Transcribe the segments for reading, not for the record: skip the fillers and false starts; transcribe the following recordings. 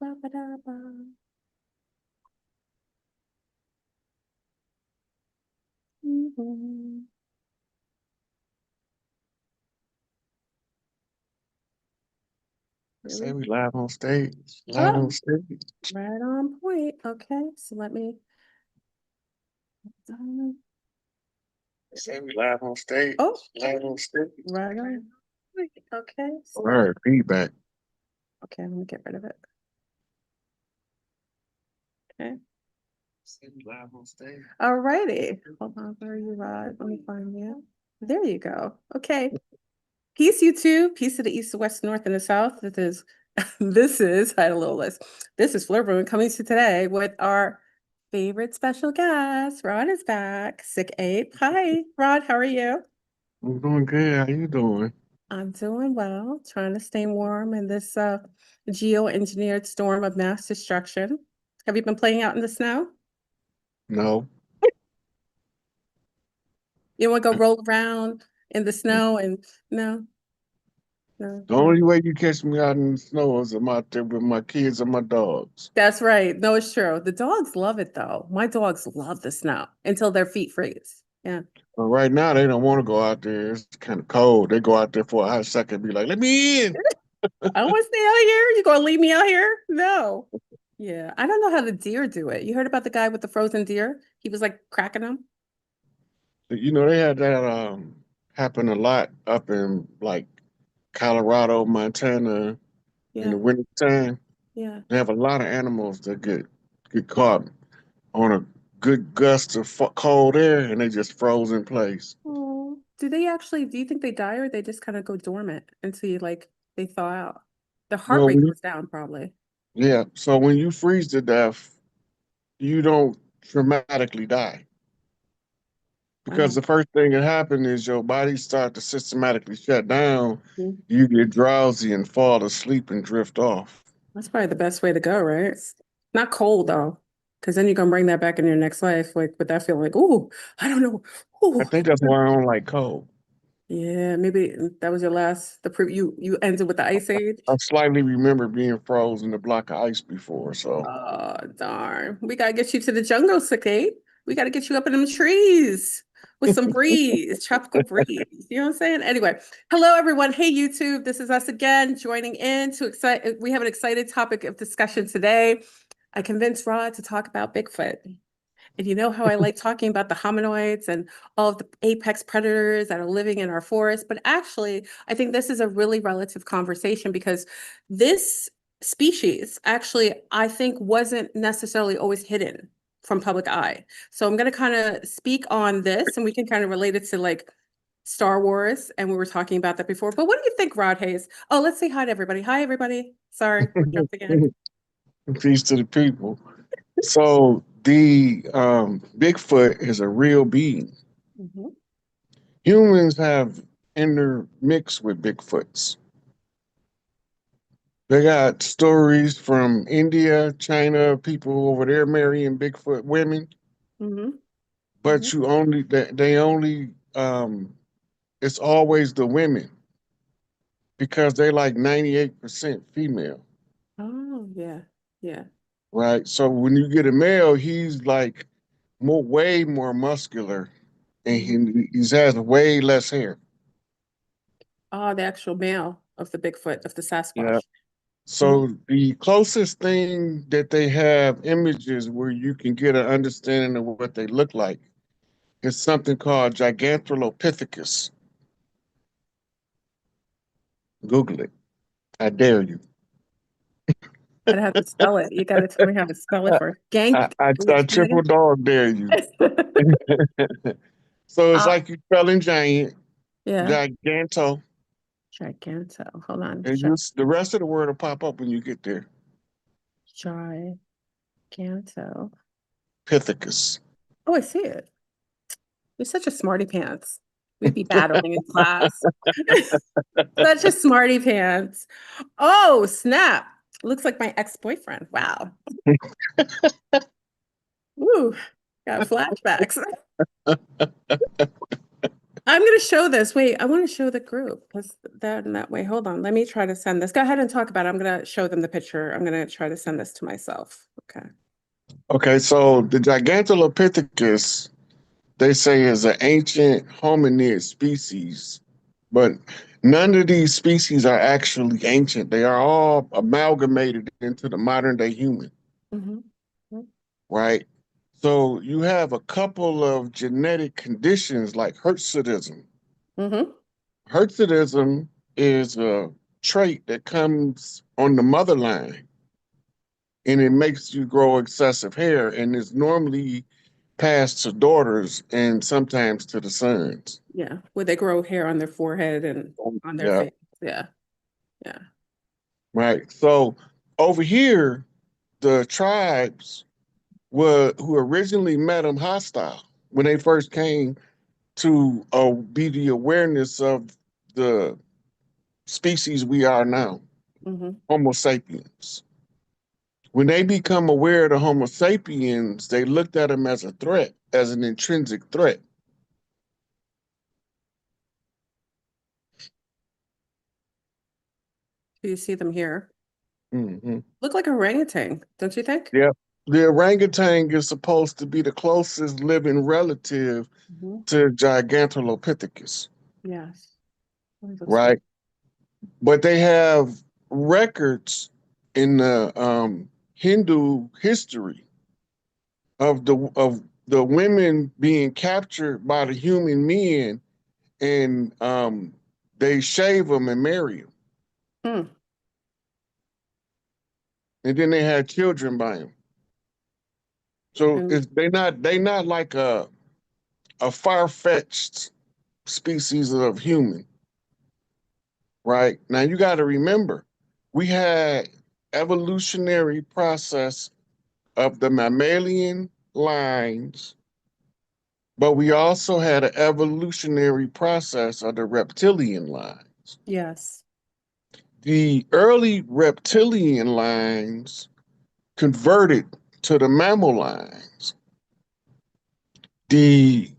Ba-ba-da-ba. Mhm. They Here say we we live on stage. Live on Oh, stage. right on point. Okay, so let me. They say we live on stage. Oh, Live on stage. right on. Okay, so All right, feedback. okay, let me get rid of it. Okay. Say we live on stage. All righty. Hold on, where are you, Rod? Let me find you. There you go. Okay. Peace, YouTube. Peace to the east, the west, north, and the south. This is, I had a little list. This is FleurBrun coming to today with our favorite special guest. Rod is back. Sick Ape. Hi, Rod. How are you? I'm doing good. How you doing? I'm doing well, trying to stay warm in this geo-engineered storm of mass destruction. Have you been playing out in the snow? No. You want to go roll around in the snow and no, no, The no. only way you catch me out in the snow is I'm out there with my kids and my dogs. That's right. No, it's true. The dogs love it though. My dogs love the snow until their feet freeze. Yeah. But right now, they don't want to go out there. It's kind of cold. They go out there for a hot second and be like, let me in. I don't want to stay out here. You gonna leave me out here? No. Yeah. I don't know how the deer do it. You heard about the guy with the frozen deer? He was like cracking them. You know, they had that happen a lot up in like Colorado, Montana in Yeah. the winter time. Yeah. They have a lot of animals that get caught on a good gust of cold air and they just froze in place. Oh, do you think they die or they just kind of go dormant until they thaw out? The heart Well, rate goes down probably. yeah. So when you freeze to death, you don't dramatically die I because know. the first thing that happens is your body starts to systematically shut down. Mhm. You get drowsy and fall asleep and drift off. That's probably the best way to go, right? Not cold though, because then you're gonna bring that back in your next life, like with that feeling like, oh, I don't know. I Oh, think that's why I don't like cold. yeah, maybe that was your last the pre you ended with the ice I age. slightly remember being frozen in a block of ice before, so Oh, darn. We gotta get you to the jungle, Sakate. We gotta get you up in them trees with some breeze, tropical breeze. You know what I'm saying? Anyway, hello everyone. Hey YouTube, this is us again joining in to excite. We have an excited topic of discussion today. I convinced Rod to talk about Bigfoot. And you know how I like talking about the hominoids and all of the apex predators that are living in our forests. But actually, I think this is a really relative conversation because this species actually, I think, wasn't necessarily always hidden from public eye. So I'm going to kind of speak on this and we can kind of relate it to like Star Wars. And we were talking about that before. But what do you think, Rod Hayes? Oh, let's say hi to everybody. Hi, everybody. Sorry, we're jumping in. peace to the people. So the Bigfoot is a real being. Mhm. Humans have intermixed with Bigfoots. They got stories from India, China, people over there marrying Bigfoot women, Mhm. but Mhm. you only they only it's always the women because they like 98% female, Oh, yeah. Yeah. right? So when you get a male, he's like way more muscular and Mhm. he has way less hair. Oh, the actual male of the Bigfoot, of the Yeah. Sasquatch. Mhm. So the closest thing that they have images where you can get an understanding of what they look like is something called Gigantolopithecus. Google it. I dare you. I'd have to spell it. You got to tell me how to spell it for gank. I triple dog dare you. So it's Ah, like you spelling giant, yeah. giganto, Giganto. Hold on. and the rest of the word will pop up when you get there. Giganto. Pithecus. Oh, I see it. You're such a smarty pants. We'd be battling in class. Such a smarty pants. Oh, snap. Looks like my ex-boyfriend. Wow. Ooh, got flashbacks. I'm going to show this. Wait, I want to show the group because that in that way. Hold on. Let me try to send this. Go ahead and talk about it. I'm going to show them the picture. I'm going to try to send this to myself. Okay. Okay, so the Gigantolopithecus, they say, is an ancient hominid species, but none of these species are actually ancient. They are all amalgamated into the modern day human, Mm-hmm. right? So you have a couple of genetic conditions like hirsutism. Mm-hmm. Hirsutism is a trait that comes on the mother line and it makes you grow excessive hair and is normally passed to daughters and sometimes to the sons. Yeah. Where they grow hair on their forehead and on their Yeah, face. Yeah. Yeah. right. So over here, the tribes were who originally met them hostile when they first came to be the awareness of the species we are now, Mm-hmm. Homo sapiens. When they become aware of the Homo sapiens, they looked at them as a threat, as an intrinsic threat. Do you see them here? Hmm. Look like a orangutan, don't you think? Yeah. The orangutan is supposed to be the closest living relative Mm-hmm. to Gigantolopithecus, Yes. It looks good. right? But they have records in the Hindu history of the women being captured by the human men, and they shave them and marry them, Hmm. and then they had children by them. So And it's, they not like a far fetched species of human, right? Now you got to remember, we had evolutionary process of the mammalian lines, but we also had an evolutionary process of the reptilian lines. yes. The early reptilian lines converted to the mammal lines. The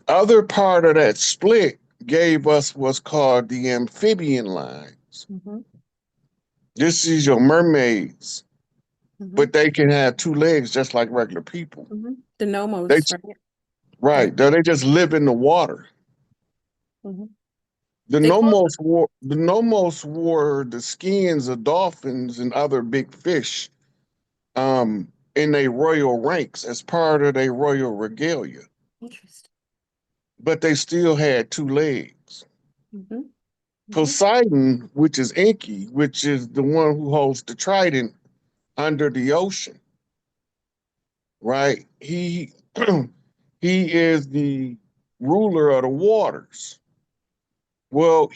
other part of that split gave us what's called the amphibian lines. Mm-hmm. This is your mermaids, Mm-hmm. but they can have two legs just like regular people. Mm-hmm. The They nomos, right? They right, they just live in the water. mm-hmm. The They call nomos wore the skins of dolphins and other big fish in their royal ranks as part of their royal regalia, interesting. but they still had two legs. Mm-hmm. Mm-hmm. Poseidon, which is Enki, which is the one who holds the trident under the ocean, right? He is the ruler of the waters. Well,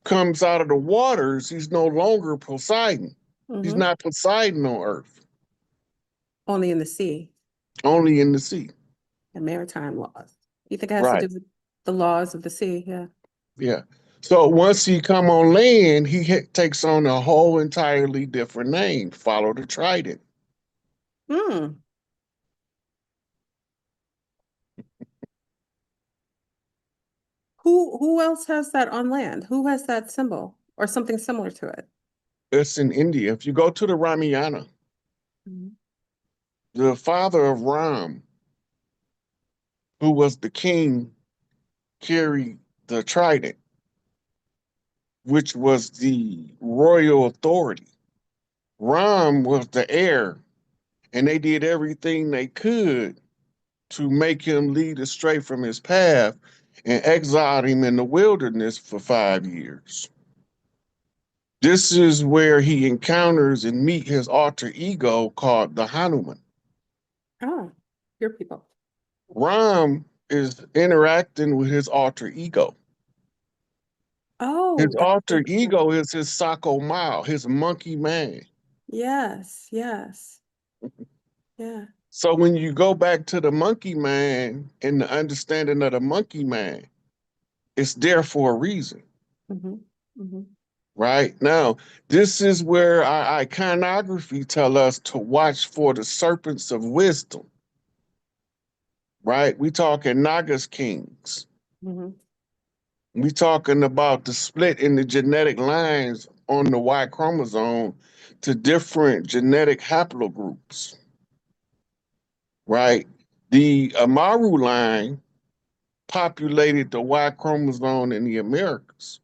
comes out of the waters. He's no longer Poseidon. He's Mm-hmm. not Poseidon on Earth, Only in the sea only in the sea. and maritime laws. You think it has to Right. do with the laws of the sea? Yeah. Yeah. So once he come on land, takes on a whole entirely different name. Follow the trident. Hmm. Who else has that on land? Who has that symbol or something similar to it? It's in India. If you go to the Ramayana, Mhm. the father of Ram, who was the king, carried the trident, which was the royal authority. Ram was the heir, and they did everything they could to make him lead astray from his path and exiled him in the wilderness for 5 years. This is where he encounters and meet his alter ego called the Hanuman. Oh, your people. Ram is interacting with his alter ego. Oh, His alter gotcha. ego is his Sako Mao, his monkey man. Yes, yes. Yeah. So when you go back to the monkey man and the understanding of the monkey man, it's there for a reason, Mm-hmm. Mm-hmm. right? Now, this is where our iconography tell us to watch for the serpents of wisdom, right? We talking Nagas kings. Mhm. We talking about the split in the genetic lines on the Y chromosome to different genetic haplogroups, right? The Amaru line populated the Y chromosome in the Americas.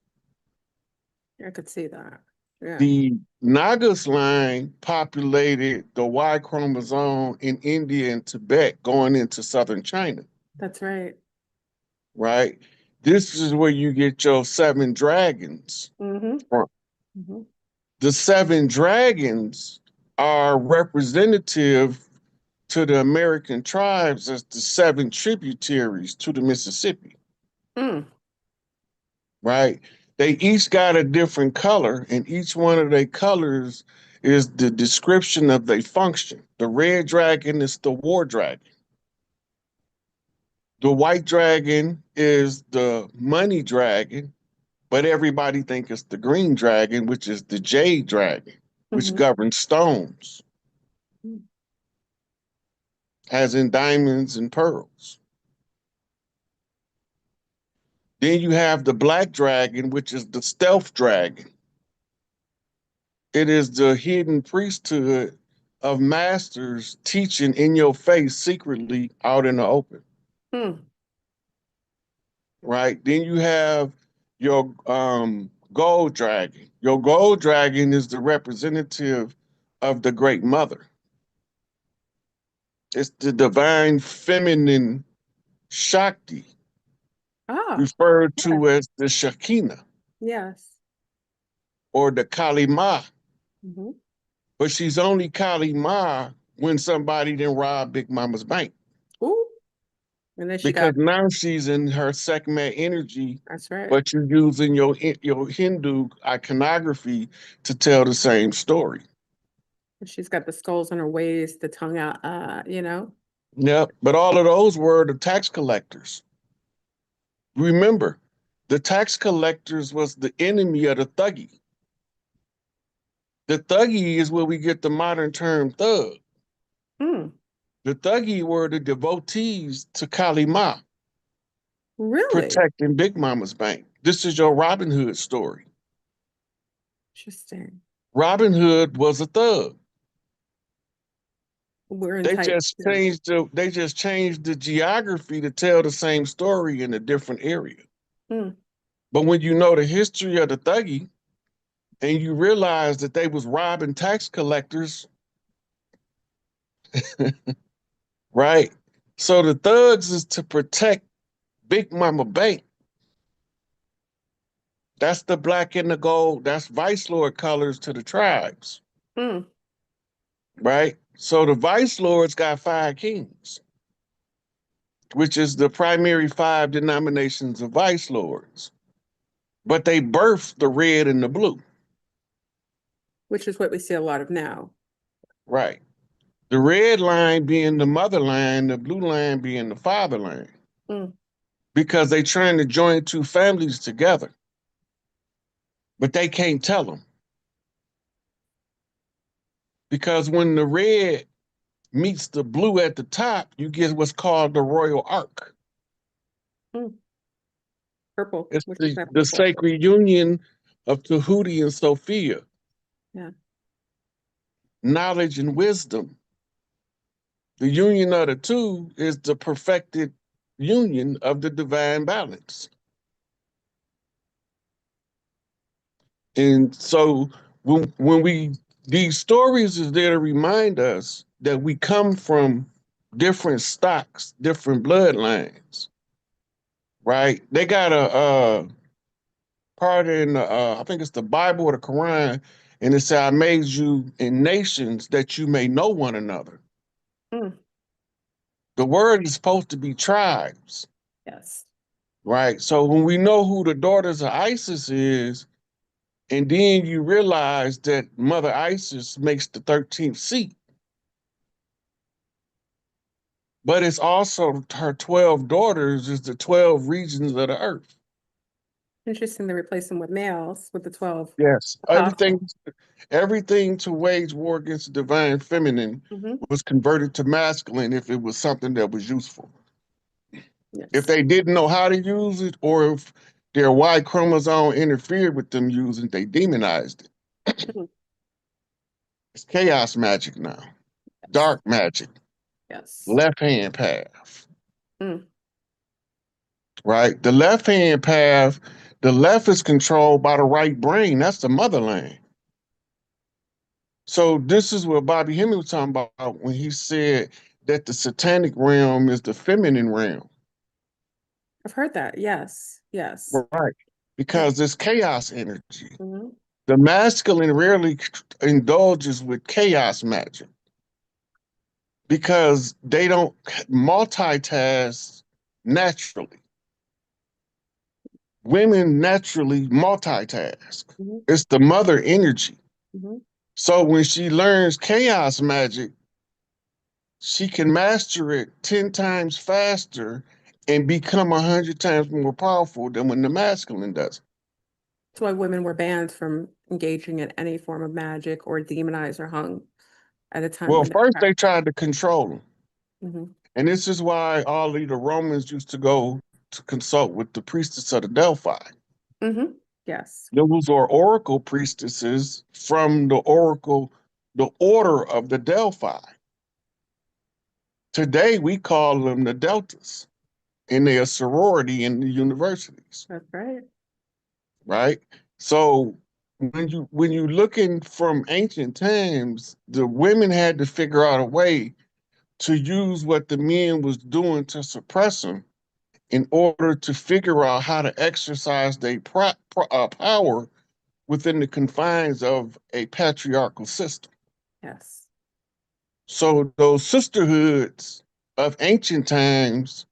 I could see that. Yeah, The Nagas line populated the Y chromosome in India and Tibet going into southern China, that's right. right? This is where you get your seven dragons Mm-hmm. from. Mm-hmm. The seven dragons are representative to the American tribes as the seven tributaries to the Mississippi, Mm. right? They each got a different color, and each one of their colors is the description of their function. The red dragon is the war dragon. The white dragon is the money dragon, but everybody think it's the green dragon, which is the jade dragon, which Mm-hmm. governs stones, Mm. as in diamonds and pearls. Then you have the black dragon, which is the stealth dragon. It is the hidden priesthood of masters teaching in your face secretly out in the open, Mm. right? Then you have your gold dragon. Your gold dragon is the representative of the great mother. It's the divine feminine Shakti, Ah, referred yeah. to as the Shekinah Yes. or the Kali Ma. Mm-hmm. But she's only Kali Ma when somebody didn't rob Big Mama's bank. Ooh. And then she Because got, now she's in her Sekhmet energy, that's right. but you're using your Hindu iconography to tell the same story. And she's got the skulls on her waist, the tongue out, Yep. But all of those were the tax collectors. Remember, the tax collectors was the enemy of the thuggy. The thuggy is where we get the modern term thug. Mm. The thuggy were the devotees to Kali Ma, Really? protecting Big Mama's bank. This is your Robin Hood story. Interesting. Robin Hood was a thug. We're in They tight. just Yeah. changed the geography to tell the same story in a different area. Mm. But when you know the history of the thuggy and you realize that they was robbing tax collectors, right? So the thugs is to protect Big Mama Bank. That's the black and the gold. That's vice lord colors to the tribes, Mm. right? So the vice lords got five kings, which is the primary five denominations of vice lords. But they birthed the red and the blue, Which is what we see a lot of now. right? The red line being the mother line, the blue line being the father line, Mm. because they trying to join two families together, but they can't tell them. Because when the red meets the blue at the top, you get what's called the royal arc. Mm. Purple, It's which is the, that the purple. sacred union of Tahuti and Sophia, Yeah. knowledge and wisdom. The union of the two is the perfected union of the divine balance. And so when we these stories is there to remind us that we come from different stocks, different bloodlines, right? They got a part in I think it's the Bible or the Quran, and it said, "I made you in nations that you may know one another." Mm. The word is supposed to be tribes, Yes. right? So when we know who the daughters of Isis is, and then you realize that Mother Isis makes the 13th seat, but it's also her 12 daughters is the 12 regions of the earth. Interesting to replace them with males with the 12 Yes. apostles. Everything to wage war against the divine feminine Mm-hmm. was converted to masculine if it was something that was useful. If Yes. they didn't know how to use it, or if their Y chromosome interfered with them using it, they demonized it. Mhm. It's chaos magic now, Yes. dark magic, Yes. left hand path, Mm. right? The left hand path, the left is controlled by the right brain. That's the motherland. So this is what Bobby Hemming was talking about when he said that the satanic realm is the feminine realm. I've heard that. Yes. Yes. Right. Because it's chaos energy. Mhm. The masculine rarely indulges with chaos magic because they don't multitask naturally. Women naturally multitask. Mhm. It's the mother energy. Mhm. So when she learns chaos magic, she can master it 10 times faster and become 100 times more powerful than when the masculine does. That's why women were banned from engaging in any form of magic or demonized or hung at a time Well, when they first they practiced. tried to control them. Mhm. And this is why all of the Romans used to go to consult with the priestess of the Delphi. Mhm. Yes. Those are oracle priestesses from the oracle, the order of the Delphi. Today we call them the Deltas, and they're a sorority in the universities, That's right. right? So when you looking from ancient times, the women had to figure out a way to use what the men was doing to suppress them in order to figure out how to exercise their power within the confines of a patriarchal system. Yes. So those sisterhoods of ancient times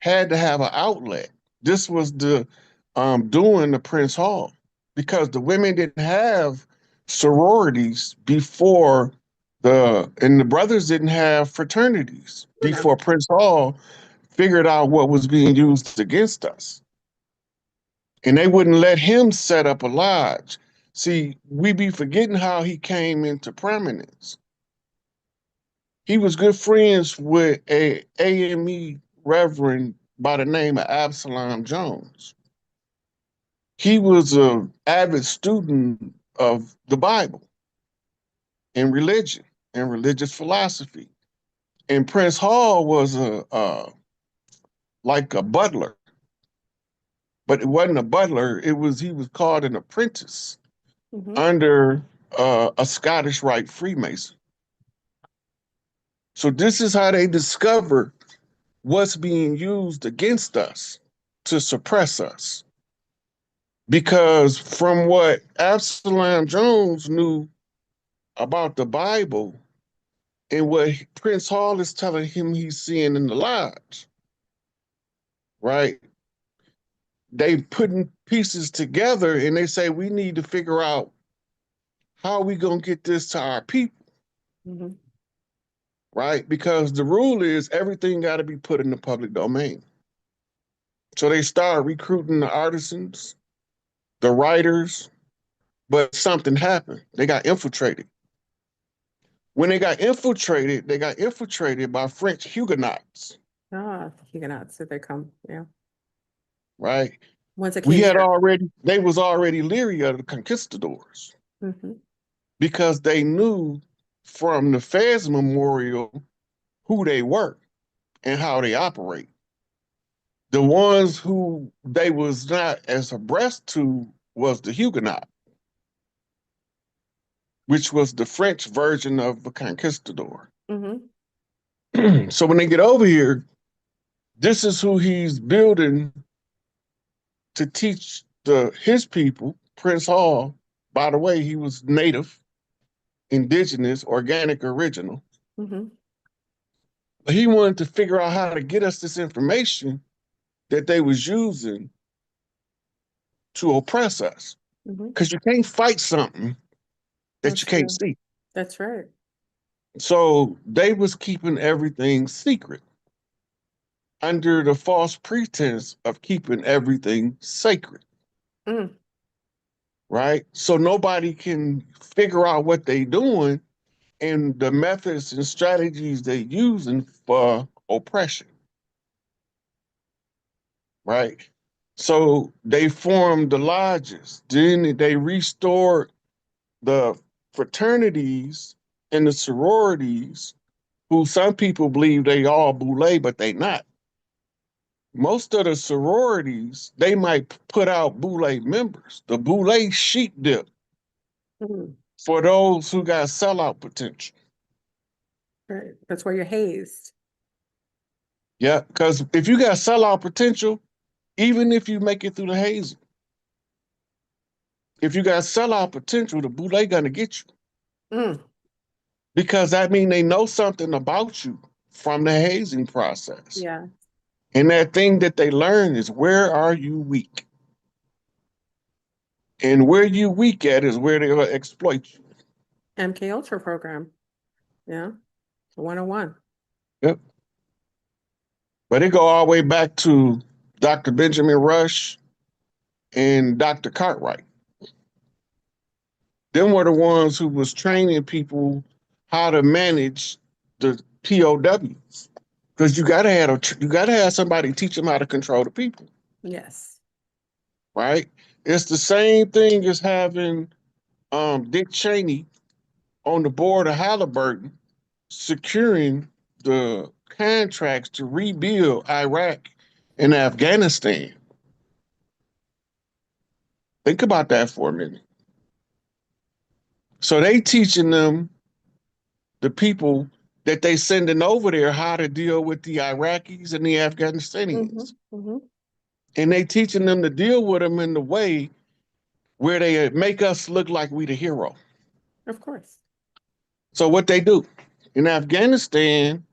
had to have an outlet. This was the doing the Prince Hall because the women didn't have sororities before and the brothers didn't have fraternities No. before Prince Hall figured out what was being used against us. And they wouldn't let him set up a lodge. See, we be forgetting how he came into prominence. He was good friends with a AME reverend by the name of Absalom Jones. He was an avid student of the Bible and religion and religious philosophy. And Prince Hall was like a butler, but it wasn't a butler. He was called an apprentice Mhm. under a Scottish Rite Freemason. So this is how they discover what's being used against us to suppress us. Because from what Absalom Jones knew about the Bible and what Prince Hall is telling him he's seeing in the lodge, right? They putting pieces together and they say we need to figure out how we gonna get this to our people, Mhm. right? Because the rule is everything got to be put in the public domain. So they start recruiting the artisans, the writers, but something happened. They got infiltrated. When they got infiltrated by French Huguenots, Ah, the Huguenots, did they come? Yeah. right? Once it came here. They was already leery of the conquistadors Mhm. because they knew from the Fez Memorial who they were and how they operate. The ones who they was not as abreast to was the Huguenot, which was the French version of the conquistador. Mhm. So when they get over here, this is who he's building to teach his people, Prince Hall. By the way, he was native, indigenous, organic, original. Mhm. But he wanted to figure out how to get us this information that they was using to oppress us. Mhm. Because you can't fight something that you That's can't true. see. That's right. So they was keeping everything secret under the false pretense of keeping everything sacred, Mm. right? So nobody can figure out what they doing and the methods and strategies they're using for oppression. right? So they formed the lodges. Then they restored the fraternities and the sororities, who some people believe they all Boule, but they not. Most of the sororities, they might put out Boule members. The Boule sheep dip Mhm. for those who got sellout potential. Right. That's where you're hazed. Yeah, because if you got sellout potential, even if you make it through the hazing, if you got sellout potential, the Boule gonna get you. Mm. Because that means they know something about you from the hazing process. Yeah. And that thing that they learn is, where are you weak? And where you weak at is where they'll exploit you. MK Ultra program. Yeah. 101. Yep. But it go all the way back to Dr. Benjamin Rush and Dr. Cartwright. Them were the ones who was training people how to manage the POWs. Because you gotta have somebody teach them how to control the people, Yes. right? It's the same thing as having Dick Cheney on the board of Halliburton securing the contracts to rebuild Iraq and Afghanistan. Think about that for a minute. So they teaching them, the people that they sending over there, how to deal with the Iraqis and the Mm-hmm. Afghanistanians. Mm-hmm. And they teaching them to deal with them in the way where they make us look like we the hero. Of course. So what they do in Afghanistan,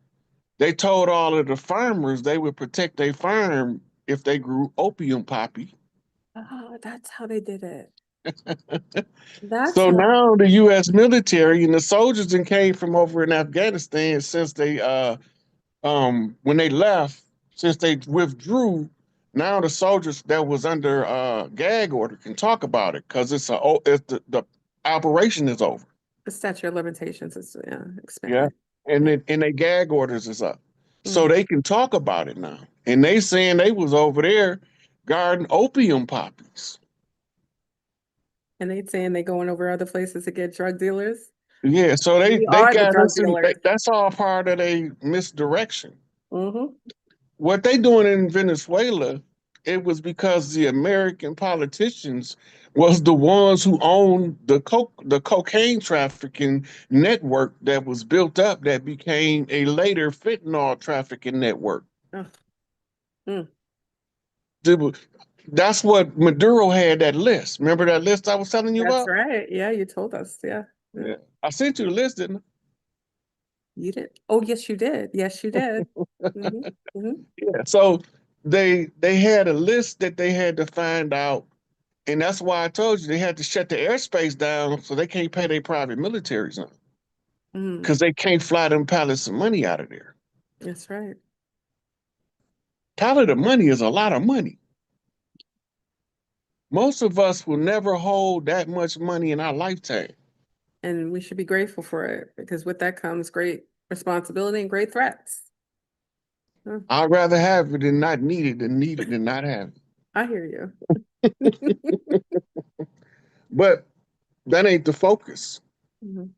they told all of the farmers they would protect their farm if they grew opium poppy. Oh, that's how they did it. That's So how. now the U.S. military and the soldiers that came from over in Afghanistan, since they when they left, since they withdrew, now the soldiers that was under gag order can talk about it, because it's the operation is over. The statute of limitations is Yeah. expanded. And Yeah. then their gag orders is up. So Mm. they can talk about it now. And they saying they was over there guarding opium poppies. And they saying they going over other places to get drug dealers. Yeah, so We they are the got drug us in, dealers. that's all part of their misdirection. Mm-hmm. What they doing in Venezuela, it was because the American politicians was the ones who owned the cocaine trafficking network that was built up, that became a later fentanyl trafficking network. Oh. Mm. That's what Maduro had, that list. Remember that list I was telling you That's about? right. Yeah, you told us. Yeah. Yeah. Yeah. I sent you the list, didn't You did. Oh, yes, you did. Yes, you did. Mm-hmm. Mm-hmm. I? Yeah. So they had a list that they had to find out. And that's why I told you they had to shut the airspace down, so they can't pay their private militaries on, Mm. because they can't fly them pallets of money out of there. That's right. Pallet of money is a lot of money. Most of us will never hold that much money in our lifetime. And we should be grateful for it, because with that comes great responsibility and great threats. Huh. I'd rather have it than not need it than not have it. I hear you. But that ain't the focus, Mhm.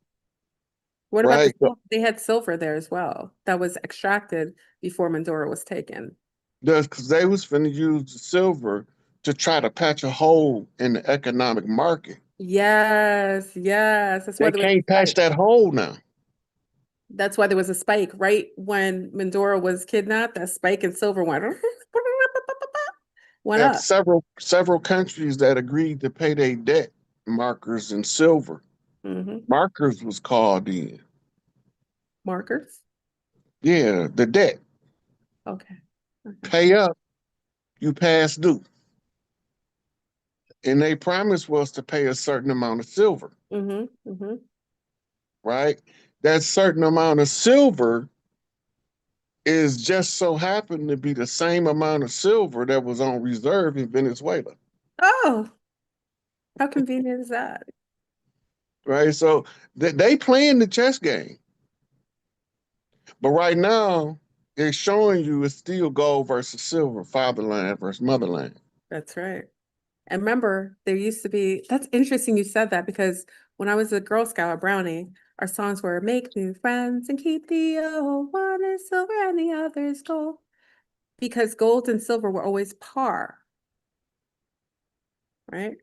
What about right? So they had silver there as well that was extracted before Mandora was taken. because they was finna use the silver to try to patch a hole in the economic market. Yes, yes. That's why They there was a can't patch spike. that hole now. That's why there was a spike right when Mandora was kidnapped. That spike in silver went went Have up. several countries that agreed to pay their debt markers in silver. Hmm. Markers was called in. Markers. Yeah, the debt. Okay. Okay. Pay up, you pass due. And they promise was to pay a certain amount of silver, Mm-hmm. Mm-hmm. right? That certain amount of silver is just so happened to be the same amount of silver that was on reserve in Venezuela, Oh, how convenient is that? right? So they playing the chess game. But right now, it's showing you it's still gold versus silver, fatherland versus motherland. That's right. And remember, there used to be, that's interesting you said that because when I was a Girl Scout or Brownie, our songs were Make New Friends and Keep the old one is silver and the other is gold. Because gold and silver were always par, right?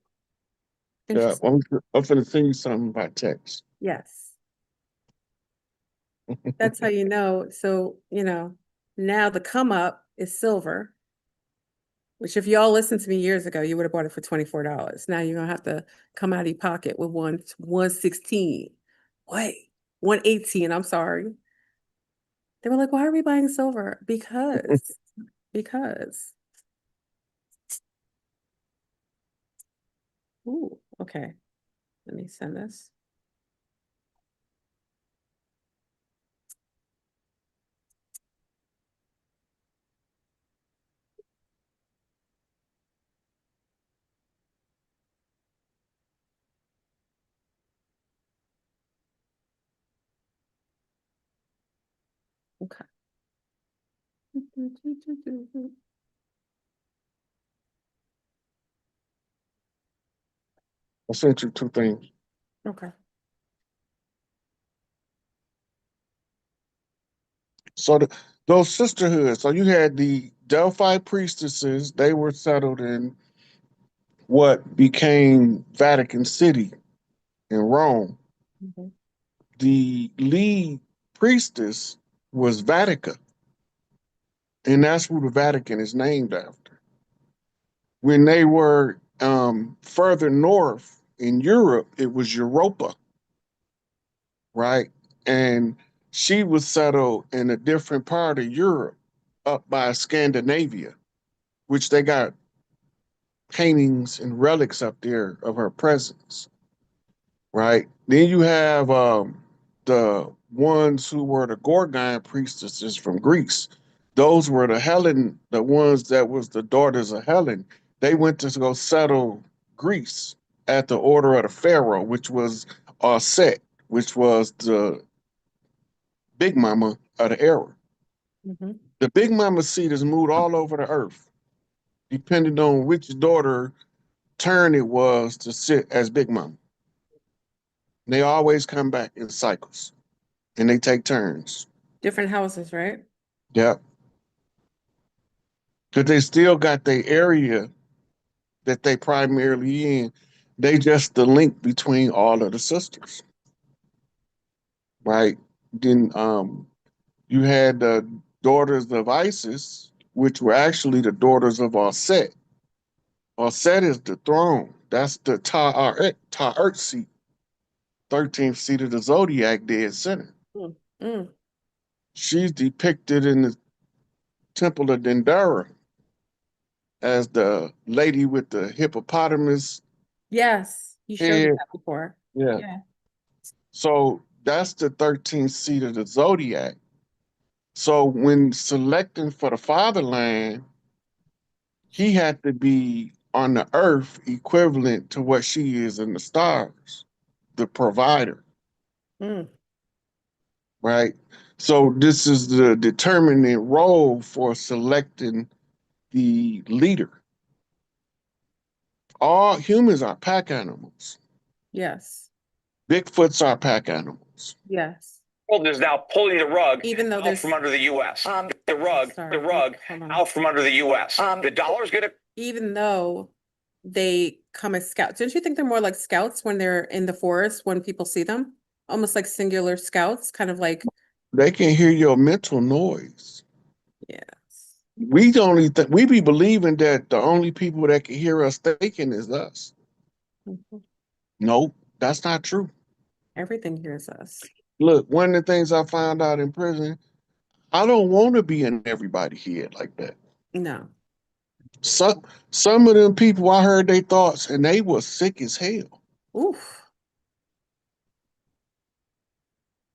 Yeah, Interesting. I'm gonna send you something by text. Yes. That's how you know. So, now the come up is silver, which if y'all listened to me years ago, you would have bought it for $24. Now you're gonna have to come out of your pocket with 116. Wait, 118, I'm sorry. They were like, why are we buying silver? Because. Ooh, okay. Let me send this. Okay. I sent you two things. Okay. So those sisterhoods. So you had the Delphi priestesses. They were settled in what became Vatican City in Rome. Mhm. The lead priestess was Vatica, and that's who the Vatican is named after. When they were further north in Europe, it was Europa, right? And she was settled in a different part of Europe, up by Scandinavia, which they got paintings and relics up there of her presence, right? Then you have the ones who were the Gorgon priestesses from Greece. Those were the ones that was the daughters of Helen. They went to go settle Greece at the order of the Pharaoh, which was Set, which was the big mama of the era. Mhm. The big mama seat is moved all over the earth, depending on which daughter turn it was to sit as big mama. They always come back in cycles and they take turns. Different houses, right? Yep. Because they still got their area that they primarily in. They just the link between all of the sisters, right? Then you had the daughters of Isis, which were actually the daughters of Set. Set is the throne. That's the Ta'art seat, 13th seat of the zodiac, dead center. Mm. Mm. She's depicted in the Temple of Dendera as the lady with the hippopotamus Yes, you showed me head. that before. Yeah. Yeah. So that's the 13th seat of the zodiac. So when selecting for the fatherland, he had to be on the earth equivalent to what she is in the stars, the provider, Mm. right? So this is the determinant role for selecting the leader. All humans are pack animals. Yes. Bigfoots are pack animals. Yes. World is now pulling the rug Even though out there's from under the U.S. The sorry, rug hold on. out from under the U.S. The dollar's going to. Even though they come as scouts, don't you think they're more like scouts when they're in the forest when people see them? Almost like singular scouts, kind of like, They can hear your mental noise. yes. We don't even we be believing that the only people that can hear us thinking is us. Mhm. Nope, that's not true. Everything hears us. Look, one of the things I found out in prison, I don't want to be in everybody's head like that. No. Some of them people I heard their thoughts and they were sick as hell. Oof.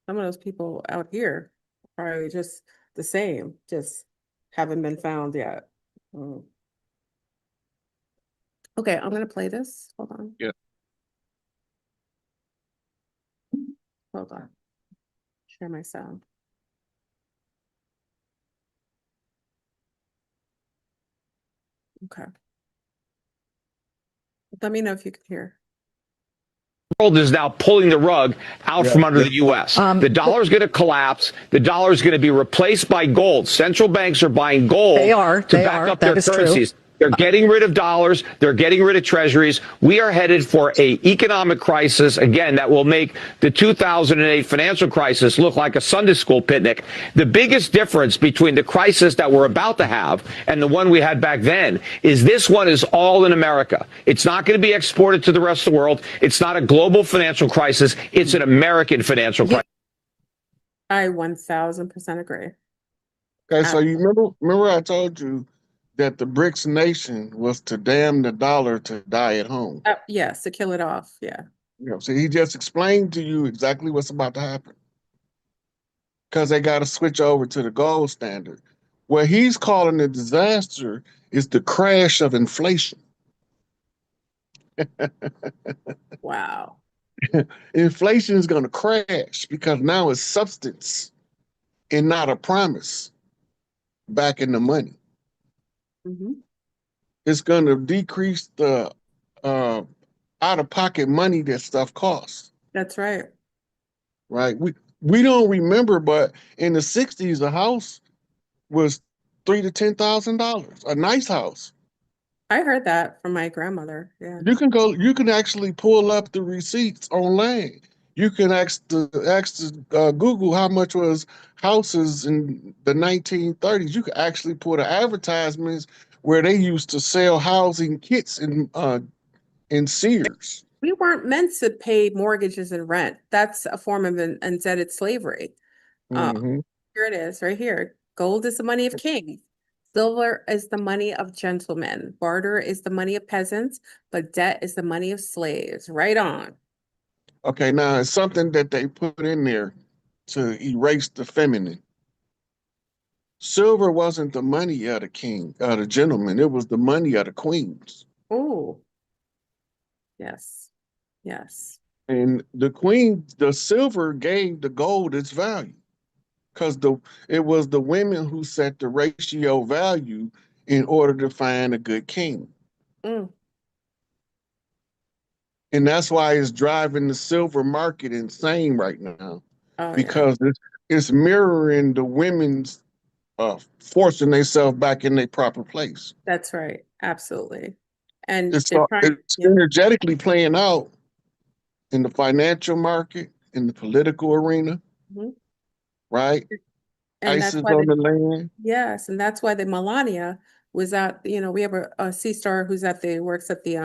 Some of those people out here are probably just the same, just haven't been found yet. Mm. Okay, I'm gonna play this. Hold on. Yeah. Hold on. Share my sound. Okay. Let me know if you can hear. World is now pulling the rug out Yeah, from under yeah. the U.S. The dollar is going to collapse. The dollar is going to be replaced by gold. Central banks are buying gold to back up their currencies. They're getting rid of dollars. They're getting rid of treasuries. We are headed for a economic crisis, again, that will make the 2008 financial crisis look like a Sunday school picnic. The biggest difference between the crisis that we're about to have and the one we had back then is this one is all in America. It's not going to be exported to the rest of the world. It's not a global financial crisis. It's an American financial crisis. I 1000% agree. Okay, so you remember I told you that the BRICS nation was to damn the dollar to die at home. Yes, to kill it off. Yeah. You know, so he just explained to you exactly what's about to happen. Because they got to switch over to the gold standard. What he's calling a disaster is the crash of inflation. Wow. Inflation is going to crash because now it's substance and not a promise back in the money. Mm-hmm. It's going to decrease the out-of-pocket money that stuff costs. That's right. Right? We don't remember, but in the 60s, a house was $3,000 to $10,000. A nice house. I heard that from my grandmother. Yeah. You can actually pull up the receipts online. You can ask Google how much was houses in the 1930s. You can actually put advertisements where they used to sell housing kits in Sears. We weren't meant to pay mortgages and rent. That's a form of indebted slavery. Mm-hmm. Here it is, right here. Gold is the money of kings. Silver is the money of gentlemen. Barter is the money of peasants, but debt is the money of slaves. Right on. Okay, now it's something that they put in there to erase the feminine. Silver wasn't the money of the gentleman. It was the money of the queens. Oh, yes. Yes. And the silver gave the gold its value because it was the women who set the ratio value in order to find a good king. Mm. And that's why it's driving the silver market insane right now Oh, because it's mirroring the women's forcing themselves back in their proper place. that's right. Absolutely. And It's they're trying, it's energetically playing out in the financial market, in the political arena, Mhm. right? And that's ISIS why on the land. yes, and that's why the Melania was at, we have a C-star who's works at the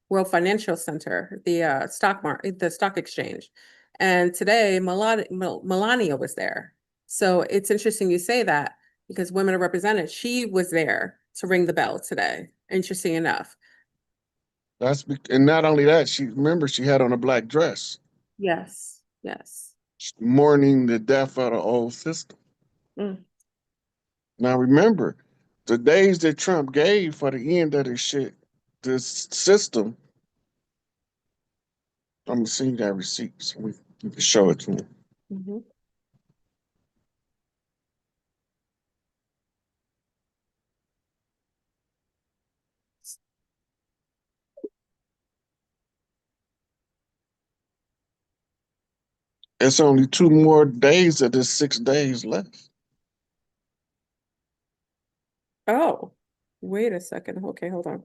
World Financial Center, the stock market, the stock exchange. And today Melania was there. So it's interesting you say that because women are represented. She was there to ring the bell today. Interesting enough. And not only that, she had on a black dress, Yes. Yes. mourning the death of the old system. Mm. Now remember, the days that Trump gave for the end of this system, I'm gonna send you that receipt so we can show it to him. Mm-hmm. It's only 2 more days of this 6 days left. Oh, wait a second. Okay, hold on.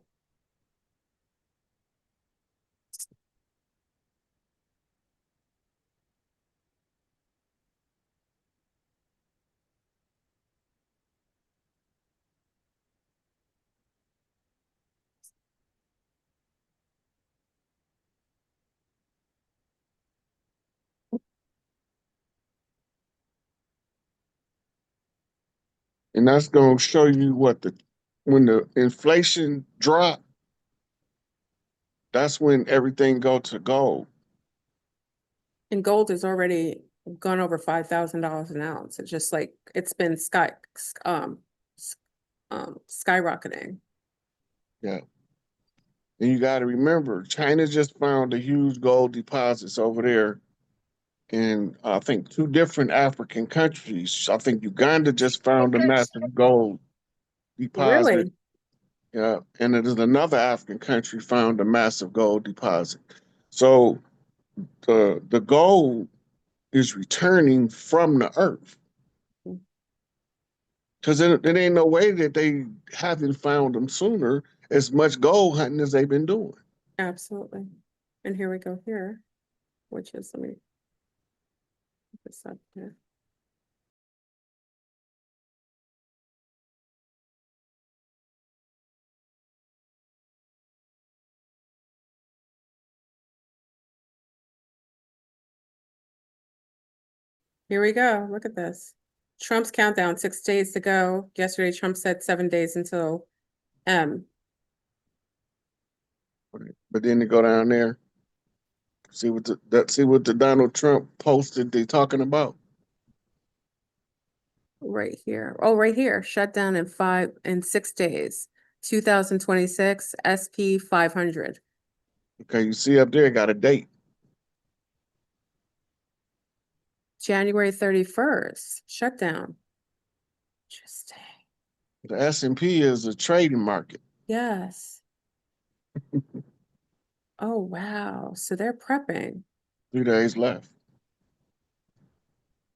And that's gonna show you when the inflation drop, that's when everything go to gold. And gold has already gone over $5,000 an ounce. It's just like it's been skyrocketing. Yeah. And you got to remember, China just found a huge gold deposits over there in, I think, 2 different African countries. I think Uganda just found a massive gold deposit. Really? Yeah, and it is another African country found a massive gold deposit. So the gold is returning from the earth because there ain't no way that they haven't found them sooner. As much gold hunting as they've been doing. Absolutely. And here we go here, which is, let me put this up here. Here we go. Look at this. Trump's countdown, 6 days to go. Yesterday, Trump said 7 days until But then they go down there, see what the Donald Trump posted they talking about. right here. Oh, right here. Shut down in 6 days. 2026 SP 500. Okay, you see up there, got a date. January 31st. Shutdown. Interesting. The S&P is a trading market. Yes. Oh, wow. So they're prepping. 3 days left.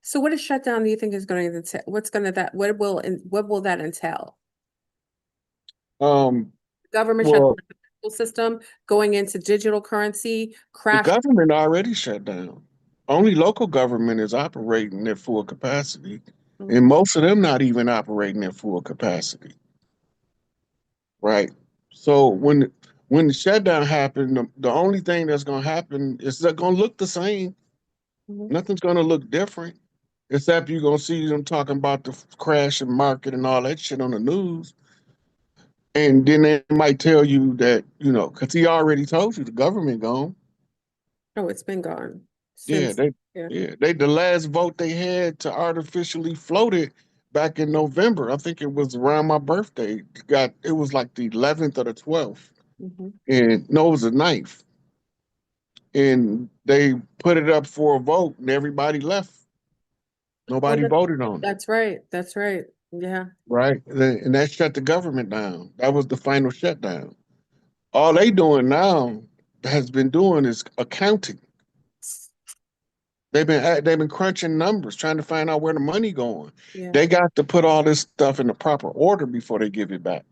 So what a shutdown do you think is going to entail? What will that entail? Government shutdown, Well, the fiscal system going into digital currency, the crash. government already shut down. Only local government is operating at full capacity, and most of them not even operating at full capacity. Right. So when the shutdown happened, the only thing that's going to happen is they're going to look the same. Nothing's going to look different, except you're going to see them talking about the crash in market and all that shit on the news. And then they might tell you that, because he already told you the government gone. Oh, it's been gone Yeah, since. the last vote they had to artificially float it back in November. I think it was around my birthday. It was like the 11th or the 12th. And no, it was the 9th. And they put it up for a vote and everybody left. Nobody voted on it. That's right. That's right. Yeah. Right. And that shut the government down. That was the final shutdown. All they doing now has been doing is accounting. They've been crunching numbers, trying to find out where the money going. Yeah. They got to put all this stuff in the proper order before they give it back.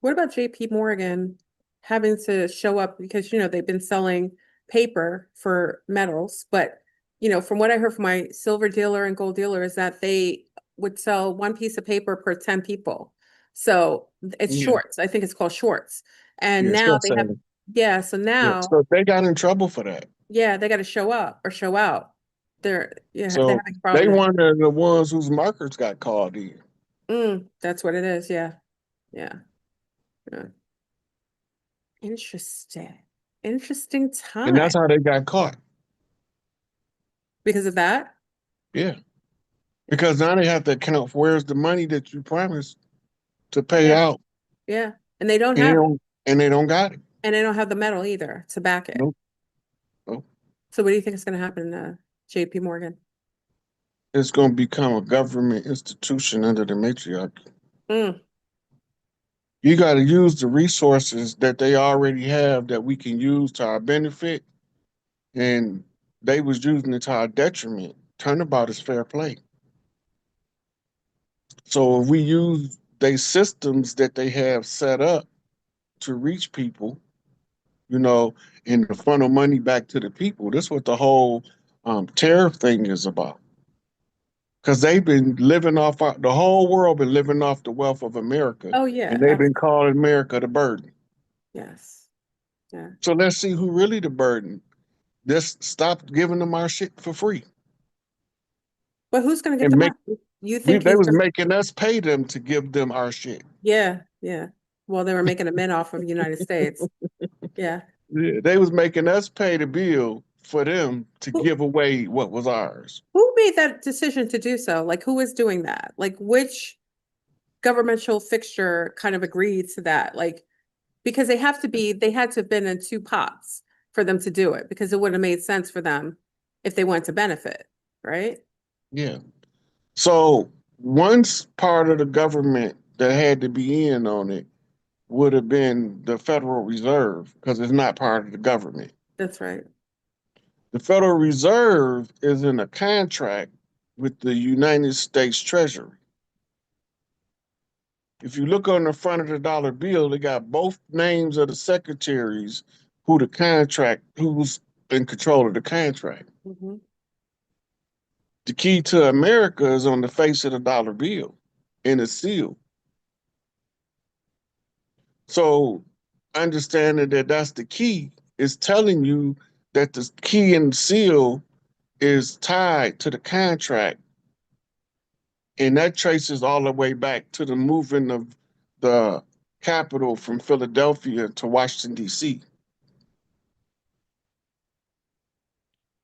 What about JP Morgan having to show up because, they've been selling paper for metals, but, from what I heard from my silver dealer and gold dealer is that they would sell one piece of paper per 10 people. So it's shorts. I think it's called shorts. And now they have, so now. So they got in trouble for that. Yeah, they got to show up or show out. They're so they one of the ones whose markers got called in. That's what it is. Yeah. Yeah. Interesting time. And that's how they got caught. Because of that? Yeah. Because now they have to account for where's the money that you promised to pay out. Yeah. And they don't have it. And they don't got it. And they don't have the metal either to back it. Nope. So what do you think is going to happen to JP Morgan? It's going to become a government institution under the matriarchy. You got to use the resources that they already have that we can use to our benefit. And they was using it to our detriment. Turnabout is fair play. So if we use they systems that they have set up to reach people, and to funnel money back to the people, this is what the whole tariff thing is about. Because they've been living off, the whole world been living off the wealth of America. Oh, yeah. And they've been calling America the burden. Yes. Yeah. So let's see who really the burden. Just stop giving them our shit for free. But who's going to get the money? You think they was making us pay them to give them our shit? Yeah, yeah. Well, they were making a mint off of the United States. Yeah. They was making us pay the bill for them to give away what was ours. Who made that decision to do so? Like, who is doing that? Like, which governmental fixture kind of agreed to that? Like, because they had to have been in two pots for them to do it, because it wouldn't have made sense for them if they wanted to benefit, right? Yeah. So once part of the government that had to be in on it would have been the Federal Reserve because it's not part of the government. That's right. The Federal Reserve is in a contract with the United States Treasury. If you look on the front of the dollar bill, they got both names of the secretaries who's in control of the contract. Mm-hmm. The key to America is on the face of the dollar bill in a seal. So understanding that that's the key is telling you that the key and seal is tied to the contract. And that traces all the way back to the moving of the capital from Philadelphia to Washington, D.C.,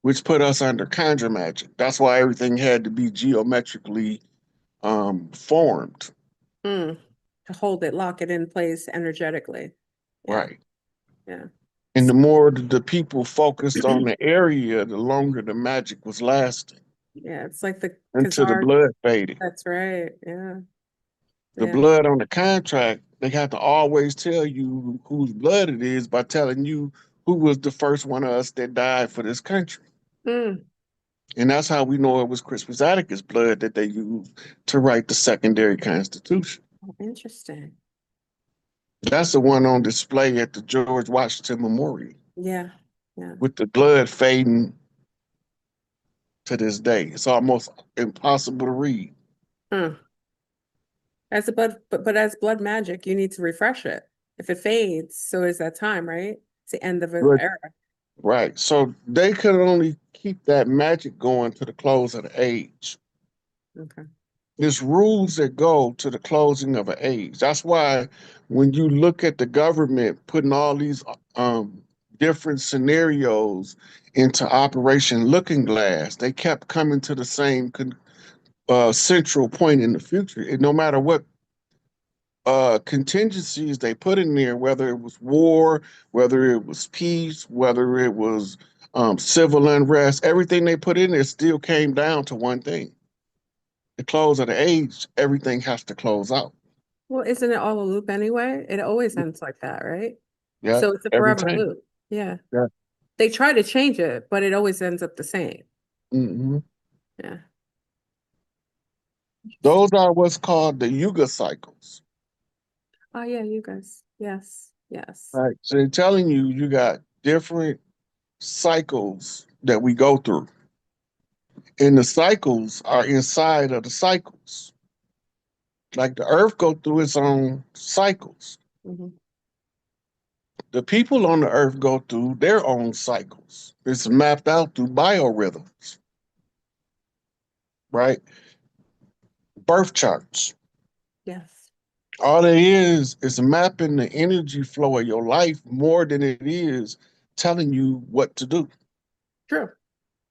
which put us under conjure magic. That's why everything had to be geometrically formed. To hold it, lock it in place energetically. Yeah. Right. Yeah. And the more the people focused on the area, the longer the magic was lasting. Yeah, it's like the until the blood faded. That's right. Yeah. The blood on the contract, they have to always tell you whose blood it is by telling you who was the first one of us that died for this country. Mm. And that's how we know it was Crispus Attucks' blood that they used to write the secondary constitution. Oh, interesting. That's the one on display at the George Washington Memorial. Yeah. Yeah. With the blood fading to this day. It's almost impossible to read. As as blood magic, you need to refresh it. If it fades, so is that time, right? It's the end of an era. Right. So they could only keep that magic going to the close of the age. Okay. There's rules that go to the closing of an age. That's why when you look at the government putting all these different scenarios into Operation Looking Glass, they kept coming to the same central point in the future. And no matter what contingencies they put in there, whether it was war, whether it was peace, whether it was civil unrest, everything they put in there still came down to one thing. The close of the age, everything has to close out. Well, isn't it all a loop anyway? It always ends like that, right? Yeah. So it's a forever loop. Yeah. Yeah. They try to change it, but it always ends up the same. Mm-hmm. Yeah. Those are what's called the Yuga cycles. Oh yeah, you guys. Yes. Yes. Right. So they're telling you you got different cycles that we go through. And the cycles are inside of the cycles. Like the earth go through its own cycles. Mm-hmm. The people on the earth go through their own cycles. It's mapped out through biorhythms. Right? Birth charts. Yes. All it is mapping the energy flow of your life more than it is telling you what to do. True.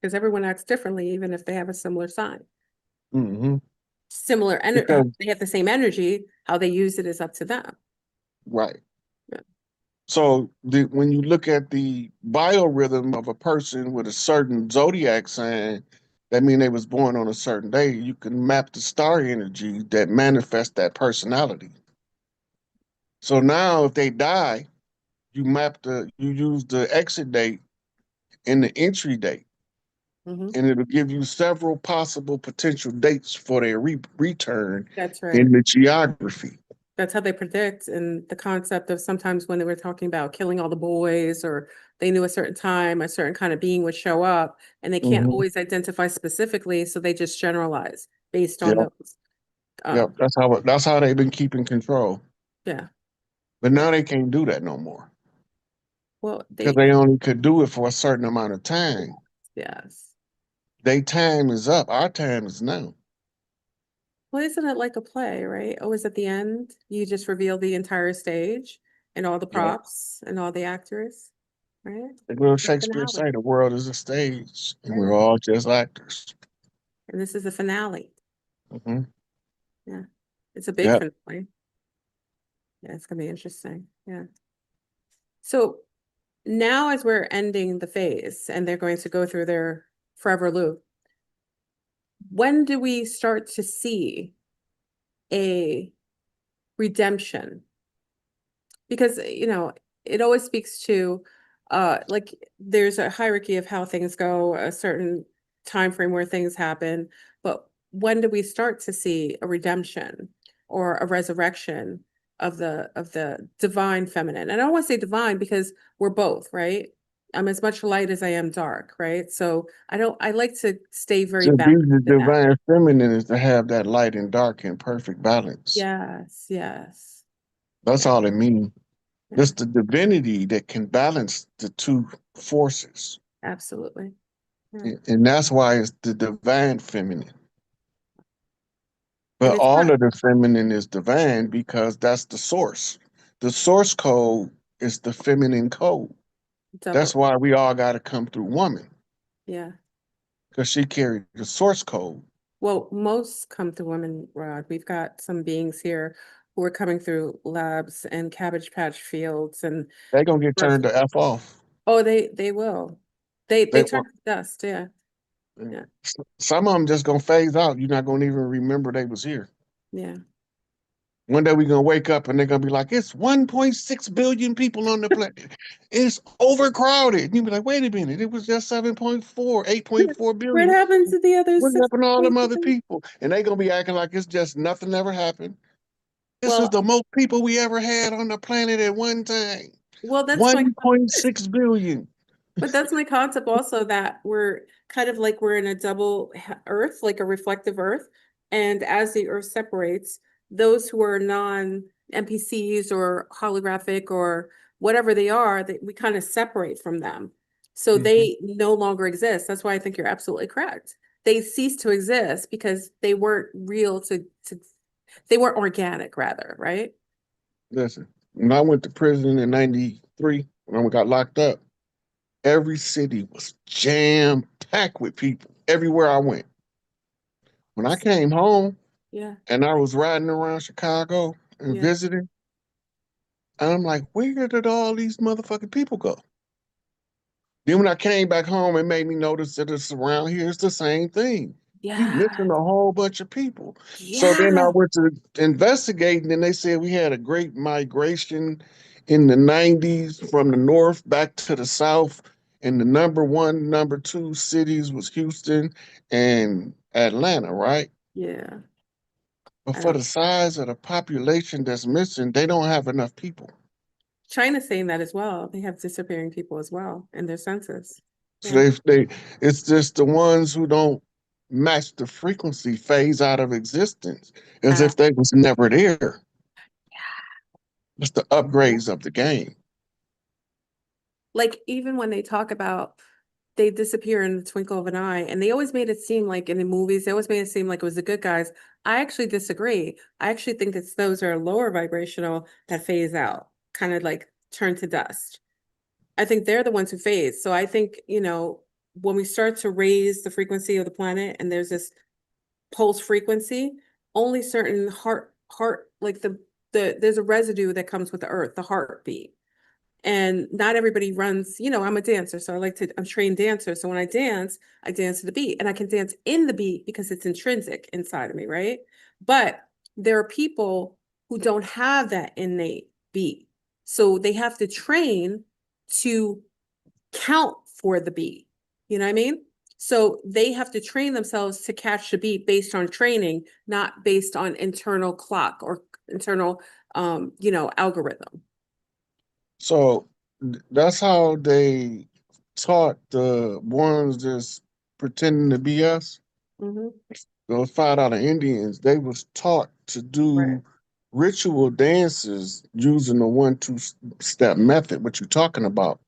Because everyone acts differently, even if they have a similar sign. Mm-hmm. Similar energy. They have the same energy. How they use it is up to them. Right. Yeah. So when you look at the biorhythm of a person with a certain zodiac sign, that means they was born on a certain day. You can map the star energy that manifests that personality. So now if they die, you use the exit date and the entry date. Mm-hmm. And it'll give you several possible potential dates for their return. That's right. In the geography. That's how they predict, and the concept of sometimes when they were talking about killing all the boys, or they knew a certain time, a certain kind of being would show up, and they can't always identify specifically, so they just generalize based on those. Yep, that's how they've been keeping control. Yeah. But now they can't do that no more. Well, because they only could do it for a certain amount of time. Yes. Their time is up. Our time is now. Well, isn't it like a play, right? Always at the end, you just reveal the entire stage and all the props and all the actors, right? Well, Shakespeare say the world is a stage and we're all just actors. And this is the finale. Mm-hmm. Yeah. It's a big finale. Yeah, it's gonna be interesting. Yeah. So now as we're ending the phase and they're going to go through their forever loop, when do we start to see a redemption. Because, you know, it always speaks to, like, there's a hierarchy of how things go, a certain time frame where things happen, but when do we start to see a redemption or a resurrection of the divine feminine? And I don't want to say divine because we're both, right? I'm as much light as I am dark, right? So I like to stay very To be balanced the in that. divine feminine is to have that light and dark in perfect balance. Yes, yes. That's Yeah, all it means. yeah, It's the divinity that can balance the two forces. absolutely. Yeah. And that's why it's the divine feminine. And But it's not all of the feminine is divine because that's the source. The source code is the feminine code. That's double. why we all got to come through woman Yeah. because she carried the source code. Well, most come through women, Rod. We've got some beings here who are coming through labs and Cabbage Patch fields and They're going to get birth. turned the F off. Oh, they will. They They, turn to dust, yeah. Yeah. some of them just going to phase out. You're not going to even remember they was here. Yeah. One day we're going to wake up and they're going to be like, it's 1.6 billion people on the planet. It's overcrowded. And you'll be like, wait a minute. It was just 7.4, 8.4 What billion. happened to the other What six happened to all them point other something? people? And they going to be acting like it's just nothing ever happened. This is Well, the most people we ever had on the planet at one time. that's my 1.6 billion. but that's my concept also, that we're kind of like we're in a double earth, like a reflective earth. And as the earth separates, those who are non NPCs or holographic or whatever they are, that we kind of separate from them. So they no longer exist. That's why I think you're absolutely correct. They cease to exist because they weren't real to they weren't organic, rather, right? Listen, when I went to prison in 93, when I got locked up, every city was jam-packed with people everywhere I went. When I came home Yeah, and I was riding around Chicago and yeah, visiting, I'm like, where did all these motherfucking people go? Then when I came back home, it made me notice that it's around here, it's the same thing. We yeah, missing a whole bunch of people. So then I yeah, went to investigating, and they said we had a great migration in the 90s from the north back to the south. And the number one, number two cities was Houston and Atlanta, right? yeah. But I for don't. the size of the population that's missing, they don't have enough people. China's saying that as well. They have disappearing people as well in their census. So Yeah. it's just the ones who don't match the frequency phase out of existence as Uh, if they was never there. It's the yeah. upgrades of the game. Like even when they talk about they disappear in the twinkle of an eye, and they always made it seem like in the movies, they always made it seem like it was the good guys. I actually disagree. I actually think it's those that are lower vibrational that phase out, kind of like turn to dust. I think they're the ones who phase. So I think, you know, when we start to raise the frequency of the planet and there's this pulse frequency, only certain heart like there's a residue that comes with the earth, the heartbeat. And not everybody runs, you know, I'm a dancer, so I'm a trained dancer. So when I dance to the beat, and I can dance in the beat because it's intrinsic inside of me, right? But there are people who don't have that innate beat. So they have to train to count for the beat. You know what I mean? So they have to train themselves to catch the beat based on training, not based on internal clock or internal you know, algorithm. So that's how they taught the ones that's pretending to be us. Mm-hmm. Those $5 Indians, they was taught to Right. do ritual dances using the 1-2 step method, what you're talking about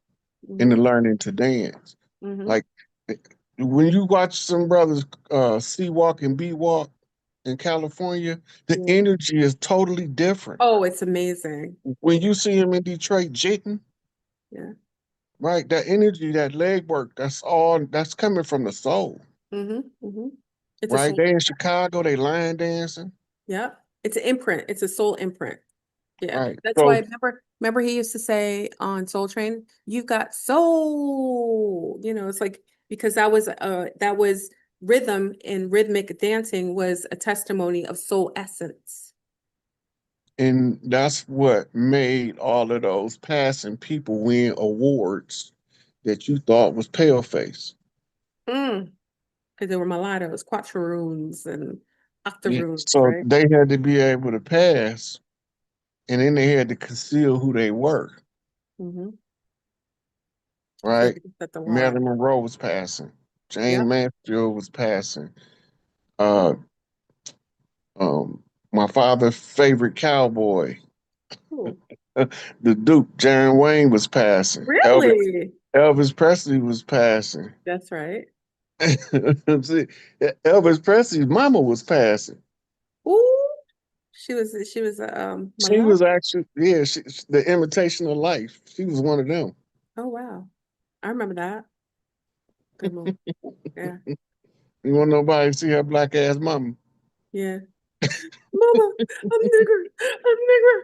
in the Mm-hmm. learning to dance. Mm-hmm. Like when you watch some brothers C walk and B walk in California, the Yeah. energy is totally different. Oh, it's amazing. When you see him in Detroit jitting, Yeah. right, that energy, that leg work, that's coming from the soul. Mm-hmm. Mm-hmm. It's a Right? soul. They in Chicago, they line dancing. Yeah. It's an imprint. It's a soul imprint. Yeah. Right. That's why So remember he used to say on Soul Train, you've got soul. You know, it's like because that was rhythm, and rhythmic dancing was a testimony of soul essence. And that's what made all of those passing people win awards that you thought was paleface. Mm. Because there were mulattoes, quattroons, and Yeah. octoroons, So right? they had to be able to pass, and then they had to conceal who they were, Mm-hmm. So you right? could set the line. Marilyn Monroe was passing. Jane Yep. Mansfield was passing. Uh, my father's favorite cowboy, Cool. the Duke, Jaron Wayne was passing. Really? Elvis Presley was passing. That's right. See, Elvis Presley's mama was passing. Ooh, she was a She mulatto. was actually, yeah, the imitation of life. She was one of them. Oh wow. I remember that. Good movie. Yeah. You want nobody to see her black ass mama. Yeah. Mama, I'm nigger. I'm nigger.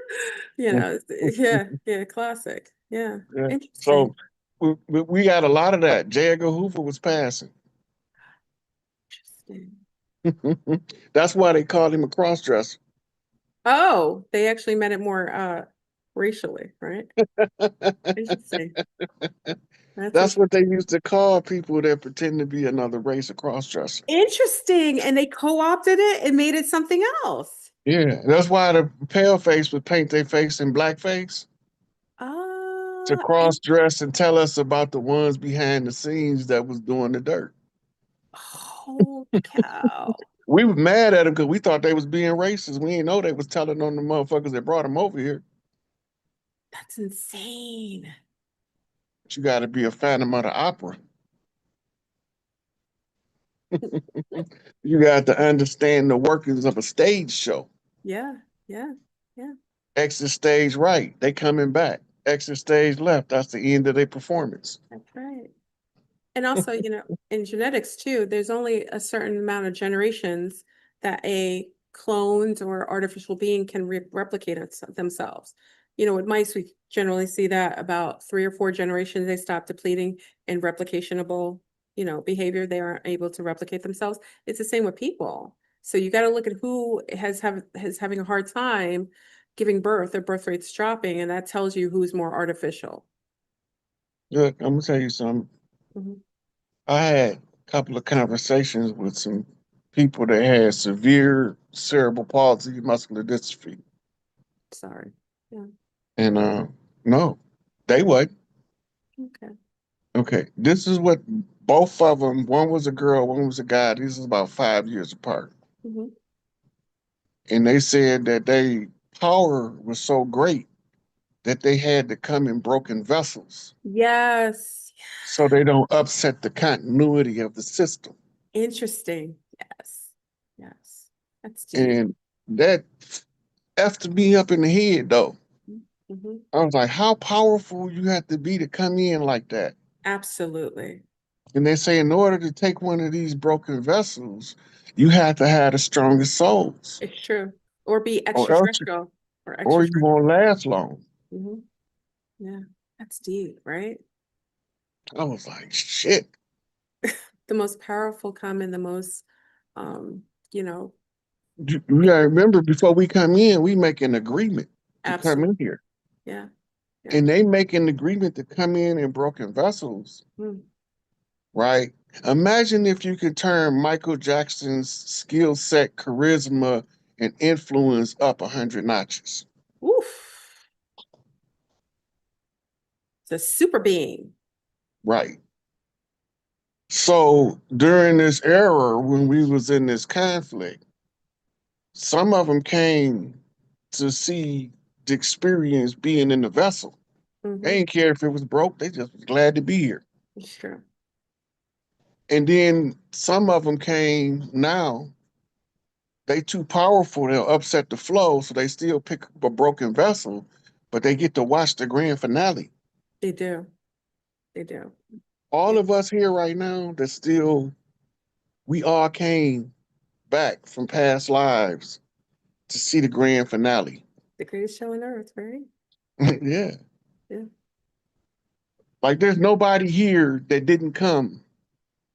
You know, yeah, yeah, classic. Yeah. Yeah. Interesting. So we got a lot of that. J. Edgar Hoover was passing. Interesting. That's why they called him a crossdresser. Oh, they actually meant it more racially, right? Interesting. That's That's what they used to call people that pretend to be another race, a crossdresser. interesting. And they co-opted it and made it something else. Yeah, that's why the pale face would paint their face in blackface to Ah, cross dress and tell us about the ones behind the scenes that was doing the dirt. holy cow. We were mad at them because we thought they was being racist. We didn't know they was telling on the motherfuckers that brought them over here. That's insane. But you got to be a Phantom of the Opera. You got to understand the workings of a stage show. Yeah, yeah, yeah. Exit stage right, they coming back. Exit stage left, that's the end of their performance. That's right. And also, you know, in genetics too, there's only a certain amount of generations that a cloned or artificial being can replicate themselves. You know, with mice, we generally see that about 3 or 4 generations, they stop depleting in replicationable, you know, behavior. They aren't able to replicate themselves. It's the same with people. So you got to look at who has having a hard time giving birth, their birth rate's dropping, and that tells you who's more artificial. Look, I'm gonna tell you something. Mhm. I had a couple of conversations with some people that had severe cerebral palsy, muscular dystrophy. Sorry. Yeah. And no, they wasn't. Okay. Okay, this is what both of them, one was a girl, one was a guy. This is about 5 years apart. Mhm. And they said that their power was so great that they had to come in broken vessels Yes. so they don't upset the continuity of the system. Interesting. Yes. Yes. That's deep. And that effed me up in the head though. Hmm. I was like, how powerful you have to be to come in like that. Absolutely. And they say in order to take one of these broken vessels, you have to have the strongest souls, It's true. Or be or else extraterrestrial or or you extraterrestrial. won't last long. Hmm. Yeah. That's deep, right? I was like, shit. The most powerful come in the most, um, you know, You gotta remember before we come in, we make an agreement to come in absolutely. here. Yeah. Yeah. And they make an agreement to come in broken vessels, Mm. right? Imagine if you could turn Michael Jackson's skill set, charisma, and influence up 100 notches. Oof. It's a super being. Right. So during this era, when we was in this conflict, some of them came to see the experience being in the vessel. They Hmm. didn't care if it was broke. They just was glad to be here. It's true. And then some of them came now, they too powerful, they'll upset the flow, so they still pick up a broken vessel, but they get to watch the grand finale. They do. They do. All Yeah. of us here right now that still, we all came back from past lives to see the grand finale. The greatest show on earth, right? Yeah. Yeah. Like there's nobody here that didn't come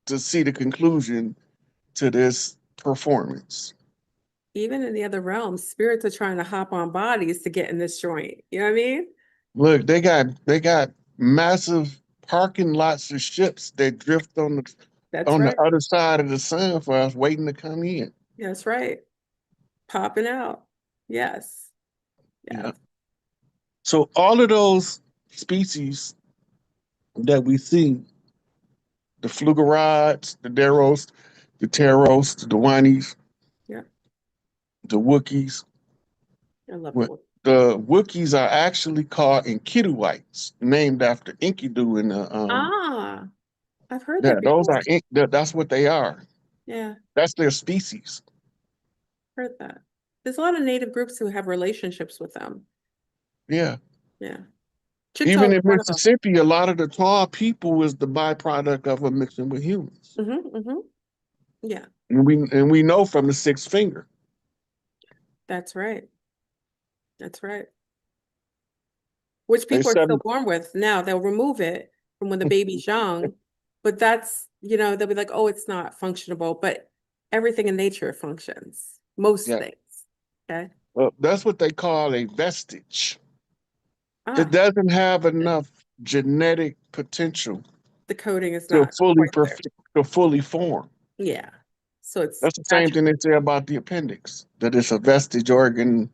to see the conclusion to this performance. even in the other realms, spirits are trying to hop on bodies to get in this joint. You know what I mean? Look, they got massive parking lots of ships that drift That's on right. the other side of the sun for us waiting to come in. That's right. Popping out. Yes. Yeah. Yes. So all of those species that we see, the flugerods, the deros, the pteros, the Dewanies, Yeah. the Wookiees. I love Well, it. the Wookiees are actually called Enkiduites, named after Enkidu in the Ah, I've heard that those before. are that's what they are. Yeah, That's their species. heard that. There's a lot of native groups who have relationships with them. Yeah. Yeah. Chickasaw Even is in one of them. Mississippi, a lot of the tall people is the byproduct of a mixing with humans. Yeah, And we know from the six finger. that's right. That's right. Which They people are said still born with now. They'll remove it from when the baby's young, but that's, they'll be like, oh, it's not functionable, but everything in nature functions. Most yeah. things. Okay. Well, that's what they call a vestige. It Ah, doesn't have enough genetic potential the coding is to not quite there. fully form. Yeah. So it's That's the same thing they say about the appendix, that it's a vestige organ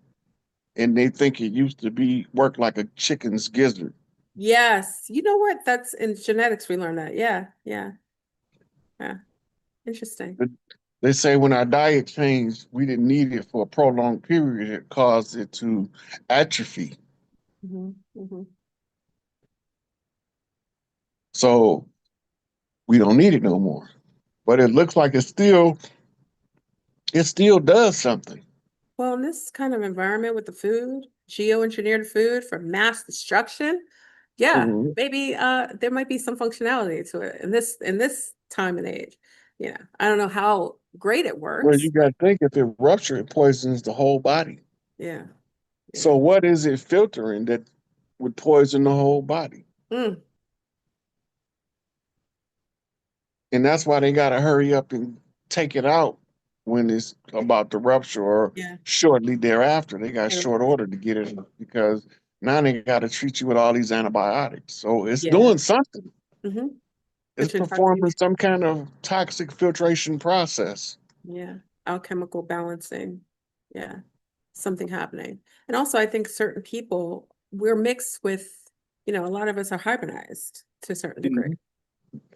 and they think it used to be work like a chicken's gizzard. yes. You know what? That's in genetics, we learned that. Yeah, yeah, yeah. Interesting. They say when our diet changed, we didn't need it for a prolonged period. It caused it to atrophy. So we don't need it no more. But it looks like it still does something. Well, in this kind of environment with the food, geoengineered food for mass destruction, yeah, Mhm. maybe there might be some functionality to it in this time and age. Yeah, I don't know how great it Well, you works, got but to think if it ruptures, it poisons the whole body. yeah, yeah. So what is it filtering that would poison the whole body? Mm, And that's why they got to hurry up and take it out when it's about to rupture or yeah. shortly thereafter. They got Yeah. short order to get it because now they got to treat you with all these antibiotics. So it's Yeah. doing something. Mm-hmm. It's performing some kind of toxic filtration process. Yeah, alchemical balancing. Yeah, something happening. And also, I think certain people, we're mixed with, a lot of us are hybridized to a certain degree. Mhm.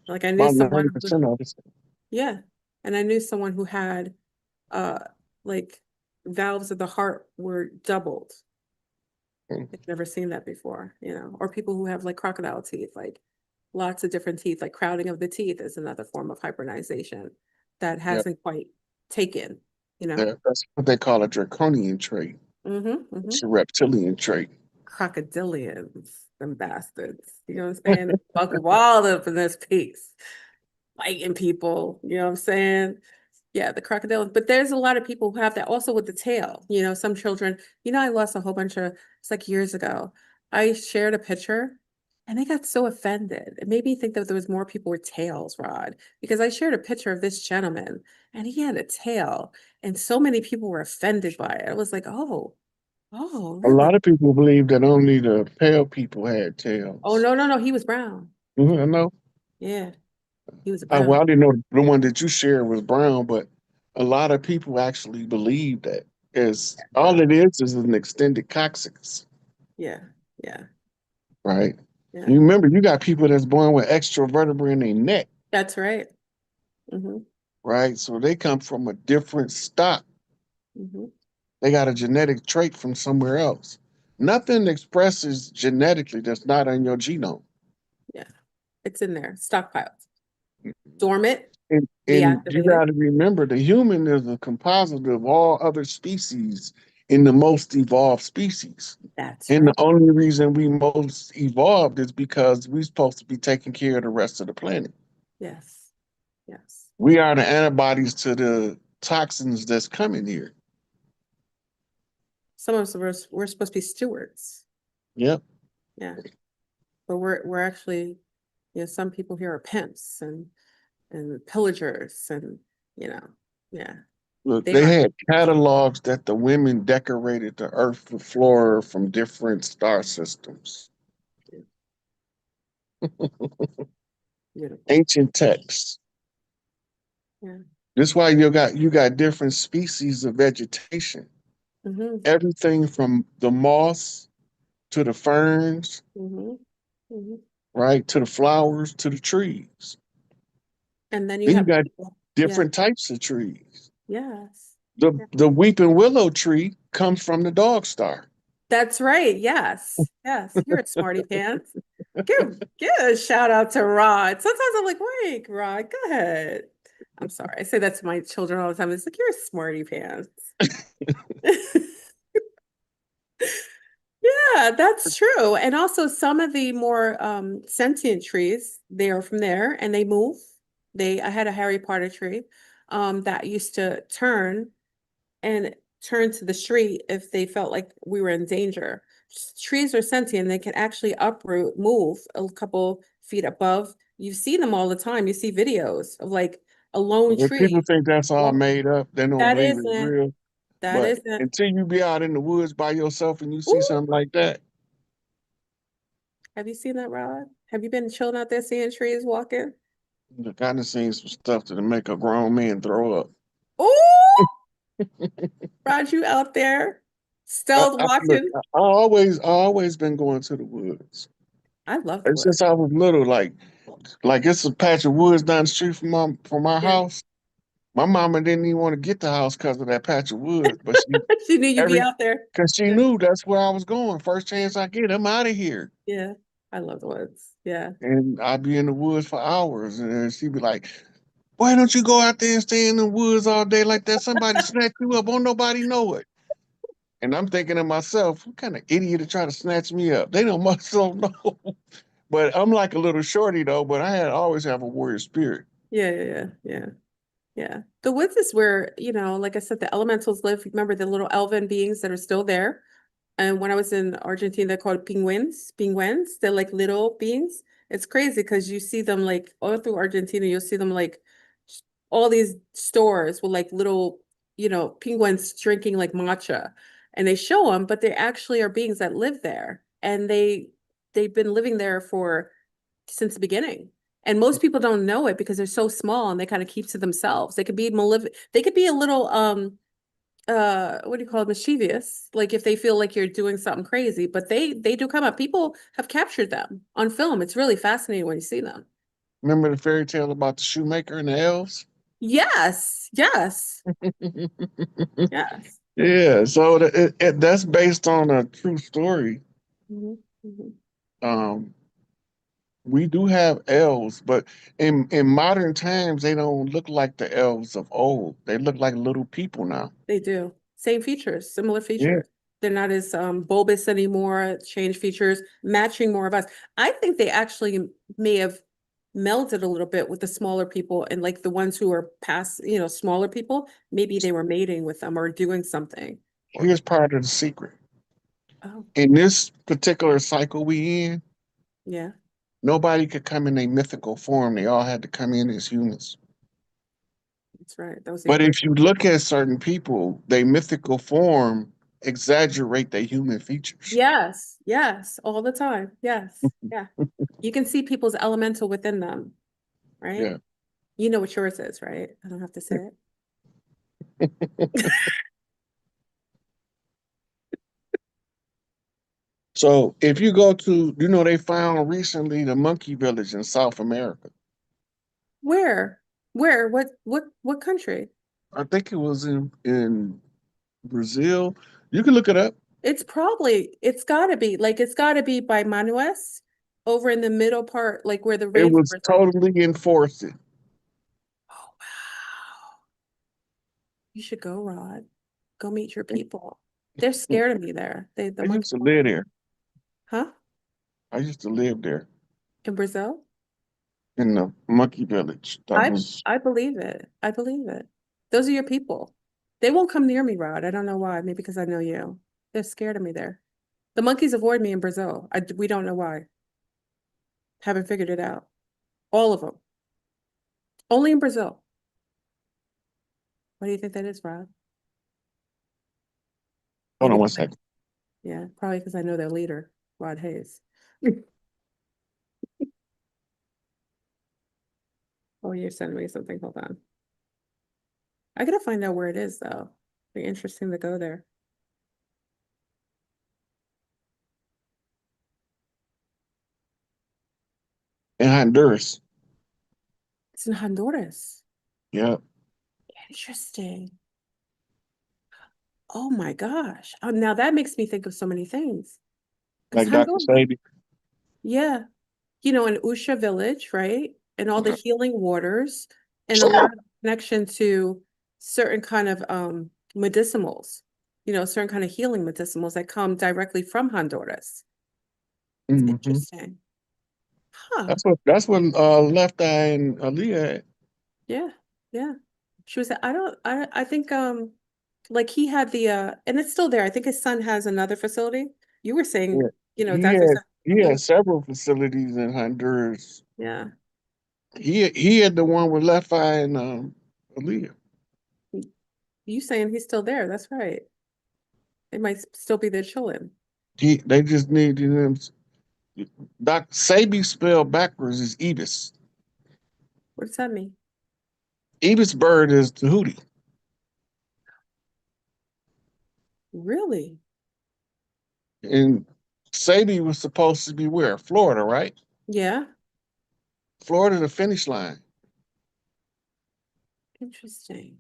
Like I knew About someone who, 90% of it. yeah, and I knew someone who had, uh, like valves of the heart were doubled. Mm. I've never seen that before, or people who have like crocodile teeth, like lots of different teeth, like crowding of the teeth is another form of hybridization that Yeah, hasn't quite taken, that's what they call a draconian trait. It's a reptilian trait. Crocodilians, them bastards. You know what I'm saying? Buck wild up in this piece, biting people. You know what I'm saying? Yeah, the crocodile. But there's a lot of people who have that also with the tail. Some children, I lost a whole bunch of, it's like years ago. I shared a picture and they got so offended. It made me think that there was more people with tails, Rod, because I shared a picture of this gentleman and he had a tail and so many people were offended by it. I was like, oh, A lot really? of people believe that only the pale people had Oh, tails. no, no, no. He was brown. I know. Yeah, he was Well, brown. I didn't know the one that you shared was brown, but a lot of people actually believe that. Is all Brown. it is an extended coccyx, Yeah, yeah, right? yeah. You remember, you got people that's born with extra vertebrae in their neck, That's right. Mm-hmm. right? So they come from a different stock. Mm-hmm. They got a genetic trait from somewhere else. Nothing expresses genetically that's not in your genome. Yeah, it's in there, stockpiled, dormant, And you deactivated. got to remember, the human is a composite of all other species in the most evolved species. That's And the right. only reason we most evolved is because we're supposed to be taking care of the rest of the planet. Yes, yes. We are the antibodies to the toxins that's coming here. Some of us we're supposed to be stewards. Yep. Yeah, but we're actually, some people here are pimps and pillagers and yeah. Look, They they are. had catalogs that the women decorated the earth with flora from different star systems. Beautiful. Ancient texts. Yeah. This is why you got different species of vegetation. Mm-hmm. Everything from the moss to the ferns, Mm-hmm. Mm-hmm. right, to the flowers to the trees. And then you Then you have got people. Yeah. different types of trees. Yes. The Yeah. the weeping willow tree comes from the dog star. That's right. Yes. Yes. You're a smarty pants. Give a shout out to Rod. Sometimes I'm like, wait, Rod, go ahead. I'm sorry. I say that to my children all the time. It's like, you're a smarty pants. Yeah, that's true. And also some of the more sentient trees, they are from there and they move. I had a Harry Potter tree that used to and turn to the street if they felt like we were in danger. Trees are sentient, they can actually uproot, move a couple feet above. You see them all the time. You see videos of like a lone When people tree. think that's all Well, made up, they don't that believe it's isn't, real. that But isn't. until you be out in the woods by yourself and you see Ooh, something like that, have you seen that, Rod? Have you been chilling out there seeing trees walking? the kind of seen some stuff that'll make a grown man throw up. Ooh, Rod, you out there stealth Look, walking? I always been going to the woods. I love the And woods. since I was little, like it's a patch of woods down the street from our Yeah. house. My mama didn't even want to get the house because of that patch of woods, but She knew you'd be every out there. because she Yeah. knew that's where I was going. First chance I get, I'm out of here. Yeah. I love the woods. Yeah. And I'd be in the woods for hours, and then she'd be like, "Why don't you go out there and stay in the woods all day like that? Somebody snatch you up, won't nobody know it." And I'm thinking to myself, "What kind of idiot to try to snatch me up? They don't must don't know." But I'm like a little shorty though, but I had always have a warrior spirit. Yeah. Yeah. Yeah. Yeah. Yeah. The woods is where, like I said, the elementals live. Remember the little elven beings that are still there? And when I was in Argentina, they're called penguins. Penguins. They're like little beings. It's crazy because you see them like all through Argentina. You'll see them like all these stores with like little, penguins drinking like matcha, and they show them, but they actually are beings that live there, and they've been living there for since the beginning. And most people don't know it because they're so small and they kind of keep to themselves. They could be malevolent. They could be a little what do you call it, mischievous, like if they feel like you're doing something crazy, but they do come up. People have captured them on film. It's really fascinating when you see them. Remember the fairy tale about the shoemaker and the elves? Yes, yes, yes. Yeah, so that's based on a true story. Mhm, mhm. Um, we do have elves, but in modern times they don't look like the elves of old. They look like little people now. They do. Same features, similar Yeah, features. They're not as bulbous anymore, change features, matching more of us. I think they actually may have melded a little bit with the smaller people, and like the ones who are past, smaller people, maybe they were mating with them or doing something. Or here's part of the secret. oh, In this particular cycle we in, yeah, nobody could come in a mythical form. They all had to come in as humans. that's right. That was the But if you look at certain people, they mythical form exaggerate their human features. yes, yes, all the time. Yes, yeah. You can see people's elemental within them, right? Yeah. You know what yours is, right? I don't have to say it. So if you go to, they found recently the monkey village in South America. Where? Where? What country? I think it was in Brazil. You can look it up. It's gotta be by Manues over in the middle part, like where the It was rainforest is. totally enforced. Oh, wow. You should go, Rod. Go meet your people. They're scared of me there. The I used monkeys. to live there. Huh? I used to live there In Brazil? in the monkey village. That I was I believe it. I believe it. Those are your people. They won't come near me, Rod. I don't know why. Maybe because I know you. They're scared of me there. The monkeys avoid me in Brazil. We don't know why. Haven't figured it out. All of them. Only in Brazil. Why do you think that is, Rod? Hold Maybe on one 'cause second. yeah, probably because I know their leader, Rod Hayes. Oh, you're sending me something. Hold on. I gotta find out where it is though. Be interesting to go there. In Honduras. It's in Honduras. Yeah. Interesting. Oh my gosh. Oh, now that makes me think of so many things. Because Like Dr. Honduras, Sadie. yeah, in Usha village, right? And all the healing waters and a lot of connection to certain kind of medicinals, certain kind of healing medicinals that come directly from Honduras. It's Mm-hmm. interesting. Huh. That's what Left Eye and Aaliyah had. Yeah. Yeah. She was, I think like he had the and it's still there. I think his son has another facility. You were saying, Yeah. He Dr. had he Mhm. had several facilities in Honduras. Yeah. He had the one with Left Eye and Aaliyah. You saying he's still there. That's right. It might still be there chilling. They just needed him. Dr. Sabi spelled backwards is Ebis. What does that mean? Ebis bird is the hootie. Really? And Sabi was supposed to be where? Florida, right? Yeah. Florida, the finish line. Interesting.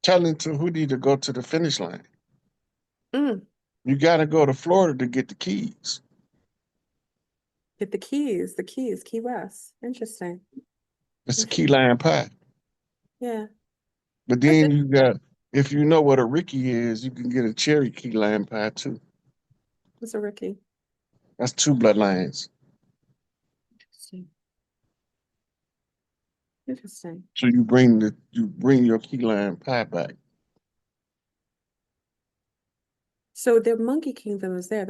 Telling Tahuti to go to the finish line. Mm. You got to go to Florida to get the keys. Get the keys, Key West. Interesting. It's a key lime pie. Yeah. But That's then you interesting. got, if you know what a Ricky is, you can get a cherry key lime pie too. What's a Ricky? That's two bloodlines. Interesting. Interesting. So you bring your key lime pie back. So the Monkey Kingdom is there.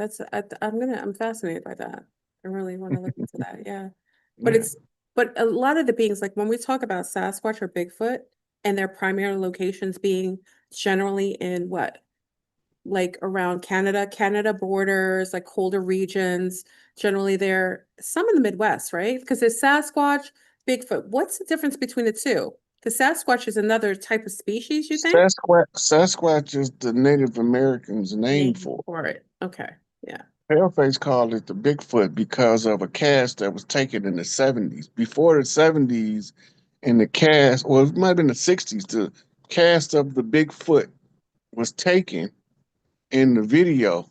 I'm fascinated by that. I really want to look into that. Yeah. But Yeah. but a lot of the beings, like when we talk about Sasquatch or Bigfoot and their primary locations being generally in what? Like around Canada borders, like colder regions. Generally they're some in the Midwest, right? Because there's Sasquatch, Bigfoot. What's the difference between the two? Because Sasquatch is another type of species, you think? Sasquatch is the Native Americans' name Name for it. for it. Okay. Yeah. Paleface called it the Bigfoot because of a cast that was taken in the 70s. Before the 70s, in the cast, well, it might have been the 60s, the cast of the Bigfoot was taken in the video,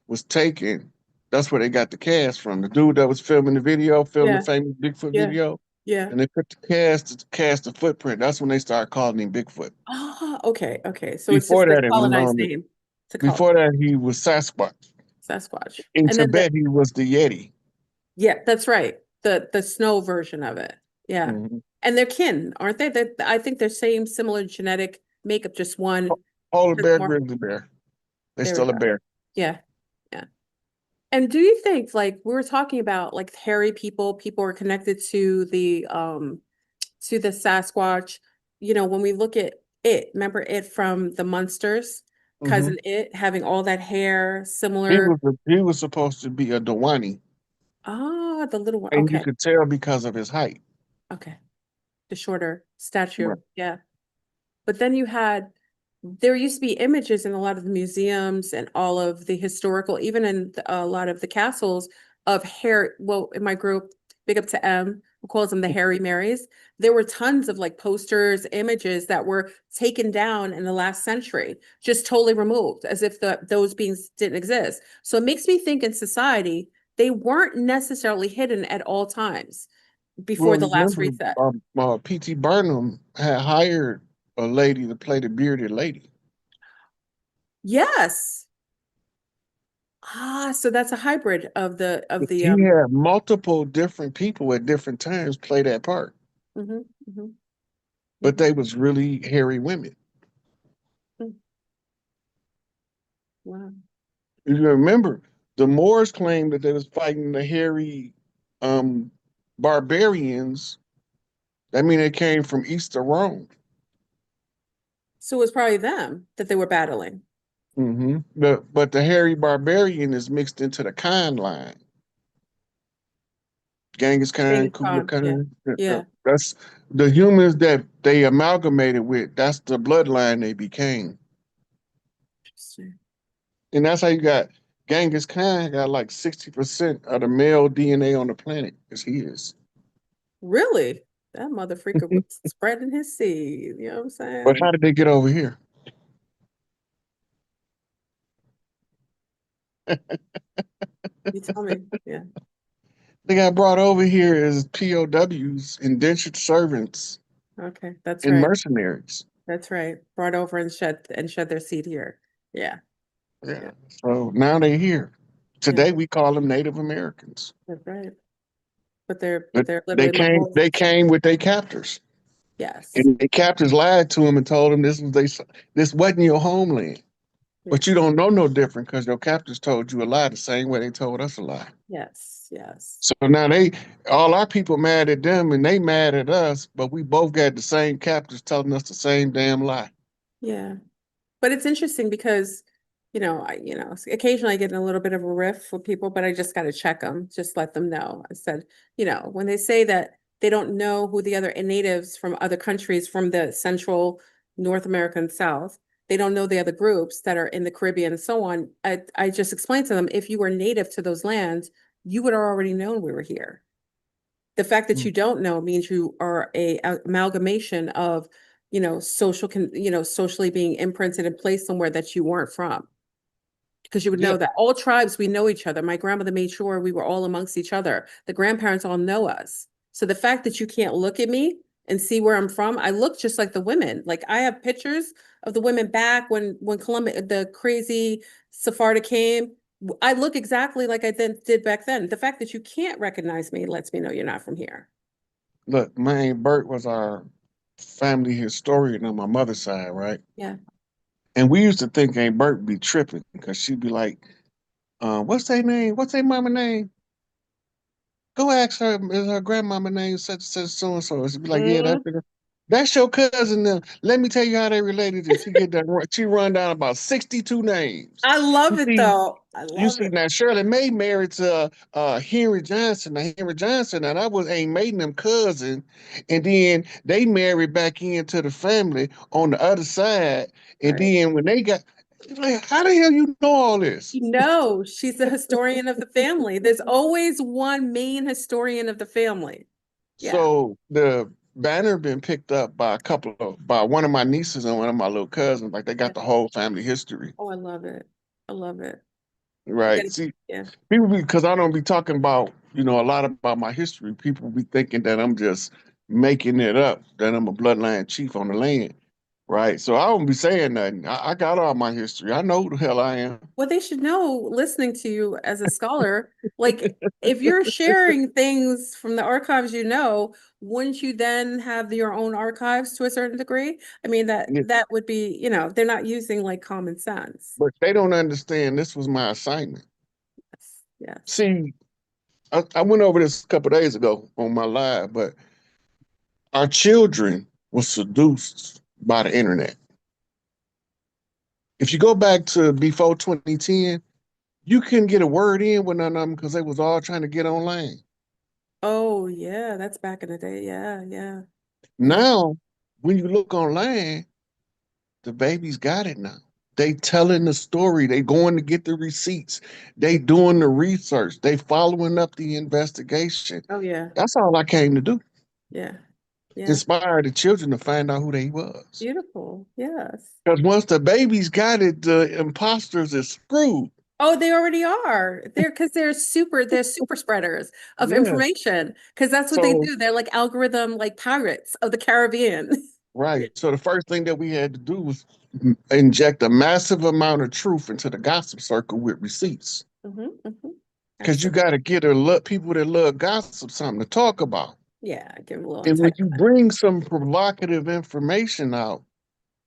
was taken. That's where they got the cast from. The dude that was filming the video, filmed the Yeah. famous Bigfoot Yeah. video, Yeah. and they put the cast to cast the footprint. That's when they started calling him Bigfoot. Ah, okay. Okay. So it's Before just the that, it was colonized known. name to call Before that, he was Sasquatch. Sasquatch. In And then Tibet, he was the Yeti. yeah, that's right. The snow version of it. Yeah. Mhm. And they're kin, aren't they? I think they're similar genetic makeup, just one Polar has bear, more. grizzly bear. They're There we still a go. bear. Yeah. Yeah. And do you think, like we were talking about, like hairy people are connected to the Sasquatch, when we look at it, remember it from the Munsters, Hmm. cousin it having all that hair He similar. was he was supposed to be a Dewani, Ah, the little one. and you Okay. could tell because of his height. Okay. The shorter Right. statue. Yeah. But then there used to be images in a lot of the museums and all of the historical, even in a lot of the castles of hair. Well, in my group, big up to M, who calls them the Harry Marys. There were tons of like posters, images that were taken down in the last century, just totally removed, as if those beings didn't exist. So it makes me think in society, they weren't necessarily hidden at all times before Well, the last remember, reset. P.T. Barnum had hired a lady to play the bearded lady. Yes. Ah, so that's a hybrid of the He had multiple different people at different times play that part, mhm, mhm, but mhm, they was really hairy women. mm. Wow. You remember, the Moors claimed that they was fighting the hairy um, barbarians. That mean they came from east of Rome. So it was probably them that they were battling. Mm-hmm. But the hairy barbarian is mixed into the Khan line. Genghis Khan, Genghis Kublai Khan. Yeah. Khan. Yeah. That's the humans that they amalgamated with. That's the bloodline they became. Interesting. And that's how you got Genghis Khan got like 60% of the male DNA on the planet is his. Really? That mother freaker was spreading his seed. You know what I'm But saying? how did they get over here? You tell me. Yeah. They got brought over here as POWs, indentured servants, Okay. That's and right. mercenaries. That's right. Brought over and shed their seed here. Yeah. Yeah. Yeah. So now they're here. Yeah. Today we call them Native Americans. That's right. But they're But literally they Mongols. came with their captors. Yes. And the captors lied to them and told them this wasn't your homeland. Yeah. But you don't know no different because your captors told you a lie the same way they told us a lie. Yes. Yes. So now all our people mad at them and they mad at us, but we both got the same captors telling us the same damn lie. Yeah. But it's interesting because, occasionally I get in a little bit of a riff with people, but I just got to check them, just let them know. I said, when they say that they don't know who the other natives from other countries from the central North American South, they don't know the other groups that are in the Caribbean and so on. I just explained to them, if you were native to those lands, you would have already known we were here. The fact that Mm. you don't know means you are a amalgamation of, socially being imprinted and placed somewhere that you weren't from. Because you would Yeah. know that all tribes, we know each other. My grandmother made sure we were all amongst each other. The grandparents all know us. So the fact that you can't look at me and see where I'm from, I look just like the women. Like I have pictures of the women back when Columbus, the crazy Sepharda came. I look exactly like I did back then. The fact that you can't recognize me lets me know you're not from here. Look, my Aunt Bert was our family historian on my mother's side, right? Yeah. And we used to think Aunt Bert be tripping because she'd be like, what's their name? What's their mama name? Go ask her, is her grandmama name such so and so? She'd be like, yeah, Mm, that's your cousin. Now. Let me tell you how they related. And she run down about 62 names. I love You it see, though. I you love see it. now Shirley Mae married to Henry Johnson. Now Henry Johnson, now that was Aunt May and them cousin, and then they married back into the family on the other side. And Right. then when they got, like, how the hell you know all this? No, she's the historian of the family. There's always one main historian of the family. Yeah. So the banner been picked up by by one of my nieces and one of my little cousins. Like they got the whole family history. Oh, I love it. I love it. You Right. gotta, See, yeah. people because I don't be talking about, a lot about my history. People be thinking that I'm just making it up, that I'm a bloodline chief on the land. Right. So I don't be saying nothing. I got all my history. I know who the hell I am. What they should know, listening to you as a scholar, like if you're sharing things from the archives, wouldn't you then have your own archives to a certain degree? I mean, Yeah. that would be, they're not using like common sense. But they don't understand this was my assignment. Yes. Yes. See, I went over this a couple days ago on my live, but our children were seduced by the internet. If you go back to before 2010, you couldn't get a word in with none of them because they was all trying to get online. Oh, yeah, that's back in the day. Yeah, yeah, yeah. Now, when you look online, the babies got it now. They telling the story. They going to get the receipts. They doing the research. They following up the investigation. Oh, yeah, That's all I came to do. yeah, yeah. Inspire the children to find out who they was. Beautiful. Yes. Because once the babies got it, the imposters is screwed. Oh, they already are. They're super spreaders of Yeah. information because that's what they So do. They're like algorithm, like pirates of the Caribbean. right. So the first thing that we had to do was inject a massive amount of truth into the gossip circle with receipts. Because you Absolutely. got to get people that love gossip something to talk about. Yeah, give them a little And when type. you bring some provocative information out,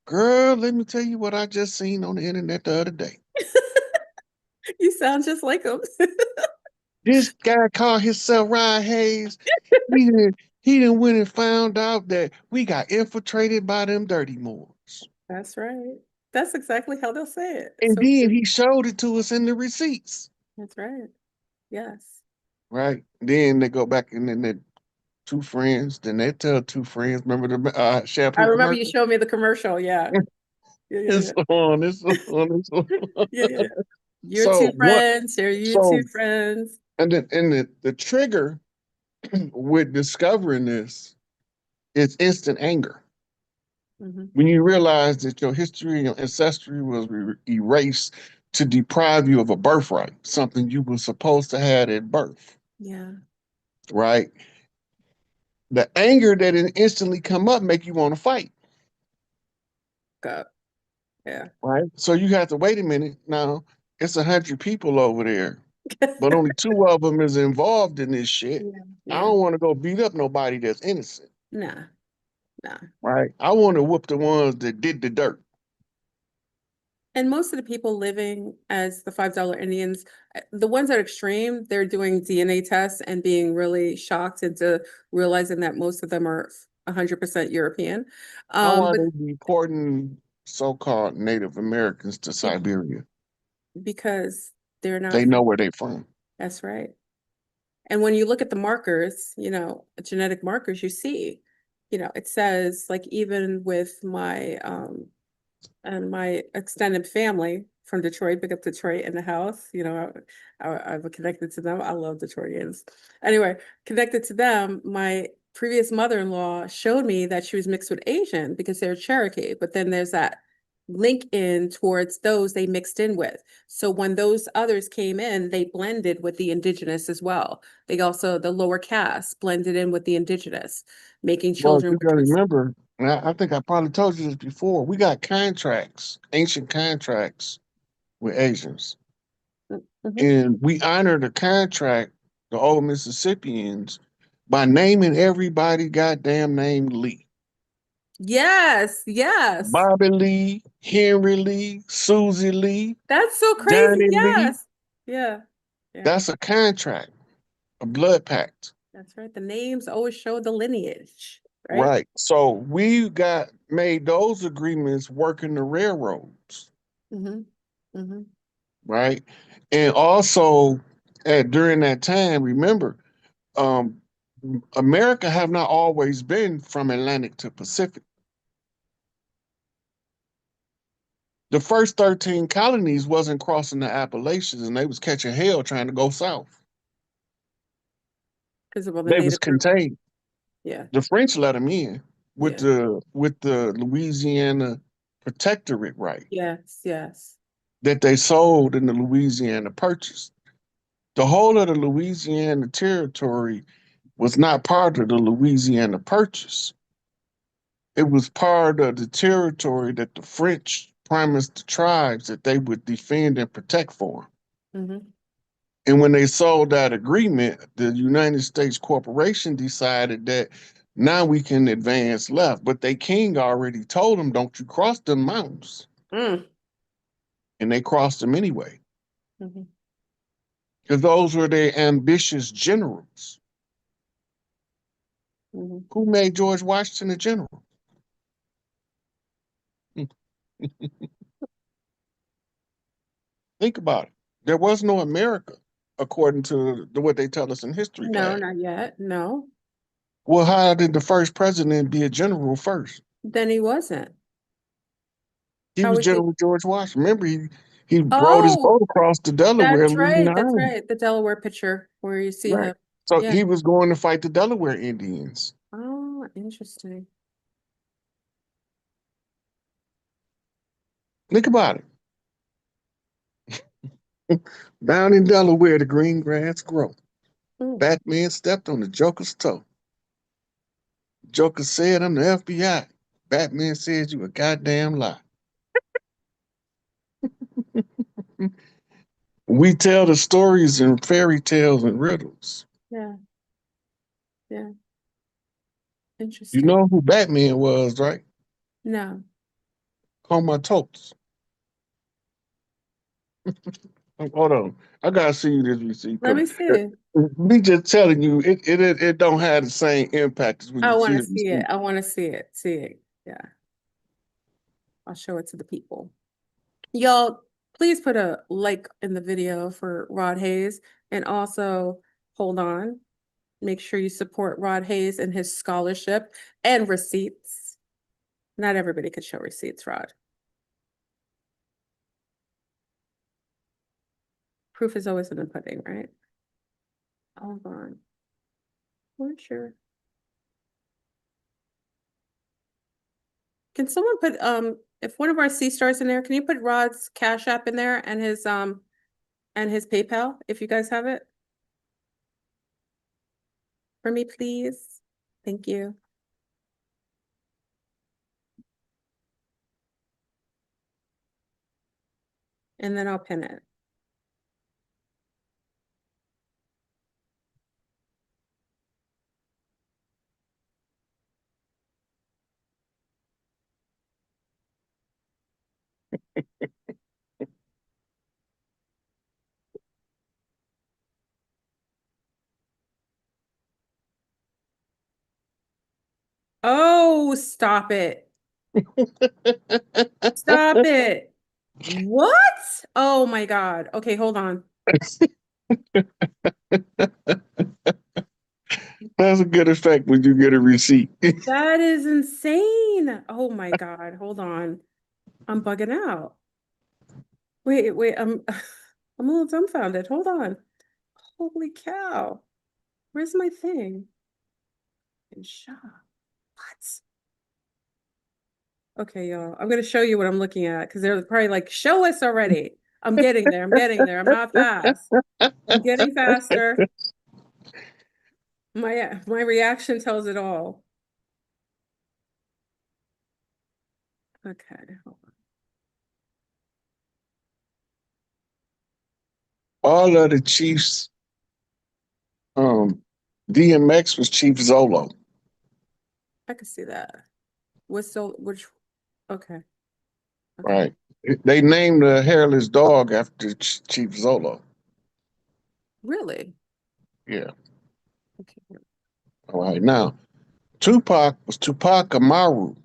girl, let me tell you what I just seen on the internet the other day. You sound just like them. This guy called himself Ryan Hayes. He didn't went and found out that we got infiltrated by them dirty Moors. That's right. That's exactly how they'll say it. And So then true. he showed it to us in the receipts. That's right. Yes. Right. Then they go back and then they two friends. Then they tell two friends. Remember the I shampoo remember you commercial? showed me the commercial. Yeah. Yeah, yeah, It's yeah. on. It's on. It's on. Yeah, yeah. Your So two what? friends, they're you two So friends. and the trigger with discovering this is instant anger. Hmm. When you realize that your history and your ancestry was erased to deprive you of a birthright, something you were supposed to have at birth, Yeah. right? The anger that it instantly come up make you want to fight, Go. Yeah. right? So you have to wait a minute. Now it's 100 people over there, but only two of them is involved in this shit. Yeah. I Yeah. don't want to go beat up nobody that's innocent, Nah. Nah. right? I want to whoop the ones that did the dirt. And most of the people living as the $5 Indians, the ones that are extreme, they're doing DNA tests and being really shocked into realizing that most of them are 100% European. How are But they deporting so-called Native Americans to Siberia? because they're not They from, know where they're from. that's right. And when you look at the markers, genetic markers, you see, it says like even with my and my extended family from Detroit, big up Detroit in the house. I've connected to them. I love Detroitians. Anyway, connected to them, my previous mother-in-law showed me that she was mixed with Asian because they're Cherokee, but then there's that link in towards those they mixed in with. So when those others came in, they blended with the indigenous as well. They also, the lower caste, blended in with the indigenous, making Well, children you got to remember, and I think I probably told you this before, we got contracts, ancient contracts with Asians. Mhm. And we honor the contract, the old Mississippians, by naming everybody goddamn named Lee. Yes, yes. Bobby Lee, Henry Lee, Susie Lee, That's so crazy. Johnny Lee. Yes. Yeah. Yeah. That's a contract, a blood pact. That's right. The names always show the lineage, right? Right. So we got made those agreements working the railroads, Mm-hmm. Mm-hmm. right? And also during that time, remember, um, America have not always been from Atlantic to Pacific. The first 13 colonies wasn't crossing the Appalachians and they was catching hell trying to go south. Because of all the They was native group. contained. Yeah. The French let them in with Yeah. the Louisiana protectorate right Yes. Yes. that they sold in the Louisiana Purchase. The whole of the Louisiana territory was not part of the Louisiana Purchase. It was part of the territory that the French promised the tribes that they would defend and protect for them. Mm-hmm. And when they sold that agreement, the United States Corporation decided that now we can advance left. But their king already told them, don't you cross them mountains. Mm. And they crossed them anyway. Mm-hmm. Because those were their ambitious generals. Mm-hmm. Who made George Washington a general? Think about it. There was no America, according to what they tell us in history No, class. not yet. No. Well, how did the first president be a general first? Then he wasn't. He How was was he? General George Washington. Remember, he rowed his Oh, boat across the Delaware, that's leaving the right. That's island. right. The Delaware picture where you see Right. him. So Yeah. he was going to fight the Delaware Indians. Oh, interesting. Think about it. Down in Delaware, the green grass grow. Mm. Batman stepped on the Joker's toe. Joker said, I'm the FBI. Batman says you a goddamn lie. We tell the stories in fairy tales and riddles. Yeah. Yeah. You Interesting. know who Batman was, right? No. Comatose. Hold on. I gotta see you this receipt Let because me see. me just telling you, it don't have the same impact as when I you want see to the see it. receipt. I want to see it. See it. Yeah. I'll show it to the people. Y'all, please put a like in the video for Rod Hayes, and also hold on. Make sure you support Rod Hayes and his scholarship and receipts. Not everybody could show receipts, Rod. Proof is always in the pudding, right? Hold on. We're sure. Can someone put if one of our C stars in there, can you put Rod's Cash App in there and his PayPal if you guys have it? For me, please. Thank you. And then I'll pin it. Oh, stop it. Stop it. What? Oh my God. Okay, hold on. That's a good effect when you get a receipt. That is insane. Oh my God. Hold on. I'm bugging out. Wait, I'm I'm a little dumbfounded. Hold on. Holy cow. Where's my thing? In shock. What? Okay, y'all. I'm gonna show you what I'm looking at because they're probably like, show us already. I'm getting there. I'm getting there. I'm not fast. I'm getting faster. My reaction tells it all. Okay. Hold on. All of the Chiefs, DMX was Chief Zolo. I can see that. Which okay. Right. They named the hairless dog after Chief Zolo. Really? Yeah. Okay. All right. Now, Tupac was Tupac Amaru.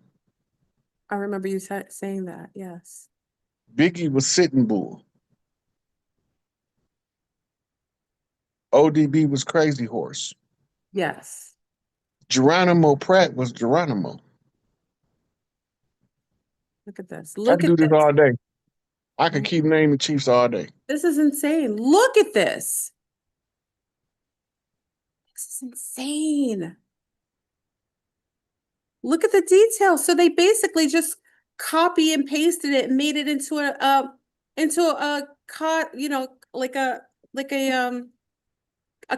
I remember you saying that. Yes. Biggie was Sitting Bull. ODB was Crazy Horse. Yes. Geronimo Pratt was Geronimo. Look at this. I Look can at do this this. all day. I could keep naming Chiefs all day. This is insane. Look at this. This is insane. Look at the details. So they basically just copy and pasted it and made it into like a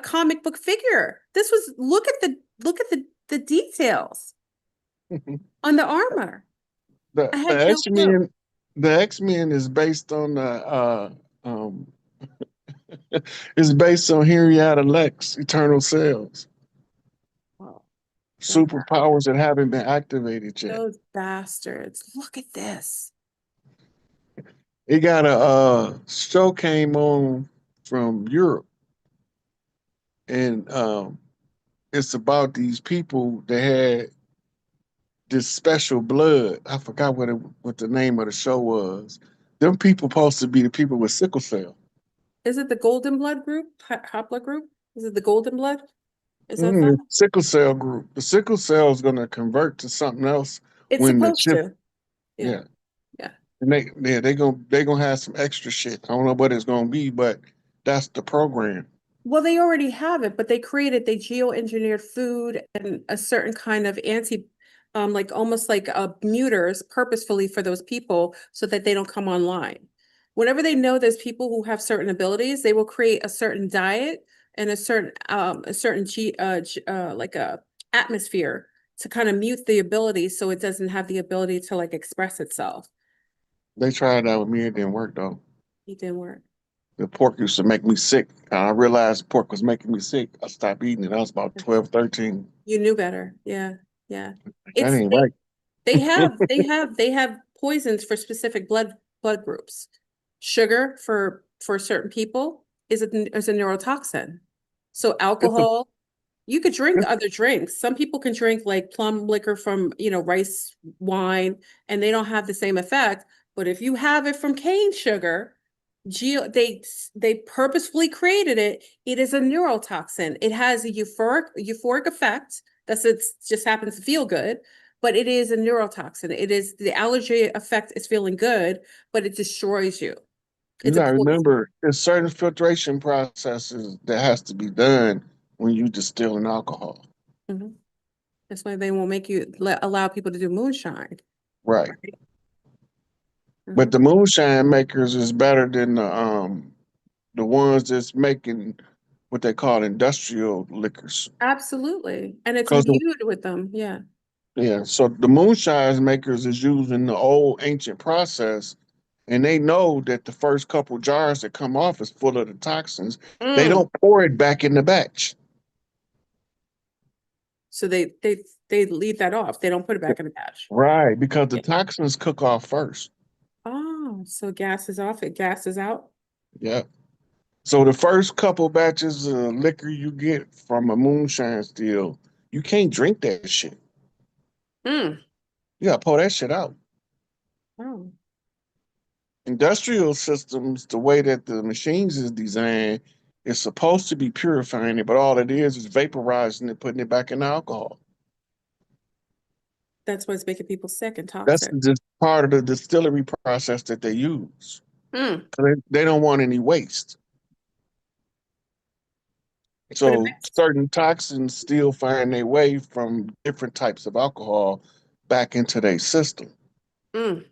comic book figure. This was look at the details on the armor. I had no clue. The X-Men is based on is based on Henrietta Lex, Eternal Cells. Wow. Superpowers that haven't been activated yet. Those bastards. Look at this. It got a show came on from Europe, and it's about these people that had this special blood. I forgot what the name of the show was. Them people supposed to be the people with sickle cell. Is it the golden blood group? Hot blood group? Is it the golden blood? Is that sickle cell group? The sickle cell is going to convert to something else. It's supposed to. Yeah. Yeah. And they gonna have some extra shit. I don't know what it's gonna be, but that's the program. Well, they already have it, but they geoengineered food and a certain kind of like almost like muters purposefully for those people so that they don't come online. Whenever they know there's people who have certain abilities, they will create a certain diet and a certain like a atmosphere to kind of mute the ability so it doesn't have the ability to like express itself. They tried that with me. It didn't work though. It didn't work. The pork used to make me sick. I realized pork was making me sick. I stopped eating it. I was about 12, 13. You knew better. Yeah. Yeah. That ain't right. They have poisons for specific blood groups. Sugar for certain people is a neurotoxin. So alcohol, You could drink other drinks. Some people can drink like plum liquor from, rice wine, and they don't have the same effect. But if you have it from cane sugar, they purposefully created it. It is a neurotoxin. It has a euphoric effect. It just happens to feel good, but it is a neurotoxin. It is the allergy effect is feeling good, but it destroys you. You It's a gotta poison. remember, there's certain filtration processes that has to be done when you distill an alcohol. Mhm. That's why they won't make you allow people to do moonshine. Right. But Mhm. the moonshine makers is better than the ones that's making what they call industrial liquors. Absolutely. And it's Because imbued with them. Yeah. yeah, so the moonshine makers is using the old ancient process, and they know that the first couple jars that come off is full of the toxins. They Mm. don't pour it back in the batch. So they leave that off. They don't put it back in the batch. Right, because the Yeah. toxins cook off first. Oh, so gas is off, it gas is out. Yeah. So the first couple batches of liquor you get from a moonshine still, you can't drink that shit. Mm. You gotta pour that shit out. Oh. Industrial systems, the way that the machines is designed, is supposed to be purifying it, but all it is vaporizing it, putting it back in alcohol. That's what's making people sick and That's toxic. just part of the distillery process that they use. Mm. They don't want any waste. But it So makes certain toxins still find their way from different types of alcohol back into their system. mm.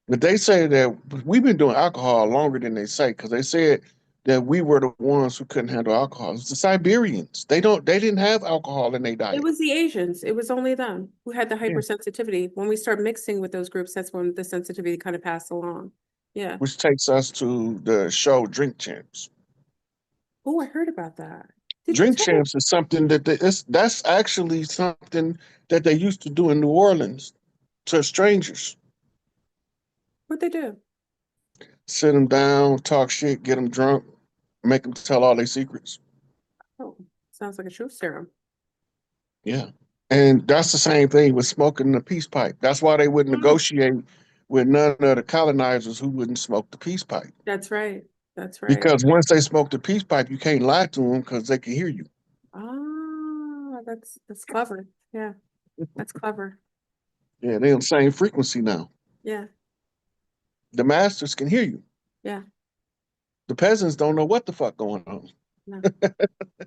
But they say that we've been doing alcohol longer than they say, because they said that we were the ones who couldn't handle alcohol. It's the Siberians. They didn't have alcohol in their It diet. was the Asians. It was only them who had the Yeah. hypersensitivity. When we start mixing with those groups, that's when the sensitivity kind of passed along. Yeah. Which takes us to the show Drink Champs. Oh, I heard about that. Did you Drink tell me Champs is something that's actually something that they used to do in New Orleans to strangers. what they do? Sit them down, talk shit, get them drunk, make them tell all their secrets. Oh, sounds like a truth serum. Yeah. And that's the same thing with smoking the peace pipe. That's why they wouldn't Mm. negotiate with none of the colonizers who wouldn't smoke the peace pipe. That's right. That's right. Because once they smoke the peace pipe, you can't lie to them because they can hear you. Ah, that's clever. Yeah, that's clever. Yeah, they're on the same frequency now. Yeah, The masters can hear you. yeah. The peasants don't know what the fuck going on. No,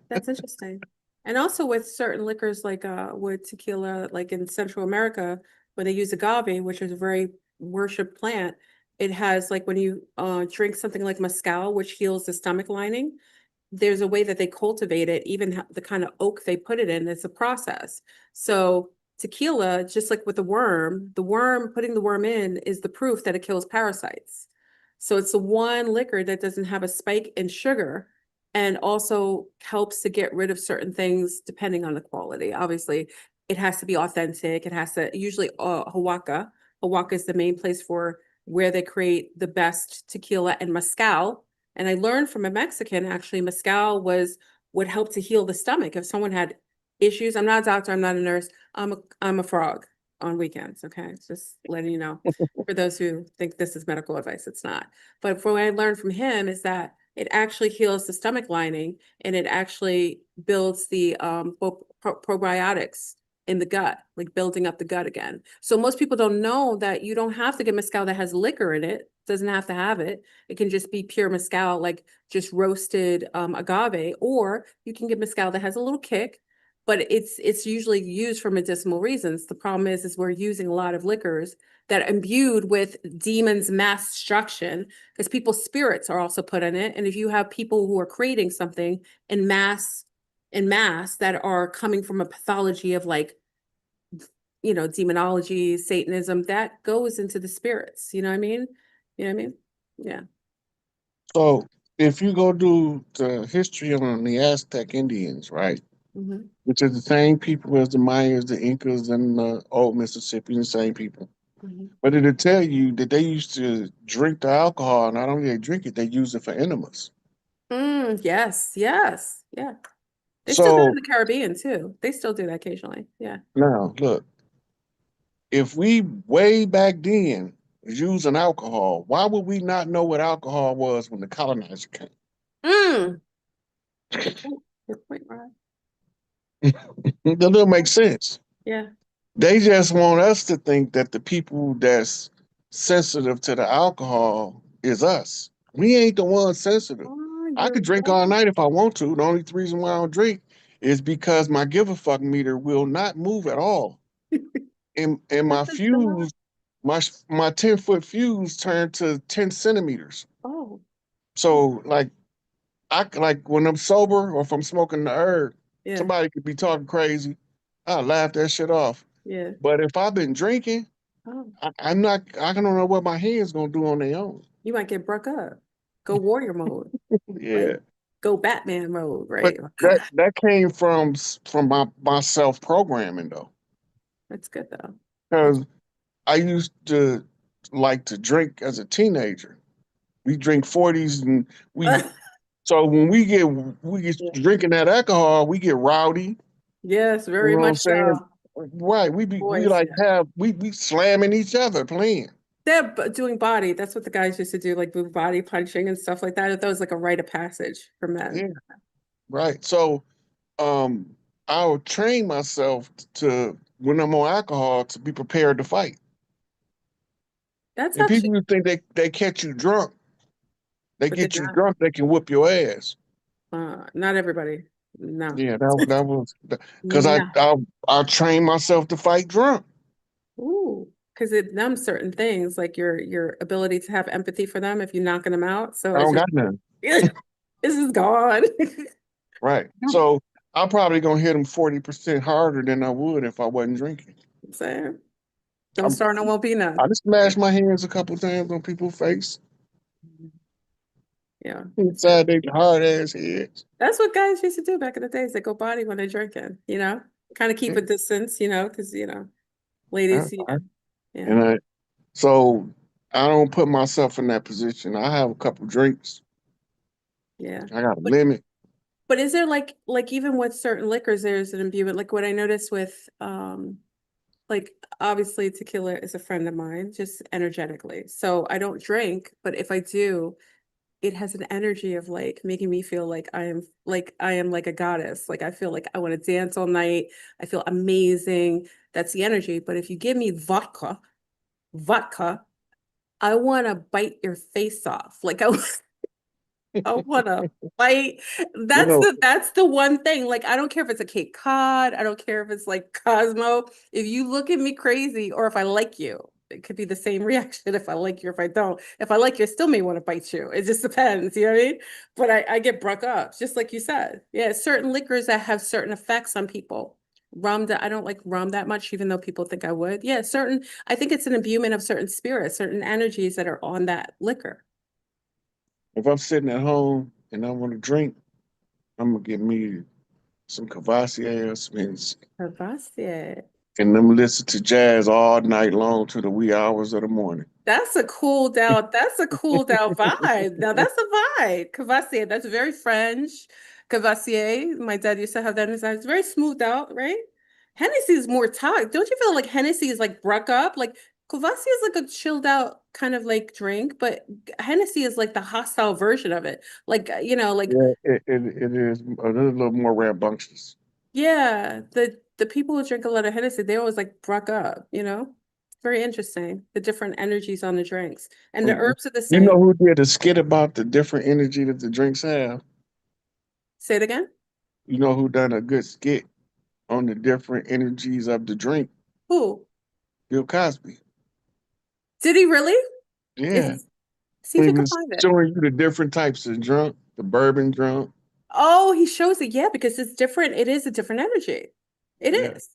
that's interesting. And also with certain liquors like with tequila, like in Central America, when they use agave, which is a very worshipped plant, it has like when you drink something like mezcal, which heals the stomach lining, there's a way that they cultivate it, even the kind of oak they put it in, it's a process. So tequila, just like with the worm, putting the worm in is the proof that it kills parasites. So it's the one liquor that doesn't have a spike in sugar and also helps to get rid of certain things depending on the quality. Obviously, it has to be authentic. It has to usually Hawaka. Hawaka is the main place for where they create the best tequila and mezcal. And I learned from a Mexican, actually, mezcal would help to heal the stomach. If someone had issues, I'm not a doctor, I'm not a nurse, I'm a frog on weekends, okay? Just letting you know. For those who think this is medical advice, it's not. But for what I learned from him is that it actually heals the stomach lining and it actually builds the probiotics in the gut, like building up the gut again. So most people don't know that you don't have to get mezcal that has liquor in it. Doesn't have to have it. It can just be pure mezcal, like just roasted agave, or you can get mezcal that has a little kick, but it's usually used for medicinal reasons. The problem is we're using a lot of liquors that are imbued with demons mass destruction because people's spirits are also put in it. And if you have people who are creating something in mass that are coming from a pathology of like, demonology, Satanism, that goes into the spirits. You know what I mean? You know what I mean? Yeah. So if you go do the history on the Aztec Indians, right? Mhm. Which is the same people as the Mayas, the Incas, and the old Mississippians, the same people. Mhm. But it'll tell you that they used to drink the alcohol. Not only they drink it, they use it for enemas. Yes, yes, yeah. They still do it in So the Caribbean too. They still do that occasionally. Yeah. now look, if we way back then was using alcohol, why would we not know what alcohol was when the colonizer came? Mm. Good point, Rod. That doesn't make sense. Yeah. They just want us to think that the people that's sensitive to the alcohol is us. We ain't the ones sensitive. Oh, I you're could drink all right. night if I want to. The only reason why I don't drink is because my give a fuck meter will not move at all. And my What the dog? fuse, my 10-foot fuse turned to 10 centimeters. Oh, So like when I'm sober or if I'm smoking the herb, yeah. somebody could be talking crazy. I laugh that shit off. Yeah. But if I've been drinking, Oh, I don't know what my hands gonna do on their own. you might get broke up. Go warrior mode. Yeah. Like, go Batman mode, But right? that came from my self programming though. That's good though. Because I used to like to drink as a teenager. We drink 40s and so when we get Yeah. drinking that alcohol, we get rowdy. Yes, You very know what I'm much saying? so. Right. We Boys, like yeah. we slamming each other playing. They're doing body. That's what the guys used to do, like move body punching and stuff like that. That was like a rite of passage for men. Yeah. Right. So I'll train myself to when I'm on alcohol to be prepared to fight. That's And actually people who think they catch you drunk, they but they're get you not. drunk, they can whoop your ass. Not everybody. No. Yeah, that was because No. I train myself to fight drunk. Ooh, because it numbs certain things, like your ability to have empathy for them if you're knocking them out. So I it's don't just got none. this is gone. Right. I'm So I'm probably gonna hit them 40% harder than I would if I wasn't drinking. saying, don't I'm, start, no won't be none. I just smashed my hands a couple times on people's face Yeah, it's good. inside their hard ass heads. That's what guys used to do back in the days. They go body when they're drinking, kind of keep a distance, because, Yeah, ladies, yeah, and so I don't put myself in that position. I have a couple drinks. yeah. I got a But limit. but is there like even with certain liquors, there's an imbuement, like what I noticed with like obviously tequila is a friend of mine, just energetically. So I don't drink, but if I do, it has an energy of like making me feel like I am like a goddess. Like I feel like I want to dance all night. I feel amazing. That's the energy. But if you give me vodka, I want to bite your face off. Like I want to fight. You know, That's the one thing. Like I don't care if it's a Cape Cod. I don't care if it's like Cosmo. If you look at me crazy or if I like you, it could be the same reaction if I like you or if I don't. If I like you, I still may want to bite you. It just depends. You know what I mean? But I get broke up, just like you said. Yeah, certain liquors that have certain effects on people. Rum that I don't like rum that much, even though people think I would. Yeah, I think it's an imbuement of certain spirits, certain energies that are on that liquor. if I'm sitting at home and I want to drink, I'm gonna get me some Cavassier or some Hennessy, Herbaceous. and them listen to jazz all night long to the wee hours of the morning. That's a cool down. That's a cool down vibe. Now that's a vibe. Cavassier. That's very French. Cavassier. My dad used to have that in his house. It's very smoothed out, right? Hennessy is more tight. Don't you feel like Hennessy is like bruck up? Like Cavassier is like a chilled out kind of like drink, but Hennessy is like the hostile version of it. Like, like Yeah, it is a little more rambunctious. yeah, the people who drink a lot of Hennessy, they always like bruck up. Very interesting. The different energies on the drinks. And the Mhm. herbs are the You same. know who did a skit about the different energy that the drinks have? Say it again. You know who done a good skit on the different energies of the drink? Who? Bill Cosby. Did he really? Yeah. Is See if He you can was find it. showing you the different types of drunk, the bourbon drunk. Oh, he shows it. Yeah, because it's different. It is a different energy. It Yeah. is.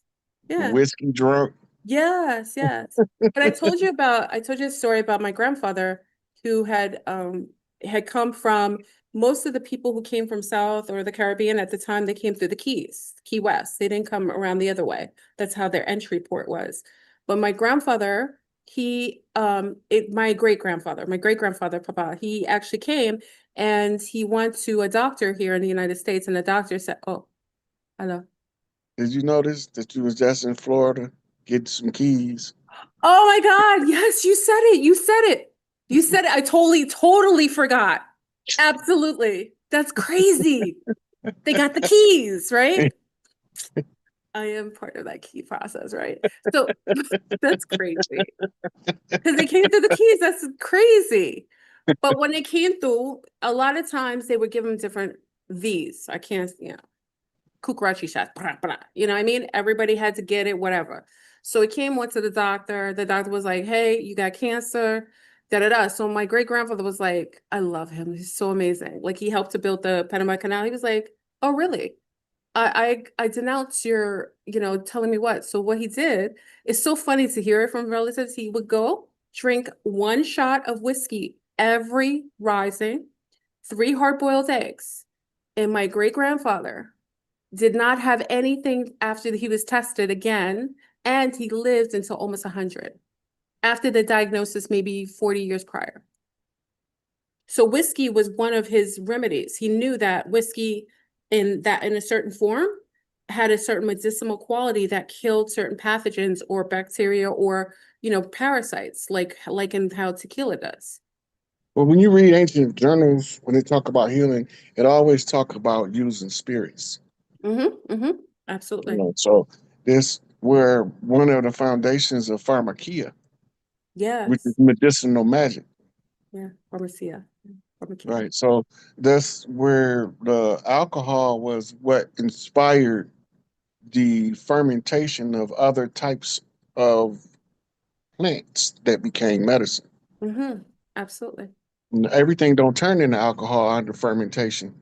The Yeah. whiskey drunk. Yes, yes. But I told you a story about my grandfather who had come from most of the people who came from South or the Caribbean at the time, they came through the Keys, Key West. They didn't come around the other way. That's how their entry port was. But my grandfather, my great-grandfather, Papa, he actually came and he went to a doctor here in the United States, and the doctor said, oh, Hello. Did you notice that you was just in Florida getting some keys? Oh my God. Yes, you said it. You said it. You said it. I totally forgot. Absolutely. That's crazy. They got the keys, right? I am part of that key process, right? So that's crazy. Because they came through the keys. That's crazy. But when they came through, a lot of times they would give them different V's. I can't, Kukarachi shots, blah, blah. You know what I mean? Everybody had to get it, whatever. So it came, went to the doctor. The doctor was like, hey, you got cancer, da da da. So my great grandfather was like, I love him. He's so amazing. Like he helped to build the Panama Canal. He was like, oh, really? I denounce your, telling me what. So what he did is so funny to hear it from relatives. He would go drink 1 shot of whiskey every rising, 3 hard-boiled eggs. And my great grandfather did not have anything after he was tested again, and he lived until almost 100 after the diagnosis, maybe 40 years prior. So whiskey was one of his remedies. He knew that whiskey in a certain form had a certain medicinal quality that killed certain pathogens or bacteria or, parasites, like in how tequila does. Well, when you read ancient journals, when they talk about healing, it always talk about using spirits. Absolutely. So this where one of the foundations of pharmakia, which is Yes. medicinal magic. Yeah. Pharmacia. Right. So that's where the alcohol was what inspired the fermentation of other types of plants that became medicine. Absolutely. And everything don't turn into alcohol under fermentation.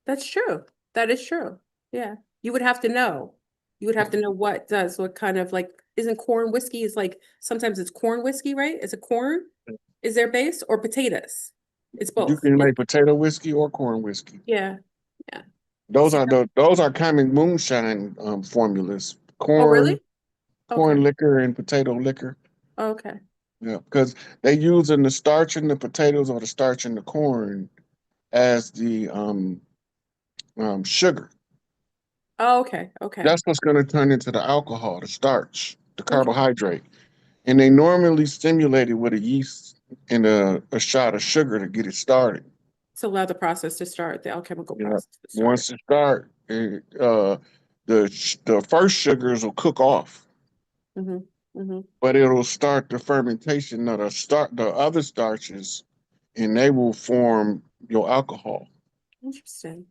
That's true. That is true. Yeah. You would have to know. You would have to know what kind of isn't corn whiskey is like, sometimes it's corn whiskey, right? Is it corn? Is there base or potatoes? It's You both. can make potato whiskey or corn whiskey. Yeah. Yeah. Those See, are those are common moonshine formulas. oh, really? Okay. Corn liquor and potato liquor. Okay. Yeah, because they using the starch in the potatoes or the starch in the corn as the sugar. Oh, okay. Okay. That's what's going to turn into the alcohol, the starch, the Okay. carbohydrate. And they normally stimulate it with a yeast and a shot of sugar to get it started. To allow the process to start, the alchemical Yeah. process to start. Once it start, the first sugars will cook off, but it'll start the fermentation of the other starches, and they will form your alcohol. Interesting.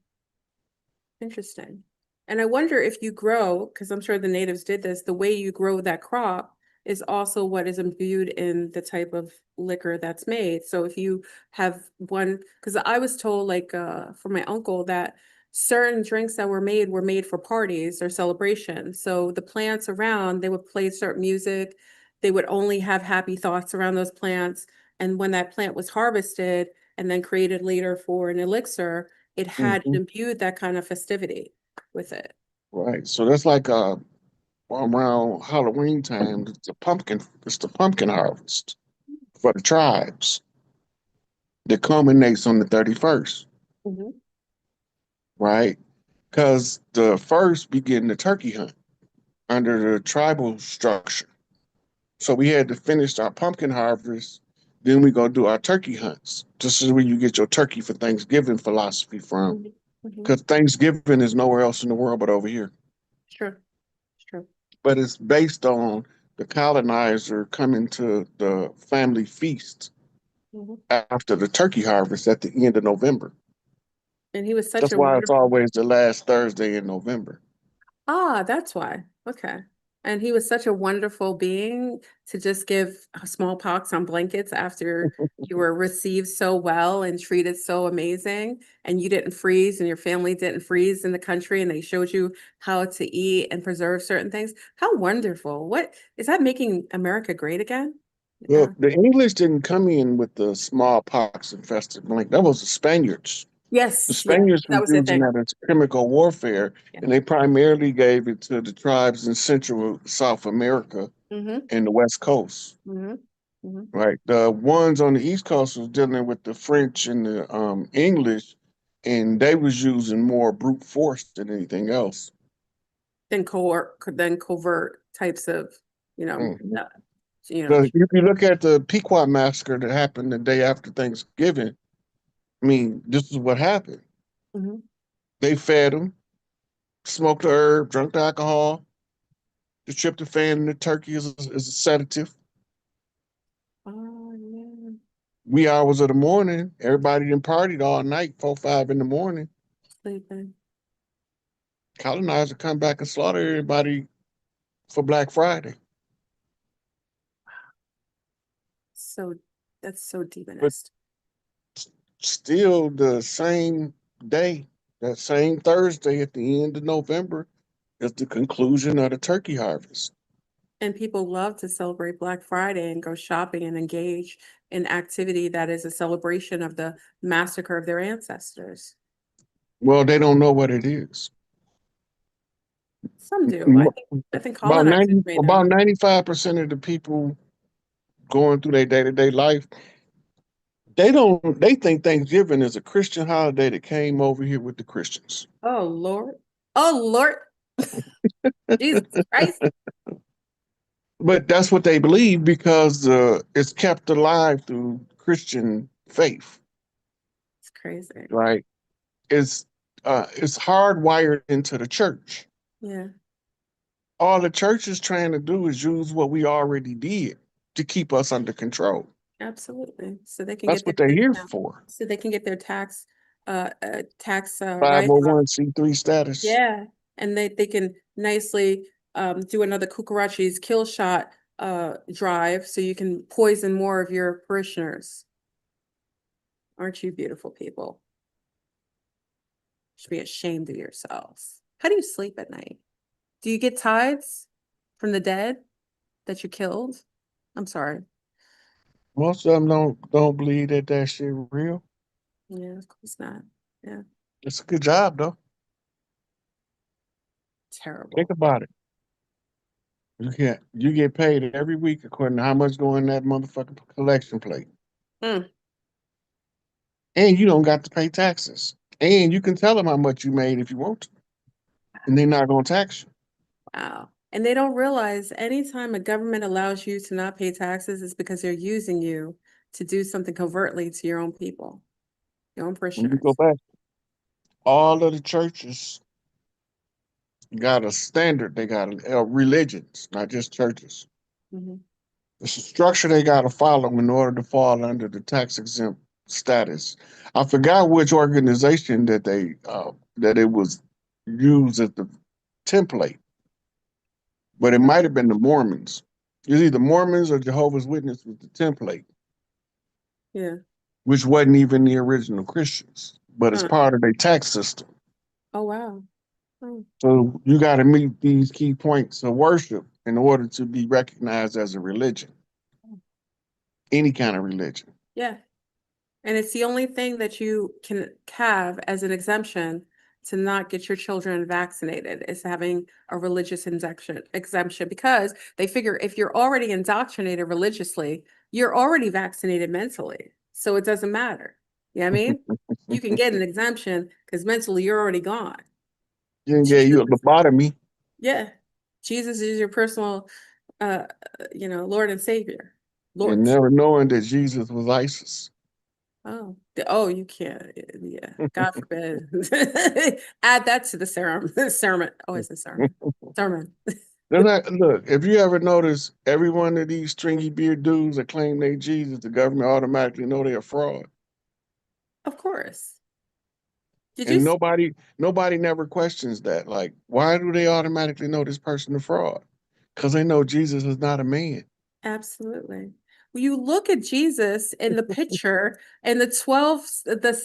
Interesting. And I wonder if you grow, because I'm sure the natives did this, the way you grow that crop is also what is imbued in the type of liquor that's made. So if you have one, because I was told from my uncle that certain drinks that were made for parties or celebrations. So the plants around, they would play certain music. They would only have happy thoughts around those plants. And when that plant was harvested and then created later for an elixir, it had imbued that kind of festivity with it. Right. So that's like around Halloween time, it's the pumpkin harvest for the tribes that culminates on the 31st, right? Because the first begin the turkey hunt under the tribal structure. So we had to finish our pumpkin harvest, then we go do our turkey hunts. This is where you get your turkey for Thanksgiving philosophy from. Because Thanksgiving is nowhere else in the world but over here. Sure. Sure. But it's based on the colonizer coming to the family feast after the turkey harvest at the end of November. And he was such That's a why it's wonderful. always the last Thursday in November. Ah, that's why. Okay. And he was such a wonderful being to just give smallpox on blankets after you were received so well and treated so amazing, and you didn't freeze and your family didn't freeze in the country, and they showed you how to eat and preserve certain things. How wonderful. What is that making America great again? Well, the English didn't come in with the smallpox infested blanket. That was the Spaniards. The Yes, yeah, Spaniards that were was the using thing. that as chemical warfare, Yeah. and they primarily gave it to the tribes in Central South America and the West Coast. Right. The ones on the East Coast was dealing with the French and the English. and they was using more brute force than anything else. Then covert types of, Mhm. you know, But if you look at the Pequot massacre that happened the day after Thanksgiving, I mean, this is what happened. mhm. They fed them, smoked the herb, drunk the alcohol. The tryptophan in the turkey is a sedative. Oh, yeah. Wee hours of the morning, everybody done partied all night, 4, 5 in the morning. Sleeping. Colonizer come back and slaughter everybody for Black Friday. So that's so But demonist. still the same day, that same Thursday at the end of November, is the conclusion of the turkey harvest. And people love to celebrate Black Friday and go shopping and engage in activity that is a celebration of the massacre of their ancestors. Well, they don't know what it is. Some do. M- I think About colonizers 90, may about know. 95% of the people going through their day-to-day life, they think Thanksgiving is a Christian holiday that came over here with the Christians. Oh Lord. Oh Lord. Jesus Christ. But that's what they believe because it's kept alive through Christian faith, It's crazy. right? It's hardwired into the church. Yeah, All the church is trying to do is use what we already did to keep us under control. absolutely. So they can That's get their what they're here discount. for. So they can get their tax write off. 501c3 status. Yeah. And they can nicely do another Cucarachi's kill shot drive so you can poison more of your parishioners. Aren't you beautiful people? Should be ashamed of yourselves. How do you sleep at night? Do you get tides from the dead that you killed? I'm sorry. Most of them don't believe that shit real. Yeah, of course not. Yeah, It's a good job though. Think terrible. about it. You get paid every week according to how much go in that motherfucking collection plate. Mm, And you don't got to pay taxes. And you can tell them how much you made if you want to. And they're not gonna tax you. wow. And they don't realize anytime a government allows you to not pay taxes is because they're using you to do something covertly to your own people, your own When you go parishioners. back, all of the churches got a standard. They got religions, not just churches. Hmm. It's a structure they got to follow in order to fall under the tax exempt status. I forgot which organization that it was used as the template, but it might have been the Mormons. It's either Mormons or Jehovah's Witnesses with the template, Yeah. which wasn't even the original Christians, but it's Huh. part of their tax system. Oh, wow. Oh, So you got to meet these key points of worship in order to be recognized as a religion, any kind of religion. yeah. And it's the only thing that you can have as an exemption to not get your children vaccinated is having a religious exemption because they figure if you're already indoctrinated religiously, you're already vaccinated mentally. So it doesn't matter. You know what I mean? You can get an exemption because mentally you're already gone. You can get Jesus, you a lobotomy. yeah. Jesus is your personal Lord and Savior. And Lord. never knowing that Jesus was ISIS. Oh, you can't. Yeah, God forbid. Add that to the sermon. Oh, it's a sermon. Sermon. Look, if you ever notice, every one of these stringy beard dudes that claim they Jesus, the government automatically know they're a fraud. Of course. Did you And see? nobody never questions that. Like, why do they automatically know this person a fraud? Because they know Jesus is not a man. Absolutely. When you look at Jesus in the picture in the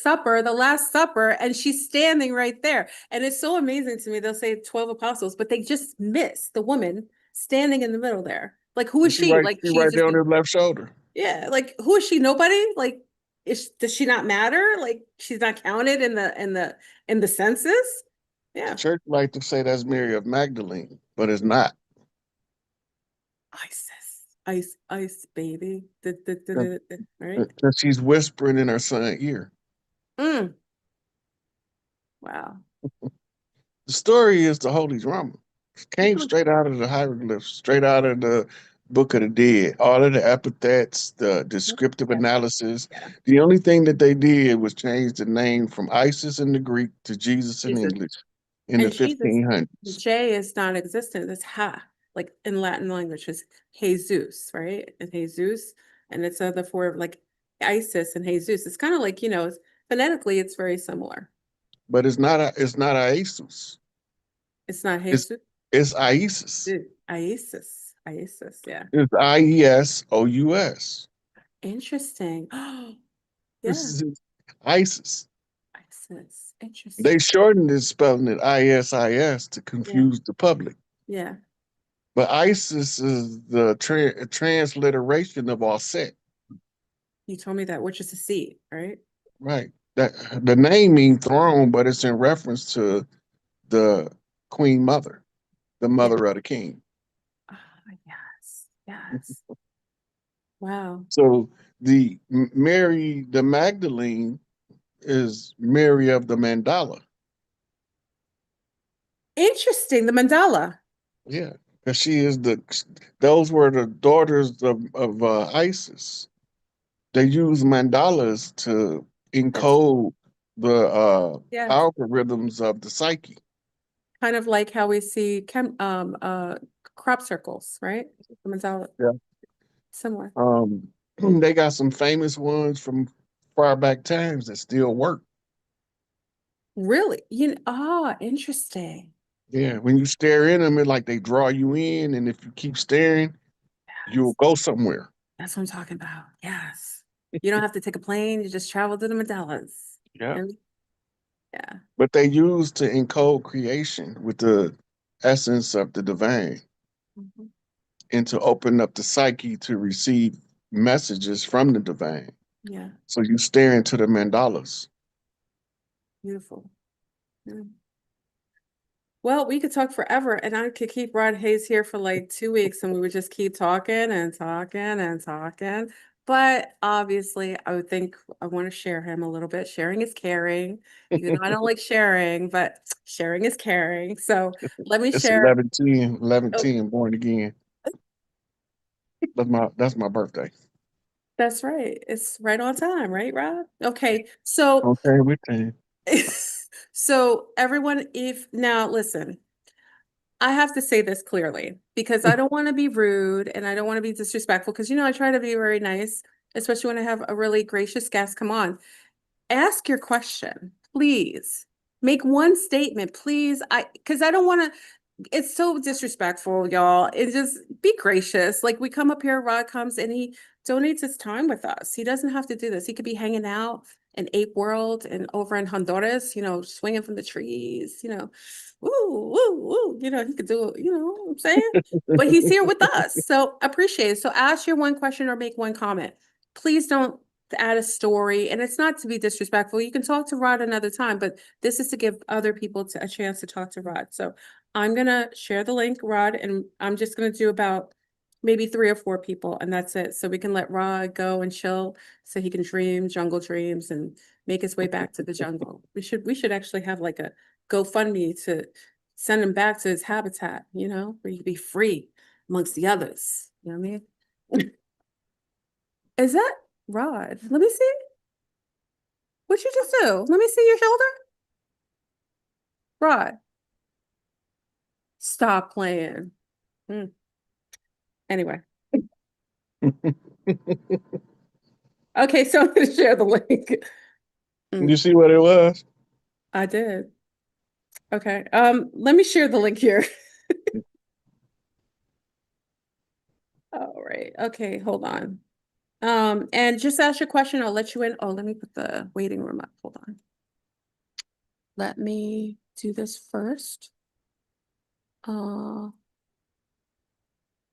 supper, the Last Supper, and she's standing right there. And it's so amazing to me. They'll say 12 apostles, but they just miss the woman standing in the middle there. Like, who is she? Like, She she's right just there on his left shoulder. yeah, like who is she? Nobody? Like does she not matter? Like she's not counted in the census? The Yeah. church like to say that's Mary of Magdalene, but it's not. ISIS. Ice baby. Right? Because she's whispering in her son's ear. Mm. Wow. The story is the Holy Drama. It came straight out of the hieroglyphs, straight out of the Book of the Dead. All of the epithets, the descriptive Yeah. analysis. The only thing that they did was change the name from Isis in the Greek to Jesus in Jesus. English in the And Jesus, 1500s. J is non-existent. It's ha, like in Latin language, is Jesus, right? And Jesus, and it's the four like Isis and Jesus. It's kind of like, phonetically, it's very similar. But it's not Isis. It's not It's Jesus. it's Isis. Isis. Isis, yeah. It's IESOUS. Interesting. Oh, This yeah. is ISIS. Isis. They Interesting. shortened it, spelling it ISIS to Yeah. confuse the public. Yeah. But ISIS is the transliteration of Osset. You told me that, which is a C, right? Right. That the name means throne, but it's in reference to the Queen Mother, the Yeah. mother of the king. Ah, yes. Yes. Wow. So the Mary the Magdalene is Mary of the Mandala. Interesting. The mandala. Yeah, because she is those were the daughters of Isis. They use mandalas to That's encode the yeah. algorithms of the psyche. Kind of like how we see crop circles, right? The mandala. Yeah. Similar. They got some famous ones from far back times that still work. Really? Interesting. Yeah, when you stare in them, it's like they draw you in, and if you keep staring, you'll go somewhere. That's what I'm talking about. Yes. You don't have to take a plane, you just travel to the mandalas. Yeah. And yeah. But they use to encode creation with the essence of the divine Mhm. and to open up the psyche to receive messages from the divine. Yeah. So you stare into the mandalas. Beautiful. Yeah. Well, we could talk forever, and I could keep Rod Hayes here for like 2 weeks, and we would just keep talking and talking and talking. But obviously, I would think I want to share him a little bit. Sharing is caring, even though I don't like sharing, but sharing is caring. So let me It's share. 11/10, born again. That's my birthday. That's right. It's right on time, right, Rod? Okay. So, Okay, with that. so everyone, if now listen, I have to say this clearly because I don't want to be rude and I don't want to be disrespectful because I try to be very nice, especially when I have a really gracious guest come on. Ask your question, please. Make one statement, please. Because I don't want to, it's so disrespectful, y'all. It just be gracious. Like we come up here, Rod comes and he donates his time with us. He doesn't have to do this. He could be hanging out in Ape World and over in Honduras, swinging from the trees, woo, woo, woo. He could do it, what I'm saying? But he's here with us. So appreciate it. So ask your one question or make one comment. Please don't add a story. And it's not to be disrespectful. You can talk to Rod another time, but this is to give other people a chance to talk to Rod. So I'm going to share the link, Rod, and I'm just going to do about maybe 3 or 4 people, and that's it. So we can let Rod go and chill so he can dream jungle dreams and make his way back to the jungle. We should actually have like a GoFundMe to send him back to his habitat, where he can be free amongst the others. You know what I mean? Is that Rod? Let me see. What you just do? Let me see your shoulder. Rod. Stop playing. Anyway. Okay, so I'm gonna share the link. You see what it was? I did. Okay. Let me share the link here. All right. Okay, hold on. And just ask your question. I'll let you in. Oh, let me put the waiting room up. Hold on. Let me do this first.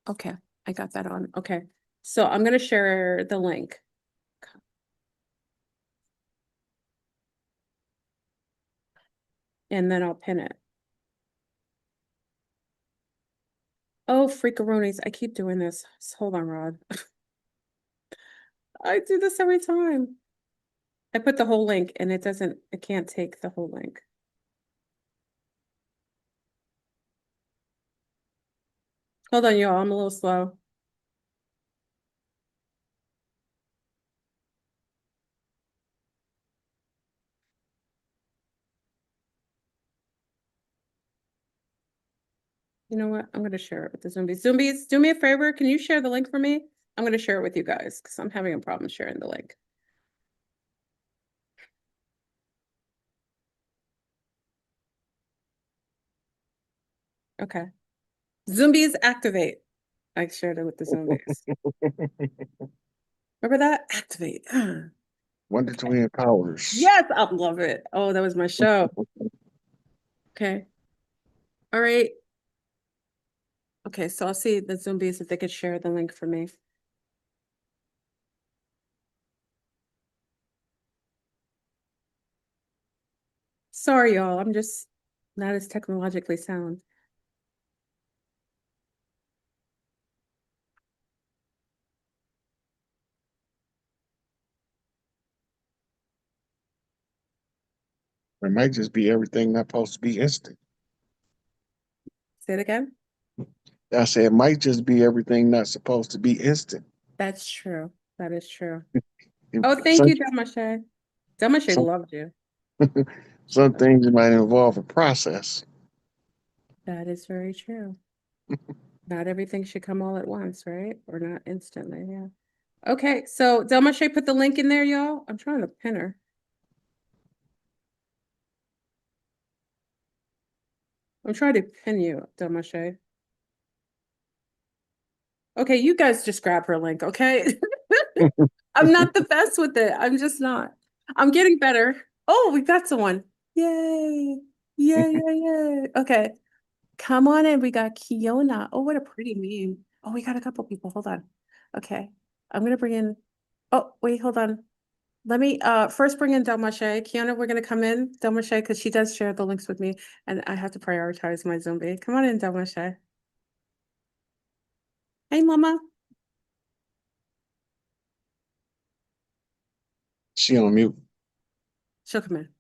Okay, I got that on. Okay. So I'm gonna share the link. And then I'll pin it. Oh, freakaroonies. I keep doing this. Hold on, Rod. I do this every time. I put the whole link and it can't take the whole link. Hold on, y'all. I'm a little slow. You know what? I'm going to share it with the Zombies. Zombies, do me a favor. Can you share the link for me? I'm going to share it with you guys because I'm having a problem sharing the link. Okay. Zombies activate. I shared it with the Zombies. Remember that? Activate. Wonder Twin Powers. Yes, I love it. Oh, that was my show. Okay. All right. Okay, so I'll see the Zombies if they could share the link for me. Sorry, y'all. I'm just not as technologically sound. It might just be everything not supposed to be instant. Say it again. I said it might just be everything not supposed to be instant. That's true. That is true. Oh, thank you, Damashe. Damashe loved you. Some things might involve a process. That is very true. Not everything should come all at once, right? Or not instantly, yeah. Okay, so Damashe put the link in there, y'all. I'm trying to pin her. I'm trying to pin you, Damashe. Okay, you guys just grab her link, okay? I'm not the best with it. I'm just not. I'm getting better. Oh, we got someone. Yay. Yay, yay, yay. Okay. Come on in. We got Kiona. Oh, what a pretty name. Oh, we got a couple people. Hold on. Okay. I'm gonna bring in. Oh, wait, hold on. Let me first bring in Delmache. Kiona, we're gonna come in, Delmache, because she does share the links with me, and I have to prioritize my zombie. Come on in, Delmache. Hey, mama. She on mute. She'll come in.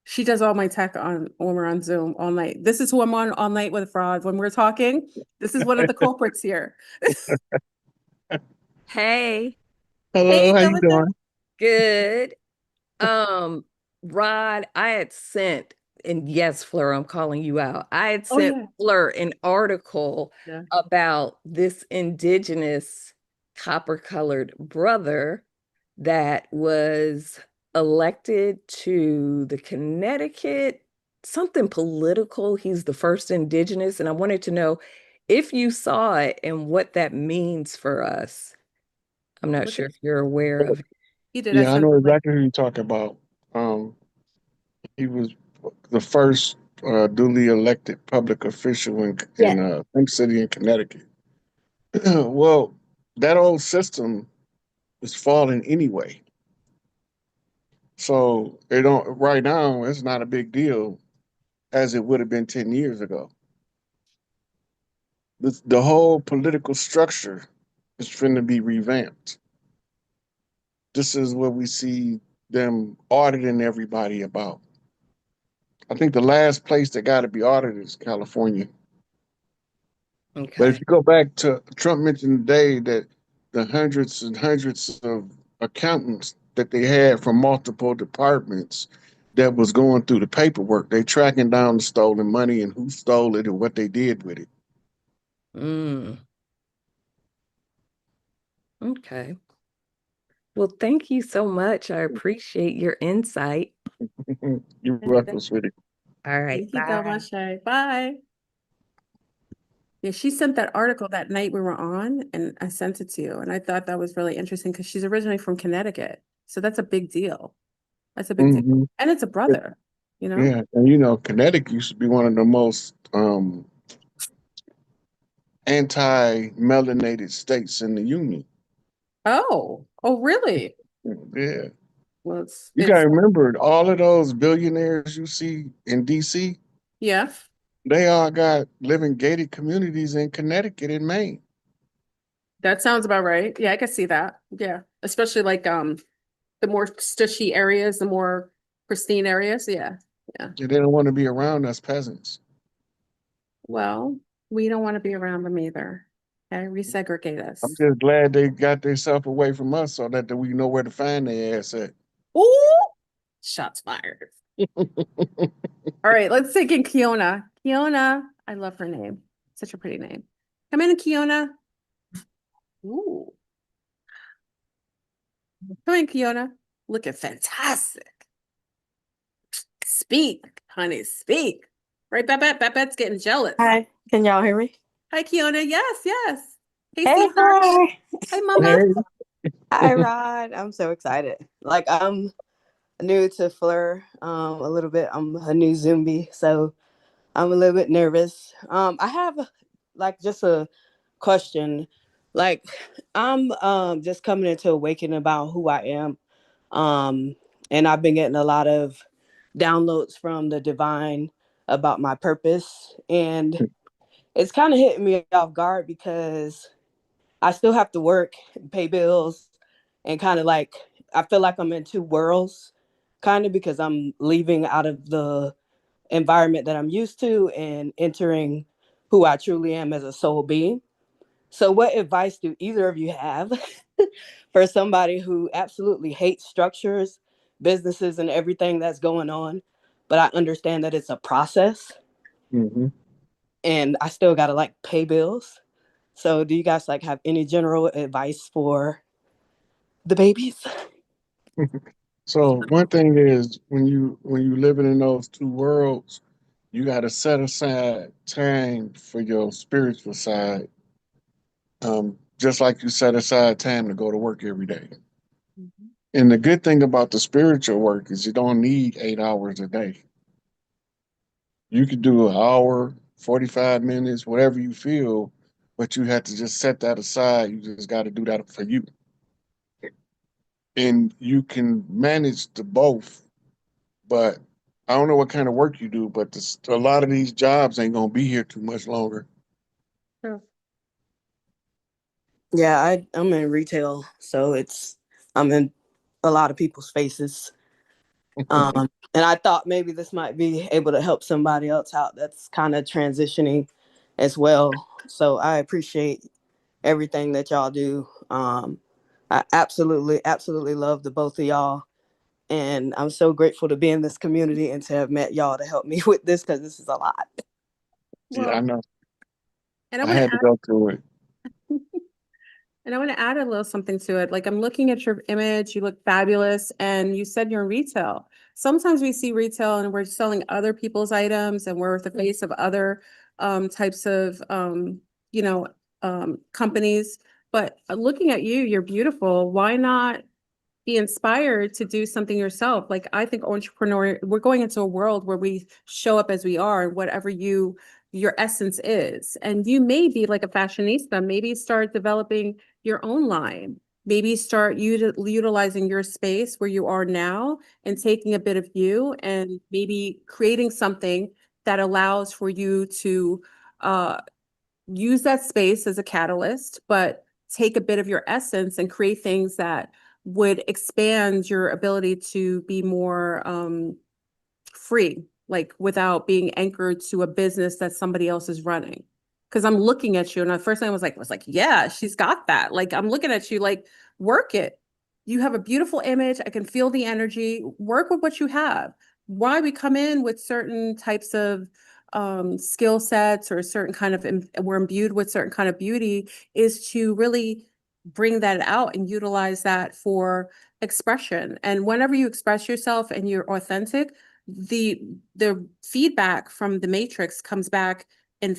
She does all my tech on when we're on Zoom all night. This is who I'm on all night with fraud. When we're talking, this is one of the culprits here. Hey, Hello, Hey, how you Delmache. doing? good. Rod, I had sent, and yes, Fleur, I'm calling you out. I had Oh, sent yeah. Fleur an article Yeah. about this indigenous copper-colored brother that was elected to the Connecticut, something political. He's the first indigenous, and I wanted to know if you saw it and what that means for us. I'm not sure if you're aware of it. He did. Yeah, I know exactly who you're talking about. He was the first duly elected public official in some city in Connecticut. Well, that old system is falling anyway. So it don't right now it's not a big deal as it would have been 10 years ago. The whole political structure is finna be revamped. This is what we see them auditing everybody about. I think the last place that got to be audited is California. Okay. But if you go back to Trump mentioned today that the hundreds and hundreds of accountants that they had from multiple departments that was going through the paperwork, they tracking down the stolen money and who stole it and what they did with it. Okay. Well, thank you so much. I appreciate your insight. You're welcome, sweetie. All right. Thank you, Delmache. Bye. Yeah, she sent that article that night we were on, and I sent it to you. And I thought that was really interesting because she's originally from Connecticut. So that's a big deal. That's a big deal. And it's a brother, you know? Yeah, and Connecticut used to be one of the most anti-melanated states in the union. Oh, really? Yeah. Well, You gotta remember all of those billionaires you see in DC. Yeah. They all got living gated communities in Connecticut and Maine. That sounds about right. Yeah, I can see that. Yeah. Especially like the more stushy areas, the more pristine areas. Yeah. Yeah. They don't want to be around us peasants. Well, we don't want to be around them either. Okay, resegregate us. I'm just glad they got themselves away from us so that we know where to find their ass at. Ooh, shots fired. All right, let's take in Kiona. Kiona, I love her name. Such a pretty name. Come in, Kiona. Ooh. Come in, Kiona. Looking fantastic. Speak, honey, speak. Right, Babette? Babette's getting jealous. Hi, can y'all hear me? Hi, Kiona. Yes, yes. Hey, Hey, sweetheart. hi. Hi, mama. Hi, Rod. I'm so excited. Like, I'm new to Fleur, a little bit. I'm a new Zoombie, so I'm a little bit nervous. I have like just a question. Like, I'm just coming into awakening about who I am. And I've been getting a lot of downloads from the divine about my purpose. And it's kind of hitting me off guard because I still have to work, pay bills, and kind of like I feel like I'm in two worlds, kind of because I'm leaving out of the environment that I'm used to and entering who I truly am as a soul being. So, what advice do either of you have for somebody who absolutely hates structures, businesses, and everything that's going on? But I understand that it's a process Mm-hmm. and I still got to like pay bills. So, do you guys like have any general advice for the babies? So one thing is when you living in those two worlds, you got to set aside time for your spiritual side, just like you set aside time to go to work every day. Mhm. And the good thing about the spiritual work is you don't need 8 hours a day. You could do an hour, 45 minutes, whatever you feel, but you have to just set that aside. You just got to do that for you. And you can manage the both, but I don't know what kind of work you do, but a lot of these jobs ain't gonna be here too much longer. True. Yeah, I'm in retail, so I'm in a lot of people's faces. And I thought maybe this might be able to help somebody else out that's kind of transitioning as well. So I appreciate everything that y'all do. I absolutely love the both of y'all. And I'm so grateful to be in this community and to have met y'all to help me with this because this is a lot. Yeah, I Well, know. and I I want to had to go through it. And I want to add a little something to it. Like I'm looking at your image, you look fabulous, and you said you're in retail. Sometimes we see retail and we're selling other people's items and we're the face of other types of you know, companies. But looking at you, you're beautiful. Why not be inspired to do something yourself? Like I think entrepreneur, we're going into a world where we show up as we are, whatever your essence is. And you may be like a fashionista, maybe start developing your own line. Maybe start utilizing your space where you are now and taking a bit of you and maybe creating something that allows for you to uh, use that space as a catalyst, but take a bit of your essence and create things that would expand your ability to be more free, like without being anchored to a business that somebody else is running. Because I'm looking at you, and the first thing I was like, yeah, she's got that. Like I'm looking at you, like work it. You have a beautiful image. I can feel the energy. Work with what you have. Why we come in with certain types of skill sets or a certain kind of we're imbued with certain kind of beauty is to really bring that out and utilize that for expression. And whenever you express yourself and you're authentic, the feedback from the matrix comes back and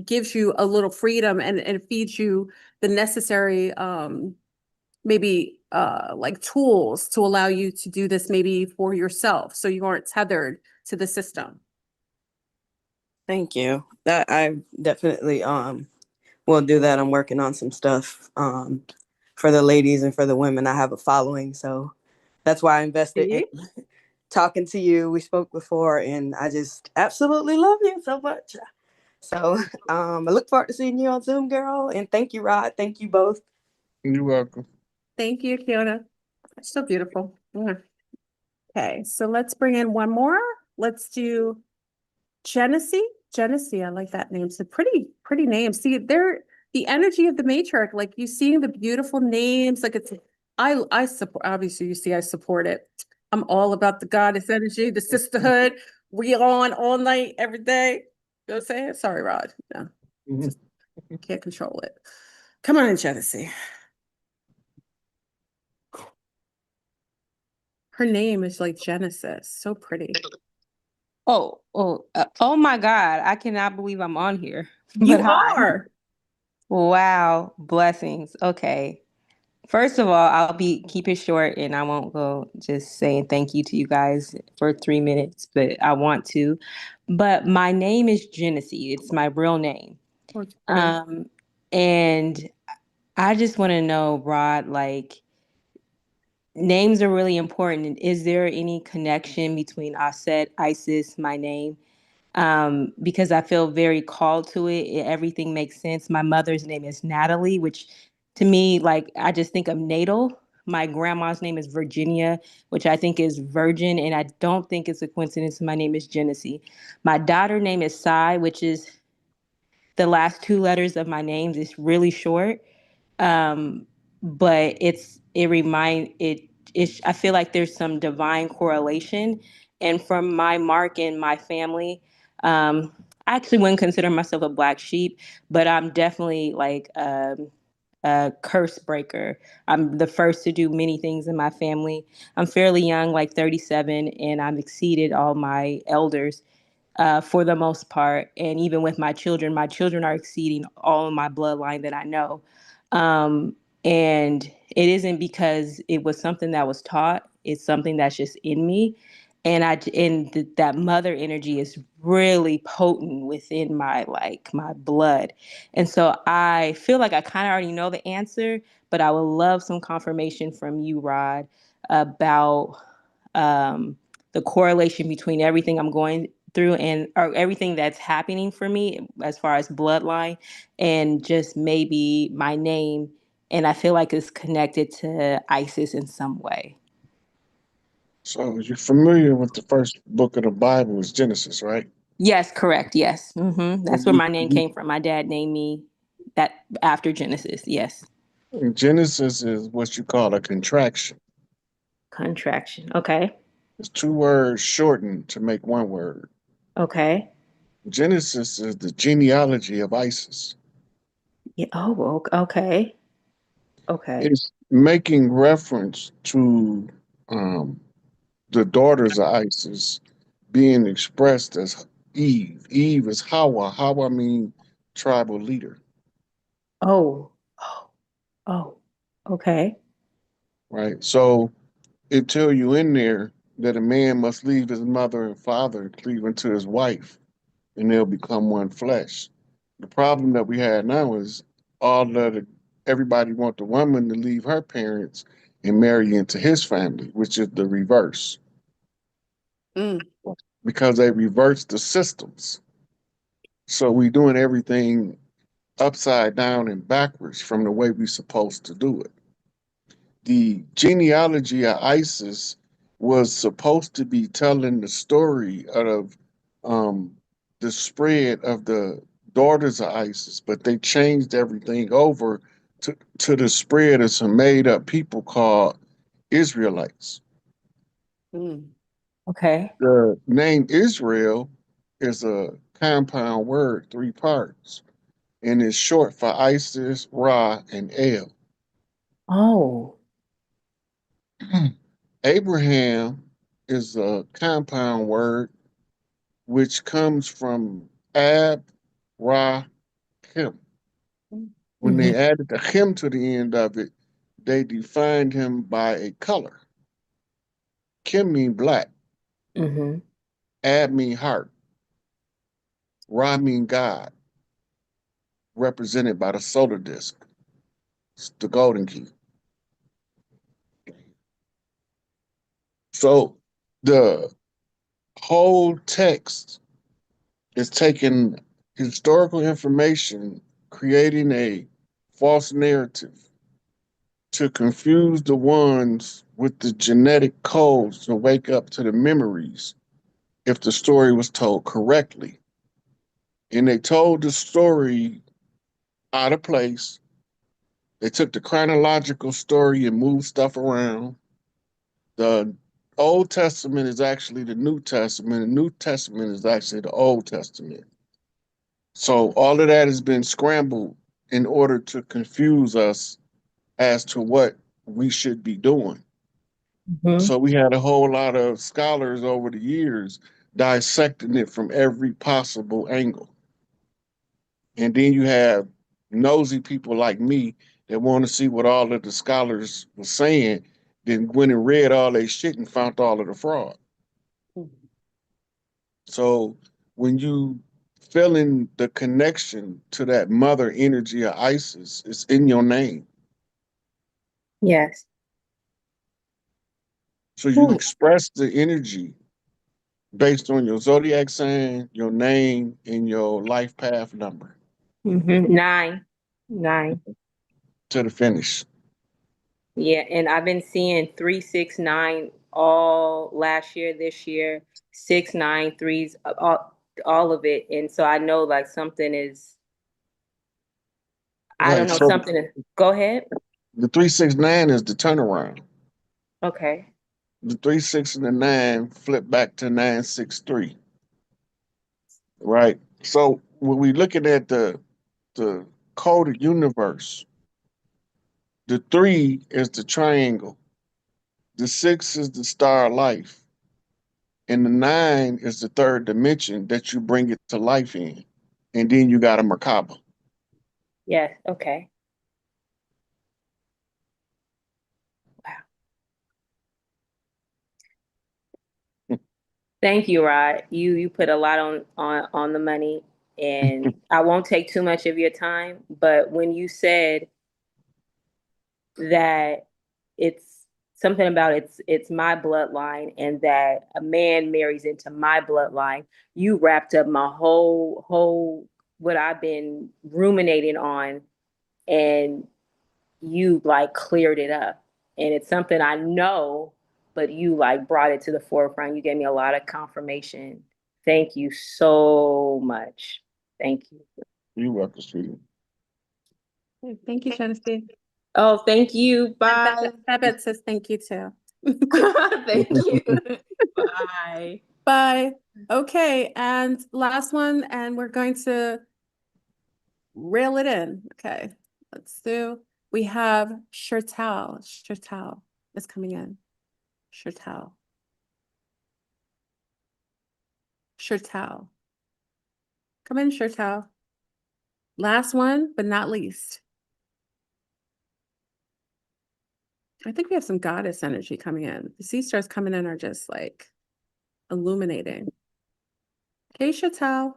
gives you a little freedom and feeds you the necessary maybe like tools to allow you to do this maybe for yourself so you aren't tethered to the system. Thank you. That I definitely will do that. I'm working on some stuff for the ladies and for the women. I have a following, so that's why I invested in See? talking to you. We spoke before, and I just absolutely love you so much. So I look forward to seeing you on Zoom, girl. And thank you, Rod. Thank you both. You're welcome. Thank you, Kiona. So beautiful. Yeah. Okay, so let's bring in one more. Let's do Genesee. Genesee, I like that name. It's a pretty name. See, the energy of the matriarch, like you seeing the beautiful names, like it's, I support, obviously you see, I support it. I'm all about the goddess energy, the sisterhood. We on all night, every day. You know what I'm saying? Sorry, Rod. No, just can't control it. Come on in, Genesee. Her name is like Genesis. So pretty. Oh my God. I cannot believe I'm on here. You But hi. are. Wow. Blessings. Okay. First of all, I'll keep it short and I won't go just saying thank you to you guys for 3 minutes, but I want to. But my name is Genesee. It's my real name. Oh, it's pretty. And I just want to know, Rod, like, names are really important. Is there any connection between Aset, Isis, my name? Because I feel very called to it. Everything makes sense. My mother's name is Natalie, which to me, like, I just think of natal. My grandma's name is Virginia, which I think is virgin, and I don't think it's a coincidence. My name is Genesee. My daughter name is Sai, which is the last two letters of my name. It's really short, but I feel like there's some divine correlation. And from my mark in my family, I actually wouldn't consider myself a black sheep, but I'm definitely like a curse breaker. I'm the first to do many things in my family. I'm fairly young, like 37, and I've exceeded all my elders for the most part. And even with my children are exceeding all of my bloodline that I know. Um, and it isn't because it was something that was taught. It's something that's just in me. That mother energy is really potent within my blood. And so I feel like I kind of already know the answer, but I would love some confirmation from you, Rod, about the correlation between everything I'm going through or everything that's happening for me as far as bloodline and just maybe my name. And I feel like it's connected to Isis in some way. So you're familiar with the first book of the Bible is Genesis, right? Yes, correct. Yes. That's where And my name came from. My dad named me that after Genesis. Yes. Genesis is what you call a contraction. Contraction. Okay. It's two words shortened to make one word. Okay. Genesis is the genealogy of Isis. Yeah. Oh, okay. Okay. It's making reference to the daughters of Isis being expressed as Eve. Eve is Hawa. Hawa means tribal leader, Oh. Oh. Oh. Okay. right? So it tell you in there that a man must leave his mother and father and cleave unto his wife, and they'll become one flesh. The problem that we have now is everybody want the woman to leave her parents and marry into his family, which is the reverse. Because they reverse the systems. So we doing everything upside down and backwards from the way we're supposed to do it. The genealogy of Isis was supposed to be telling the story of the spread of the daughters of Isis, but they changed everything over to the spread of some made up people called Israelites. Okay. The name Israel is a compound word, three parts, and it's short for Isis, Ra, and El. Oh. Abraham is a compound word which comes from Ab, Ra, Him. When they added the Him to the end of it, they defined him by a color. Kim mean black, Ab mean heart, Ra mean God, represented by the solar disk. It's the golden key. So the whole text is taking historical information, creating a false narrative to confuse the ones with the genetic codes to wake up to the memories if the story was told correctly. And they told the story out of place. They took the chronological story and moved stuff around. The Old Testament is actually the New Testament. The New Testament is actually the Old Testament. So all of that has been scrambled in order to confuse us as to what we should be doing. So we had a whole lot of scholars over the years dissecting it from every possible angle. And then you have nosy people like me that want to see what all of the scholars were saying, then went and read all their shit and found all of the fraud. So when you feeling the connection to that mother energy of Isis, it's in your name. Yes. So you express the energy based on your zodiac sign, your name, and your life path number. 9. To the finish. Yeah, and I've been seeing 369 all last year, this year, 693s, all of it. And so I know like something is, I don't know, So something is, go ahead. the 369 is the turnaround. Okay. The 3, 6, and the 9 flip back to 963. Right. So when we looking at the coded universe, the 3 is the triangle, the 6 is the star of life, and the 9 is the third dimension that you bring it to life in. And then you got a Merkaba. Yes. Okay. Wow. Thank you, Rod. You put a lot on the money, and I won't take too much of your time, but when you said that it's something about it's my bloodline and that a man marries into my bloodline, you wrapped up my whole what I've been ruminating on, and you like cleared it up. And it's something I know, but you like brought it to the forefront. You gave me a lot of confirmation. Thank you so much. Thank you. You're welcome, sweetie. Thank you, Genesee. Oh, thank you. Bye. Babette says thank you too. Thank you. Bye. Bye. Okay, and last one, and we're going to reel it in. Okay, let's do. We have Shirtal. Shirtal is coming in. Shirtal. Shirtal. Come in, Shirtal. Last one, but not least. I think we have some goddess energy coming in. The sea stars coming in are just like illuminating. Okay, Shirtal.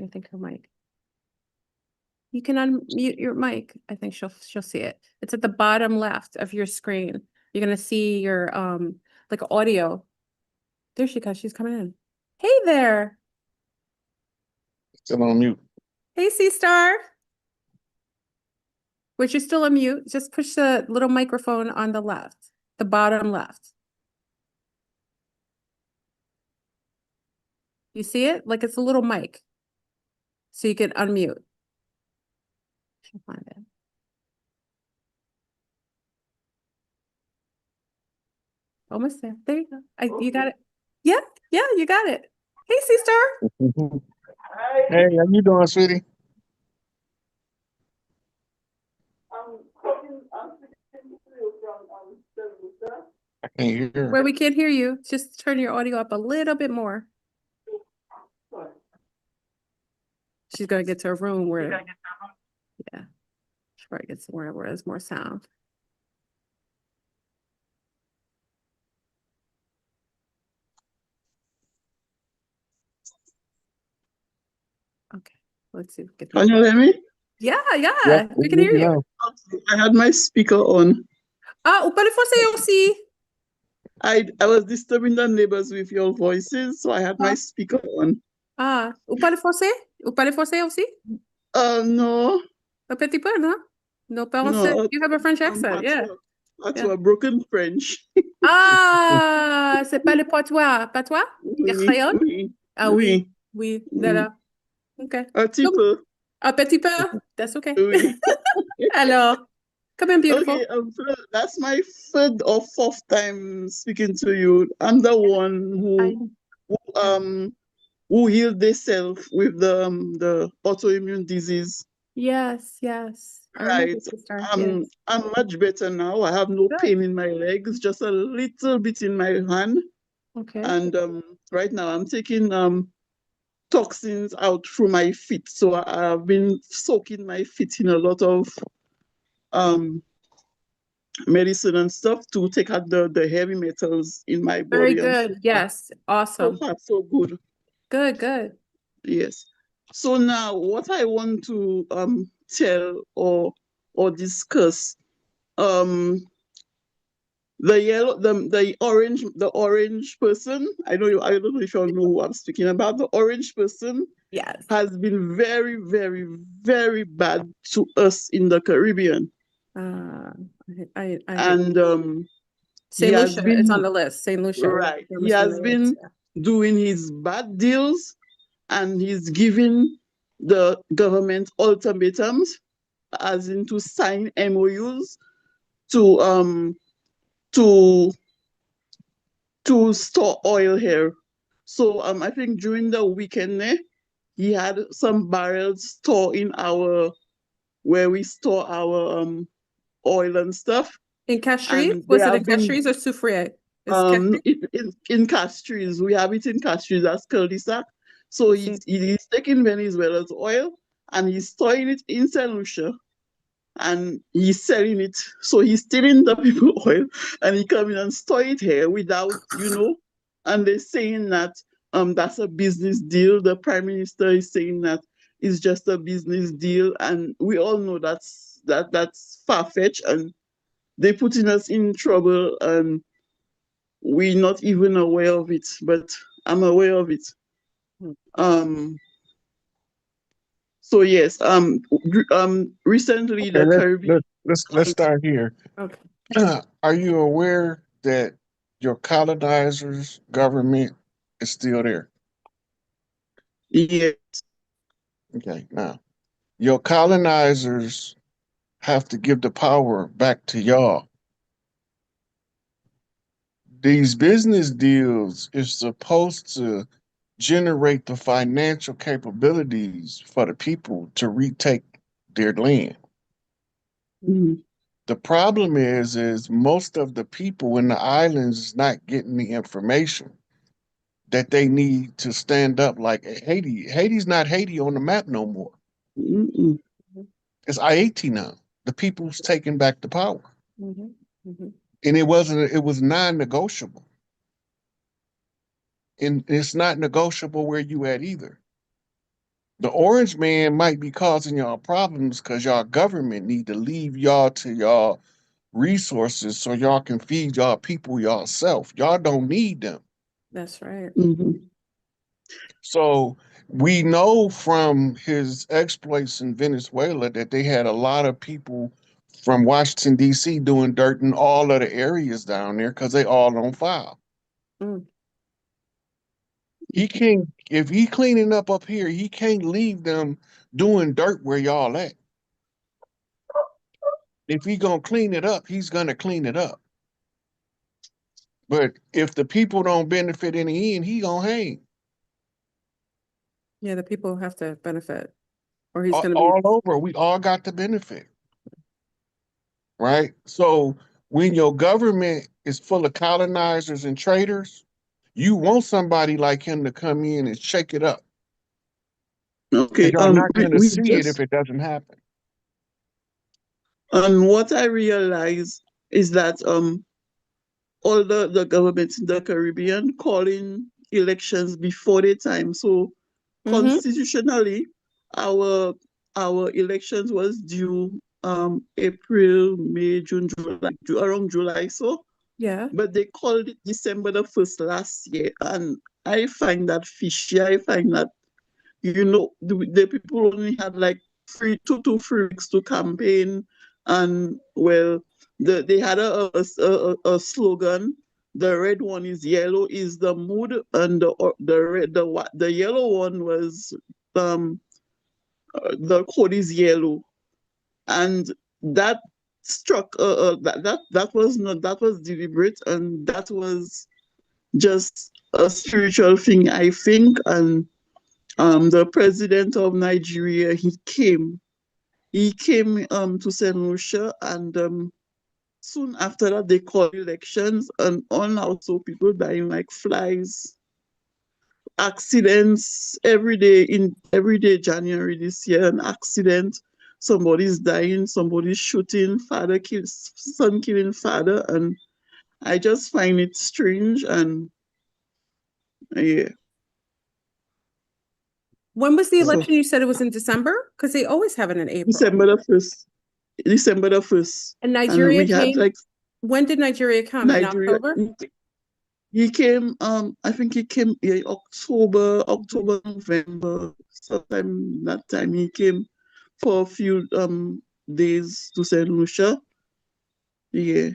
I think her mic. You can unmute your mic. I think she'll see it. It's at the bottom left of your screen. You're gonna see your like audio. There she goes. She's coming in. Hey there. Still on mute. Hey, Sea Star. Which you're still on mute. Just push the little microphone on the left, the bottom left. You see it? Like it's a little mic. So you can unmute. She'll find it. Almost there. There you go. You got it. Yeah, you got it. Hey, Sea Star. Hey, how you doing, sweetie? I can't hear. Where we can't hear you, just turn your audio up a little bit more. She's gonna get to a room where, yeah, she'll probably get somewhere where there's more sound. Okay, let's see. Can you hear me? Yeah, Yep, we can hear you. I had my speaker on. Ah, pode você aussi. I was disturbing the neighbors with your voices, so I had my speaker on. Ah, pode você? Pode você aussi? No. Un petit peu, no? No, No, you have a French accent, yeah. to a broken French. Ah, c'est pas le patois. Patois? Le Oui, créole? oui, Ah oui, oui, oui, oui. d'accord. OK. Un petit Donc, peu, un petit peu? That's okay. oui. Alors, come in, beautiful. Okay, so that's my third or fourth time speaking to you. I'm the one I, who healed themselves with the autoimmune disease. yes, yes. I remember, Right. sister. Yes. I'm much better now. I have no Good. pain in my legs, just a little bit in my hand. Okay. And right now I'm taking toxins out through my feet. So I've been soaking my feet in a lot of um medicine and stuff to take out the heavy metals in my Very body and good. Yes. so Awesome. far so good. Good, good. Yes. So now what I want to tell or discuss, the yellow, the orange person, I don't know if you all know who I'm speaking about. The orange person Yes. has been very, very, very bad to us in the Caribbean. I And he St. has Lucia is on been the list. St. Lucia. right. There He was on has the list. been doing his bad deals, and he's giving the government ultimatums, as in to sign MOUs to to store oil here. So I think during the weekend he had some barrels stored in our where we store our oil and stuff. In Castries? And they Was it in have been Castries or Soufriere? It's Castries? in Castries. We have it in Castries as cul-de-sac. So Let's see. he's taking Venezuela's oil and he's storing it in St. Lucia and he's selling it. So he's stealing the people oil and he come in and store it here without, and they're saying that that's a business deal. The Prime Minister is saying that it's just a business deal. And we all know that's far-fetched and they're putting us in trouble and we're not even aware of it, but I'm aware of it. So yes, recently Okay, the Caribbean. let's start here. Okay. Are you aware that your colonizers' government is still there? Yes. Okay, now your colonizers have to give the power back to y'all. These business deals is supposed to generate the financial capabilities for the people to retake their land. Mhm. The problem is most of the people in the islands is not getting the information that they need to stand up like Haiti. Haiti's not Haiti on the map no more. Mm-mm. It's Haiti now. The people's taking back the power. Mm-hmm. And it was non-negotiable. And it's not negotiable where you at either. The orange man might be causing y'all problems because y'all government need to leave y'all to y'all resources so y'all can feed y'all people yourself. Y'all don't need them. That's right. Mm-hmm. So we know from his exploits in Venezuela that they had a lot of people from Washington, D.C. doing dirt in all of the areas down there because they all on file. Mm. He can't, if he cleaning up here, he can't leave them doing dirt where y'all at. If he gonna clean it up, he's gonna clean it up. But if the people don't benefit in the end, he gonna hang. Yeah, the people have to benefit, or he's going to be. All over, we all got the benefit. Right? So when your government is full of colonizers and traitors, you want somebody like him to come in and shake it up. Okay. And y'all not gonna We see it if just it doesn't happen. what I realize is that all the governments in the Caribbean calling elections before their time. So constitutionally, our elections was due April, May, June, July, around July. So, Yeah. but they called it December the 1st last year, and I find that fishy. I find that the people only had like 2 to 3 weeks to campaign, and well, they had a slogan. The red one is yellow is the mood, and the yellow one was the code is yellow, and that struck that was not, that was deliberate, and that was just a spiritual thing, I think. And the president of Nigeria, he came to St. Lucia, and soon after that they called elections, and on also people dying like flies, accidents every day January this year, an accident, somebody's dying, somebody's shooting, father kills son, killing father, and I just find it strange. And yeah. When was the So election? You said it was in December? Because they always have it in April. December the 1st. December the 1st. And And Nigeria we had came. like When did Nigeria come? In Nigeria. October? He came, I think he came October, November, sometime that time he came for a few days to St. Lucia. Yeah.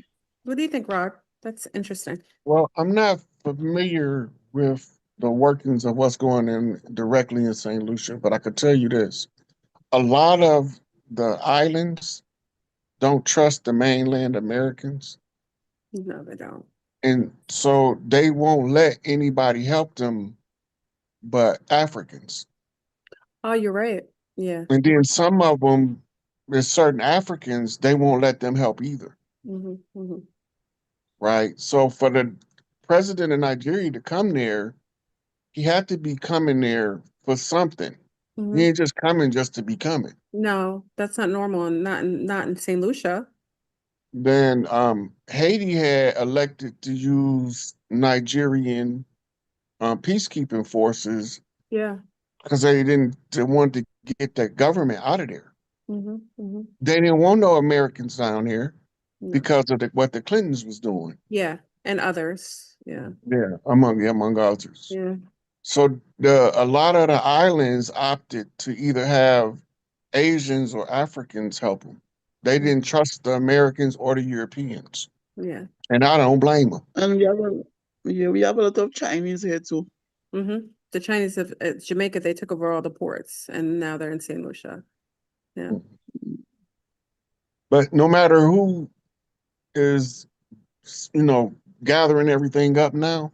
What do you think, Rod? That's interesting. Well, I'm not familiar with the workings of what's going on directly in St. Lucia, but I could tell you this. A lot of the islands don't trust the mainland Americans, No, they don't. and so they won't let anybody help them but Africans. Oh, you're right. Yeah. And then some of them, there's certain Africans, they won't let them help either. Mm-hmm, mm-hmm. Right? So for the president of Nigeria to come there, he had to be coming there for something. Mm-hmm. He ain't just coming just to be coming. No, that's not normal, and not in St. Lucia. Then Haiti had elected to use Nigerian peacekeeping forces Yeah. because they wanted to get that government out of there. Mm-hmm, mm-hmm. They didn't want no Americans down here No. because of what the Clintons was doing. Yeah, and others. Yeah. Yeah, among others. Yeah. So a lot of the islands opted to either have Asians or Africans help them. They didn't trust the Americans or the Europeans, Yeah. and I don't blame them. And we have a lot of Chinese here too. Mm-hmm. The Chinese of Jamaica, they took over all the ports, and now they're in St. Lucia. Yeah. But no matter who is, gathering everything up now,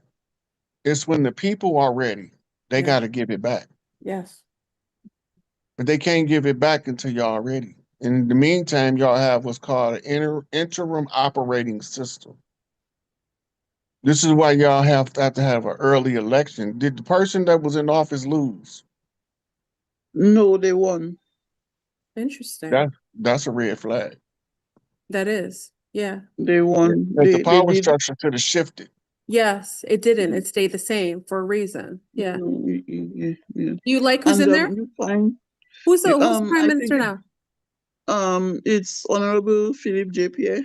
it's when the people are ready, they got to give it back. Yes. But they can't give it back until y'all ready. In the meantime, y'all have what's called an interim operating system. This is why y'all have to have an early election. Did the person that was in office lose? No, they won. Interesting. That's a red flag. That is. Yeah. They won. The power structure could have shifted. Yes, it didn't. It stayed the same for a reason. Yeah. Yeah. Do you like who's in there? You find Who's prime minister now? It's Honorable Philip JPA.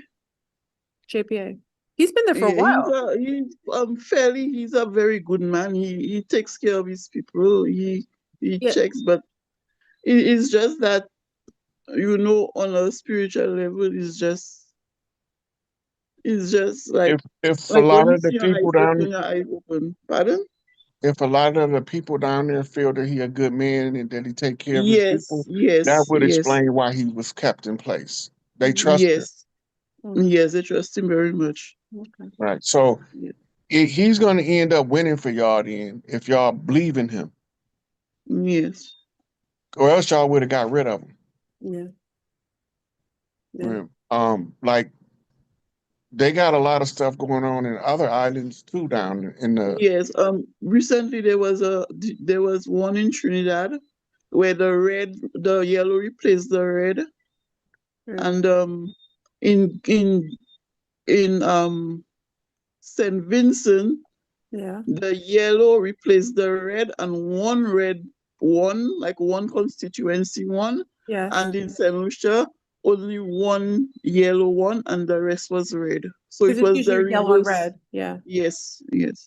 JPA. He's been there for a while. He's a very good man. He takes care of his people. He checks, but it's just that, on a spiritual level, it's just like if a lot of the people down your eyes open. Pardon? If a lot of the people down there feel that he a good man and that he take care of his people, that would explain why he was kept in place. They trust him. Yes, they trust him very much. Okay. Right. So he's going to end up winning for y'all then if y'all believe in him. Yes. Or else y'all would have got rid of him. Yeah. Yeah. They got a lot of stuff going on in other islands too down in the. Yes. Recently there was one in Trinidad where the yellow replaced the red, and in St. Vincent, the yellow replaced the red, and one red won, like one constituency won. Yeah. And in St. Lucia, only one yellow one, and the rest was red. So it was the yellow and red. Yeah. Yes.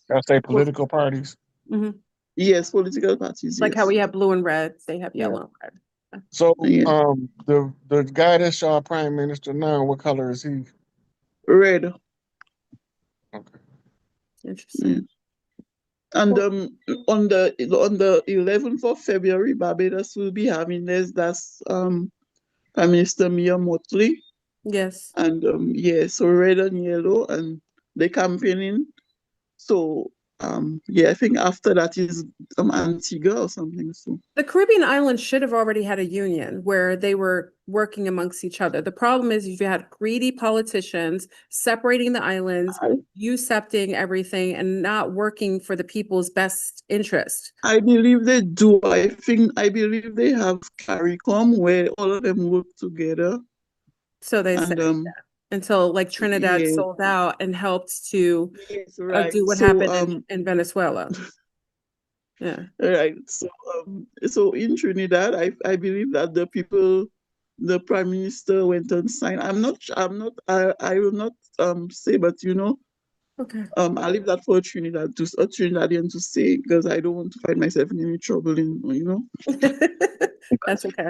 That's their political parties. Mm-hmm. Yes, political parties. Like how we have blue and red, they have yellow and red. So the guy that's y'all prime minister now, what color is he? red. Okay. Interesting. Yeah. And on the 11th of February, Barbados will be having this. That's Prime Minister Mia Mottley. Yes. And yeah, so red and yellow, and they campaigning. So yeah, I think after that is Antigua or something. So The Caribbean islands should have already had a union where they were working amongst each other. The problem is you had greedy politicians separating the islands, usurping everything, and not working for the people's best interest. I believe they do. I believe they have CARICOM where all of them work together. So they say, And until like Trinidad yeah, sold out and helped to yes, right. do what So happened in Venezuela. Yeah. right. So in Trinidad, I believe that the people, the Prime Minister went and signed. I will not say, but you know, Okay. I leave that for a Trinidadian to say, because I don't want to find myself in any trouble in, you know. That's okay.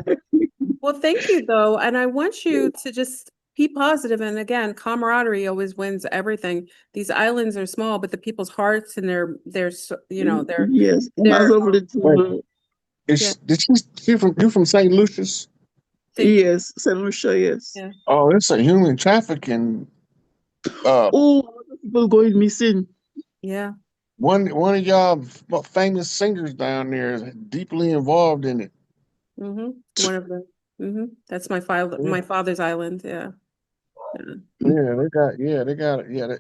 Well, thank you though. And I want you to just be positive. And again, camaraderie always wins everything. These islands are small, but the people's hearts and their you know, Yes, their as of little, yeah. Did you from St. Lucius? yes, St. Lucia, yes. Yeah. Oh, it's a human trafficking. Oh, people going missing. Yeah. One of y'all famous singers down there is deeply involved in it. Mm-hmm. One of them. Mm-hmm. That's my father's island. Yeah. Yeah, they got it. Yeah,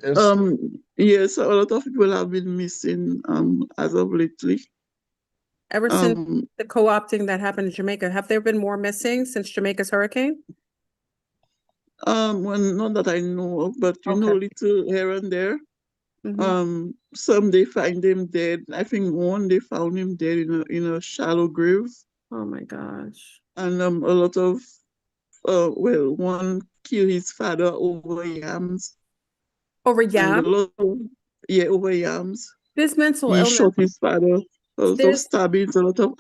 Yes, a lot of people have been missing as of lately. Ever since the co-opting that happened in Jamaica, have there been more missing since Jamaica's hurricane? Well, not that I know of, but you know, little here and there. Mm-hmm. Some they find him dead. I think one they found him dead in a shallow grave. Oh my gosh. And a lot of well, one killed his father over yams. Over And a yams? lot of, yeah, over yams. This mental He illness. shot his father. A lot of stabbings, a lot of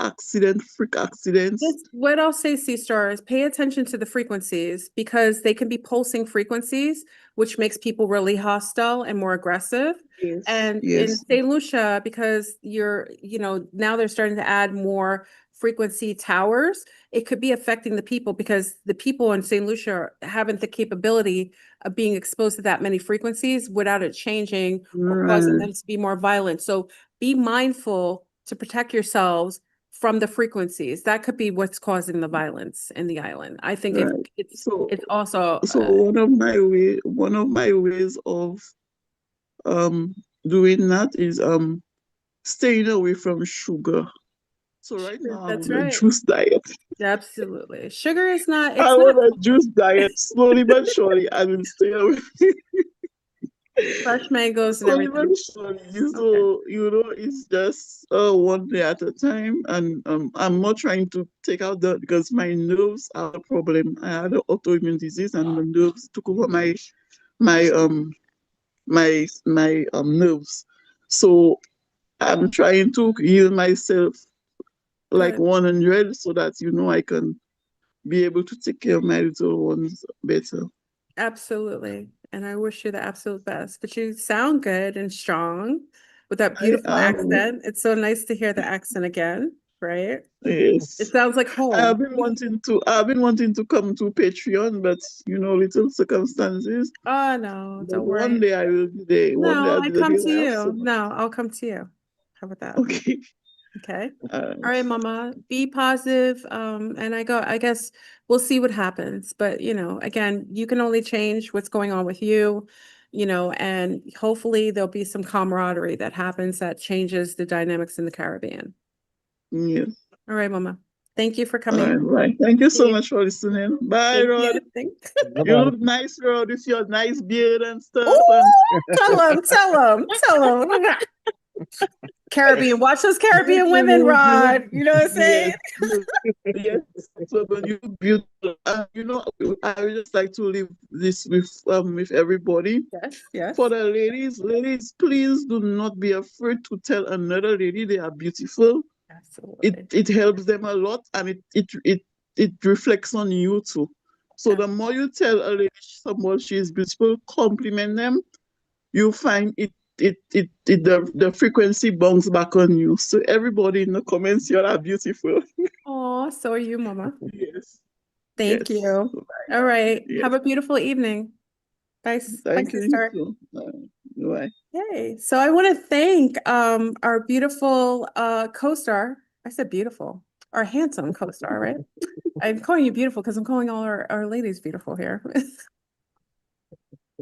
freak accidents. What I'll say, C-Star, is pay attention to the frequencies because they can be pulsing frequencies, which makes people really hostile and more aggressive. Yes. And Yes. in St. Lucia, because now they're starting to add more frequency towers, it could be affecting the people because the people in St. Lucia haven't the capability of being exposed to that many frequencies without it changing or causing them to be more violent. So be mindful to protect yourselves from the frequencies. That could be what's causing the violence in the island. I think it's also one of my ways of doing that is staying away from sugar. So right now I'm on a juice diet. Absolutely. Sugar is not I'm on a juice diet. Slowly but surely I will stay away. Fresh mangoes and everything. So you know, it's just one day at a time, and I'm not trying to take out because my nerves are a problem. I had an autoimmune disease, and the nerves took over my nerves. So I'm trying to heal myself like 100, so that I can be able to take care of my little ones better. Absolutely. And I wish you the absolute best. But you sound good and strong with that beautiful accent. It's so nice to hear the accent again, right? Yes. It sounds like home. I've been wanting to come to Patreon, but little circumstances. Oh no, don't worry. One day I will be there. No, I come to you. No, I'll come to you. How about that? Okay. Okay. All right, Mama. Be positive. And I guess we'll see what happens. But again, you can only change what's going on with you, and hopefully there'll be some camaraderie that happens that changes the dynamics in the Caribbean. Yes. All right, Mama. Thank you for coming. All right. Thank you so much for listening. Bye, Rod. You look nice, Rod, with your nice beard and stuff. Ooh, tell him. Caribbean, watch those Caribbean women, Rod. You know what I'm saying? Yes. So when you beautiful, I would just like to leave this with everybody. Yes. For the ladies, please do not be afraid to tell another lady they are beautiful. Absolutely. It helps them a lot, and it reflects on you too. So the more you tell a lady someone she is beautiful, compliment them, you find the frequency bounce back on you. So everybody in the comments, you are beautiful. Oh, so are you, Mama. Yes. Thank Yes. you. All right. Yes. Have a beautiful evening. Bye, Thank you. sister. Bye. Yay. So I want to thank our beautiful co-star. I said beautiful. Our handsome co-star, right? I'm calling you beautiful because I'm calling all our ladies beautiful here.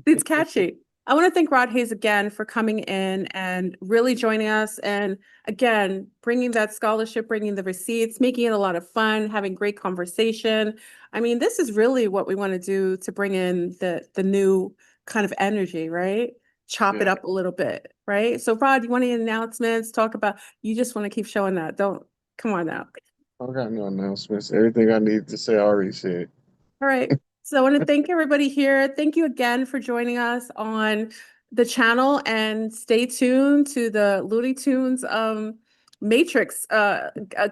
It's catchy. I want to thank Rod Hayes again for coming in and really joining us. And again, bringing that scholarship, bringing the receipts, making it a lot of fun, having great conversation. I mean, this is really what we want to do to bring in the new kind of energy, right? Chop it up a little bit, right? So Rod, you want any announcements? Talk about, you just want to keep showing that. Don't, come on now. I got no announcements. Everything I need to say, I already said. All right. So I want to thank everybody here. Thank you again for joining us on the channel, and stay tuned to the Looney Tunes Matrix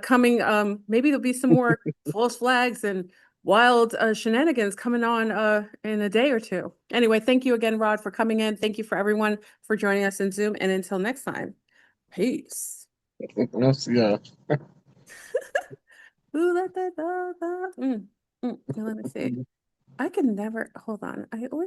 coming. Maybe there'll be some more false flags and wild shenanigans coming on in a day or two. Anyway, thank you again, Rod, for coming in. Thank you for everyone for joining us in Zoom. And until next time, peace. I'll see y'all. Ooh, let me see. I can never, hold on. I always